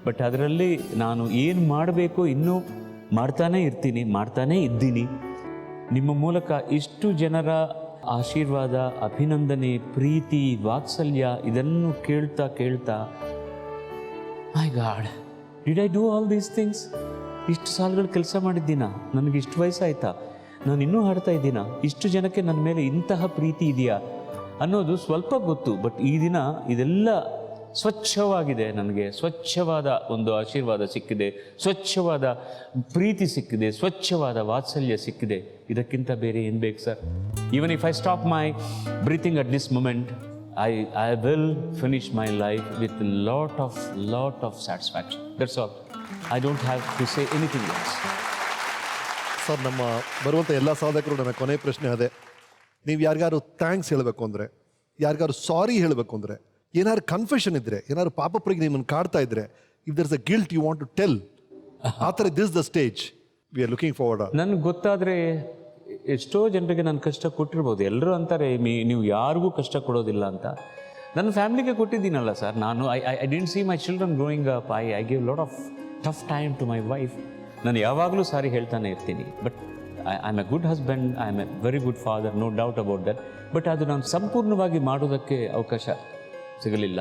ಬಟ್ ಅದರಲ್ಲಿ ನಾನು ಏನು ಮಾಡಬೇಕು ಇನ್ನೂ ಮಾಡ್ತಾನೇ ಇರ್ತೀನಿ, ಮಾಡ್ತಾನೇ ಇದ್ದೀನಿ. ನಿಮ್ಮ ಮೂಲಕ ಇಷ್ಟು ಜನರ ಆಶೀರ್ವಾದ, ಅಭಿನಂದನೆ, ಪ್ರೀತಿ, ವಾತ್ಸಲ್ಯ ಇದನ್ನು ಕೇಳ್ತಾ ಕೇಳ್ತಾ, my God, did I do all these things? ಇಷ್ಟು ಸಾಲುಗಳು ಕೆಲಸ ಮಾಡಿದ್ದೀನಾ? ನನಗೆ ಇಷ್ಟು ವಯಸ್ಸಾಯ್ತಾ? ನಾನು ಇನ್ನೂ ಹಾಡ್ತಾ ಇದ್ದೀನಾ? ಇಷ್ಟು ಜನಕ್ಕೆ ನನ್ನ ಮೇಲೆ ಇಂತಹ ಪ್ರೀತಿ ಇದೆಯಾ ಅನ್ನೋದು ಸ್ವಲ್ಪ ಗೊತ್ತು. ಬಟ್ ಈ ದಿನ ಇದೆಲ್ಲ ಸ್ವಚ್ಛವಾಗಿದೆ. ನನಗೆ ಸ್ವಚ್ಛವಾದ ಒಂದು ಆಶೀರ್ವಾದ ಸಿಕ್ಕಿದೆ, ಸ್ವಚ್ಛವಾದ ಪ್ರೀತಿ ಸಿಕ್ಕಿದೆ, ಸ್ವಚ್ಛವಾದ ವಾತ್ಸಲ್ಯ ಸಿಕ್ಕಿದೆ. ಇದಕ್ಕಿಂತ ಬೇರೆ ಏನು ಬೇಕು sir? Even if I stop my breathing at this moment, I will finish my life with a lot of satisfaction. That's all. I don't have to say anything else. Sir, ನಮ್ಮ ಬರುವಂಥ ಎಲ್ಲ ಸಾಧಕರು ನನ್ನ ಕೊನೆ ಪ್ರಶ್ನೆ ಅದೇ. ನೀವು ಯಾರಿಗಾರು ಥ್ಯಾಂಕ್ಸ್ ಹೇಳಬೇಕು ಅಂದರೆ, ಯಾರಿಗಾರು ಸಾರಿ ಹೇಳಬೇಕು ಅಂದರೆ, ಏನಾದ್ರು ಕನ್ಫೆಷನ್ ಇದ್ದರೆ, ಏನಾದ್ರು ಪಾಪಪ್ರಿಗೆ ನಿಮ್ಮನ್ನು ಕಾಡ್ತಾ ಇದ್ದರೆ, if there is a guilt you want to tell, ಆ ಥರ this the stage we are looking forward. ನನಗೆ ಗೊತ್ತಾದರೆ ಎಷ್ಟೋ ಜನರಿಗೆ ನಾನು ಕಷ್ಟ ಕೊಟ್ಟಿರ್ಬೋದು. ಎಲ್ಲರೂ ಅಂತಾರೆ ನೀವು ಯಾರಿಗೂ ಕಷ್ಟ ಕೊಡೋದಿಲ್ಲ ಅಂತ. ನನ್ನ ಫ್ಯಾಮಿಲಿಗೆ ಕೊಟ್ಟಿದ್ದೀನಲ್ಲ ಸರ್. ನಾನು I didn't see my children growing up. I give lot of tough time to my wife. ನಾನು ಯಾವಾಗಲೂ ಸಾರಿ ಹೇಳ್ತಾನೆ ಇರ್ತೀನಿ. But I am a good husband, I am a very good father, no doubt about that. But ಅದು ನಾನು ಸಂಪೂರ್ಣವಾಗಿ ಮಾಡೋದಕ್ಕೆ ಅವಕಾಶ ಸಿಗಲಿಲ್ಲ.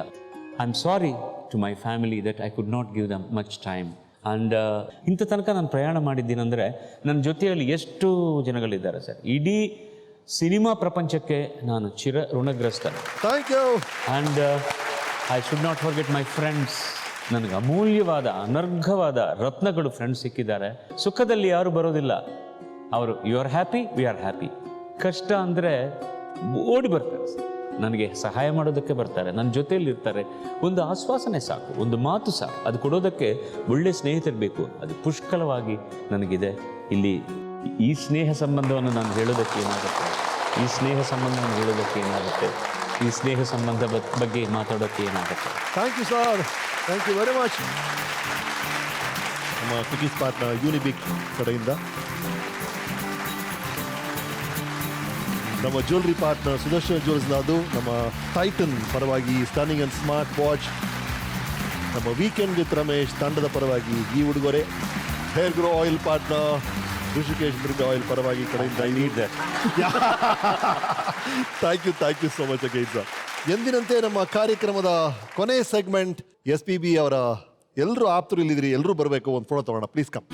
I am sorry to my family that I could not give them much time. And ಇಂಥ ತನಕ ನಾನು ಪ್ರಯಾಣ ಮಾಡಿದ್ದೀನಂದರೆ ನನ್ನ ಜೊತೆಯಲ್ಲಿ ಎಷ್ಟು ಜನಗಳಿದ್ದಾರೆ ಸರ್. ಇಡೀ ಸಿನಿಮಾ ಪ್ರಪಂಚಕ್ಕೆ ನಾನು ಚಿರ ಋಣಗ್ರಸ್ತ. Thank you. And I should not forget my friends. ನನಗೆ ಅಮೂಲ್ಯವಾದ, ಅನರ್ಘವಾದ ರತ್ನಗಳು ಫ್ರೆಂಡ್ಸ್ ಸಿಕ್ಕಿದ್ದಾರೆ. ಸುಖದಲ್ಲಿ ಯಾರು ಬರೋದಿಲ್ಲ. ಅವರು you are happy, we are happy. ಕಷ್ಟ ಅಂದರೆ ಓಡಿ ಬರ್ತಾರೆ, ನನಗೆ ಸಹಾಯ ಮಾಡೋದಕ್ಕೆ ಬರ್ತಾರೆ, ನನ್ನ ಜೊತೆಯಲ್ಲಿ ಇರ್ತಾರೆ. ಒಂದು ಆಶ್ವಾಸನೆ ಸಾಕು, ಒಂದು ಮಾತು ಸಾಕು. ಅದು ಕೊಡೋದಕ್ಕೆ ಒಳ್ಳೆ ಸ್ನೇಹಿತರು ಬೇಕು. ಅದು ಪುಷ್ಕಲವಾಗಿ ನನಗಿದೆ. ಇಲ್ಲಿ ಈ ಸ್ನೇಹ ಸಂಬಂಧವನ್ನು ನಾನು ಹೇಳೋದಕ್ಕೆ ಏನಾಗುತ್ತೆ, ಈ ಸ್ನೇಹ ಸಂಬಂಧವನ್ನು ಹೇಳೋದಕ್ಕೆ ಏನಾಗುತ್ತೆ, ಈ ಸ್ನೇಹ ಸಂಬಂಧ ಬಗ್ಗೆ ಮಾತಾಡೋಕ್ಕೆ ಏನಾಗುತ್ತೆ. Thank you sir, thank you very much. ನಮ್ಮ ಕುಕೀಸ್ ಪಾರ್ಟ್ನರ್ ಯೂನಿಬಿಕ್ ಕಡೆಯಿಂದ. ನಮ್ಮ ಜ್ಯುವೆಲ್ರಿ ಪಾರ್ಟ್ನರ್ ಸುದರ್ಶನ್ ಜ್ಯುವೆಲ್ಸ್, ಅದು ನಮ್ಮ ಟೈಟನ್ ಪರವಾಗಿ ಸ್ಟನ್ನಿಂಗ್ ಅಂಡ್ ಸ್ಮಾರ್ಟ್ ವಾಚ್. ನಮ್ಮ ವೀಕೆಂಡ್ ವಿತ್ ರಮೇಶ್ ತಂಡದ ಪರವಾಗಿ ಈ ಉಡುಗೊರೆ. Hair grow oil partner Rishikesh Bringha oil ಪರವಾಗಿ ಕಡೆಯಿಂದ. Thank you so much again sir. ಎಂದಿನಂತೆ ನಮ್ಮ ಕಾರ್ಯಕ್ರಮದ ಕೊನೆ ಸೆಗ್ಮೆಂಟ್ SPB ಅವರ ಎಲ್ಲರೂ ಆಪ್ತರು ಇಲ್ಲಿದ್ರಿ, ಎಲ್ಲರೂ ಬರಬೇಕು, ಒಂದು ಫೋಟೋ ತಗೋಣ ಪ್ಲೀಸ್ ಕಮ್.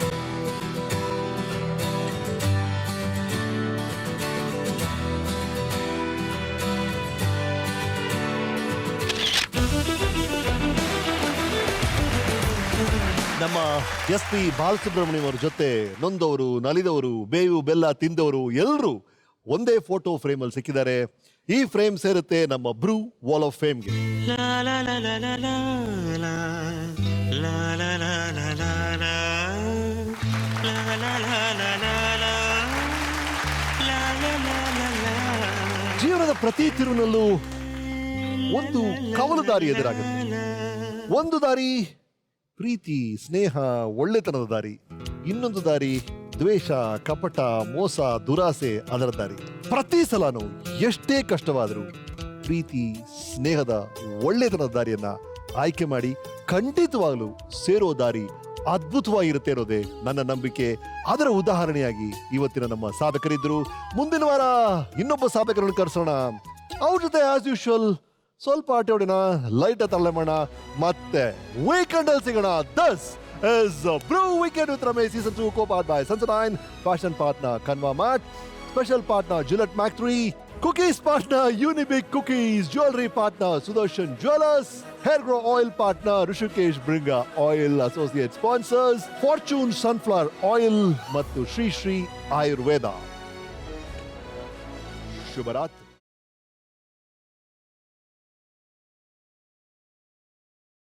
ನಮ್ಮ SP ಬಾಲಸುಬ್ರಹ್ಮಣ್ಯಂ ಅವ್ರ ಜೊತೆ ನೊಂದವರು, ನಲಿದವರು, ಬೇವು ಬೆಲ್ಲ ತಿಂದವರು ಎಲ್ಲರೂ ಒಂದೇ ಫೋಟೋ ಫ್ರೇಮಲ್ಲಿ ಸಿಕ್ಕಿದ್ದಾರೆ. ಈ ಫ್ರೇಮ್ ಸೇರುತ್ತೆ ನಮ್ಮ ಬ್ರೂ ವಾಲ್ ಆಫ್ ಫೇಮ್ಗೆ. ಜೀವನದ ಪ್ರತಿ ತಿರುವಿನಲ್ಲೂ ಒಂದು ಕವಲು ದಾರಿ ಎದುರಾಗುತ್ತೆ. ಒಂದು ದಾರಿ ಪ್ರೀತಿ, ಸ್ನೇಹ, ಒಳ್ಳೆತನದ ದಾರಿ. ಇನ್ನೊಂದು ದಾರಿ ದ್ವೇಷ, ಕಪಟ, ಮೋಸ, ದುರಾಸೆ, ಅದರ ದಾರಿ. ಪ್ರತಿ ಸಲನೂ ಎಷ್ಟೇ ಕಷ್ಟವಾದರೂ ಪ್ರೀತಿ, ಸ್ನೇಹದ, ಒಳ್ಳೆತನದ ದಾರಿಯನ್ನ ಆಯ್ಕೆ ಮಾಡಿ ಖಂಡಿತವಾಗ್ಲೂ ಸೇರೋ ದಾರಿ ಅದ್ಭುತವಾಗಿರುತ್ತೆ ಅನ್ನೋದೇ ನನ್ನ ನಂಬಿಕೆ. ಅದರ ಉದಾಹರಣೆಯಾಗಿ ಇವತ್ತಿನ ನಮ್ಮ ಸಾಧಕರಿದ್ರು. ಮುಂದಿನ ವಾರ ಇನ್ನೊಬ್ಬ ಸಾಧಕರನ್ನು ಕರೆಸೋಣ. ಅವ್ರ ಜೊತೆ ಆಸ್ ಯೂಶುವಲ್ ಸ್ವಲ್ಪ ಆಟ ಆಡೋಣ, ಲೈಟ್ ತಲೆ ಮಾಡೋಣ, ಮತ್ತೆ ವೀಕೆಂಡ್ ಅಲ್ಲಿ ಸಿಗೋಣ. ದಸ್ is Brew Weekend with Ramesh Season 2 co-powered by Sensodyne, fashion partner Kanva Mart, special partner Gillette Mac 3, cookies partner Unibic Cookies, jewelry partner Sudarshan Jewelers, hair grow oil partner Rishikesh Bringa Oil, associate sponsors Fortune Sunflower Oil ಮತ್ತು ಶ್ರೀ ಶ್ರೀ ಆಯುರ್ವೇದ. ಶುಭರಾತ್ರಿ.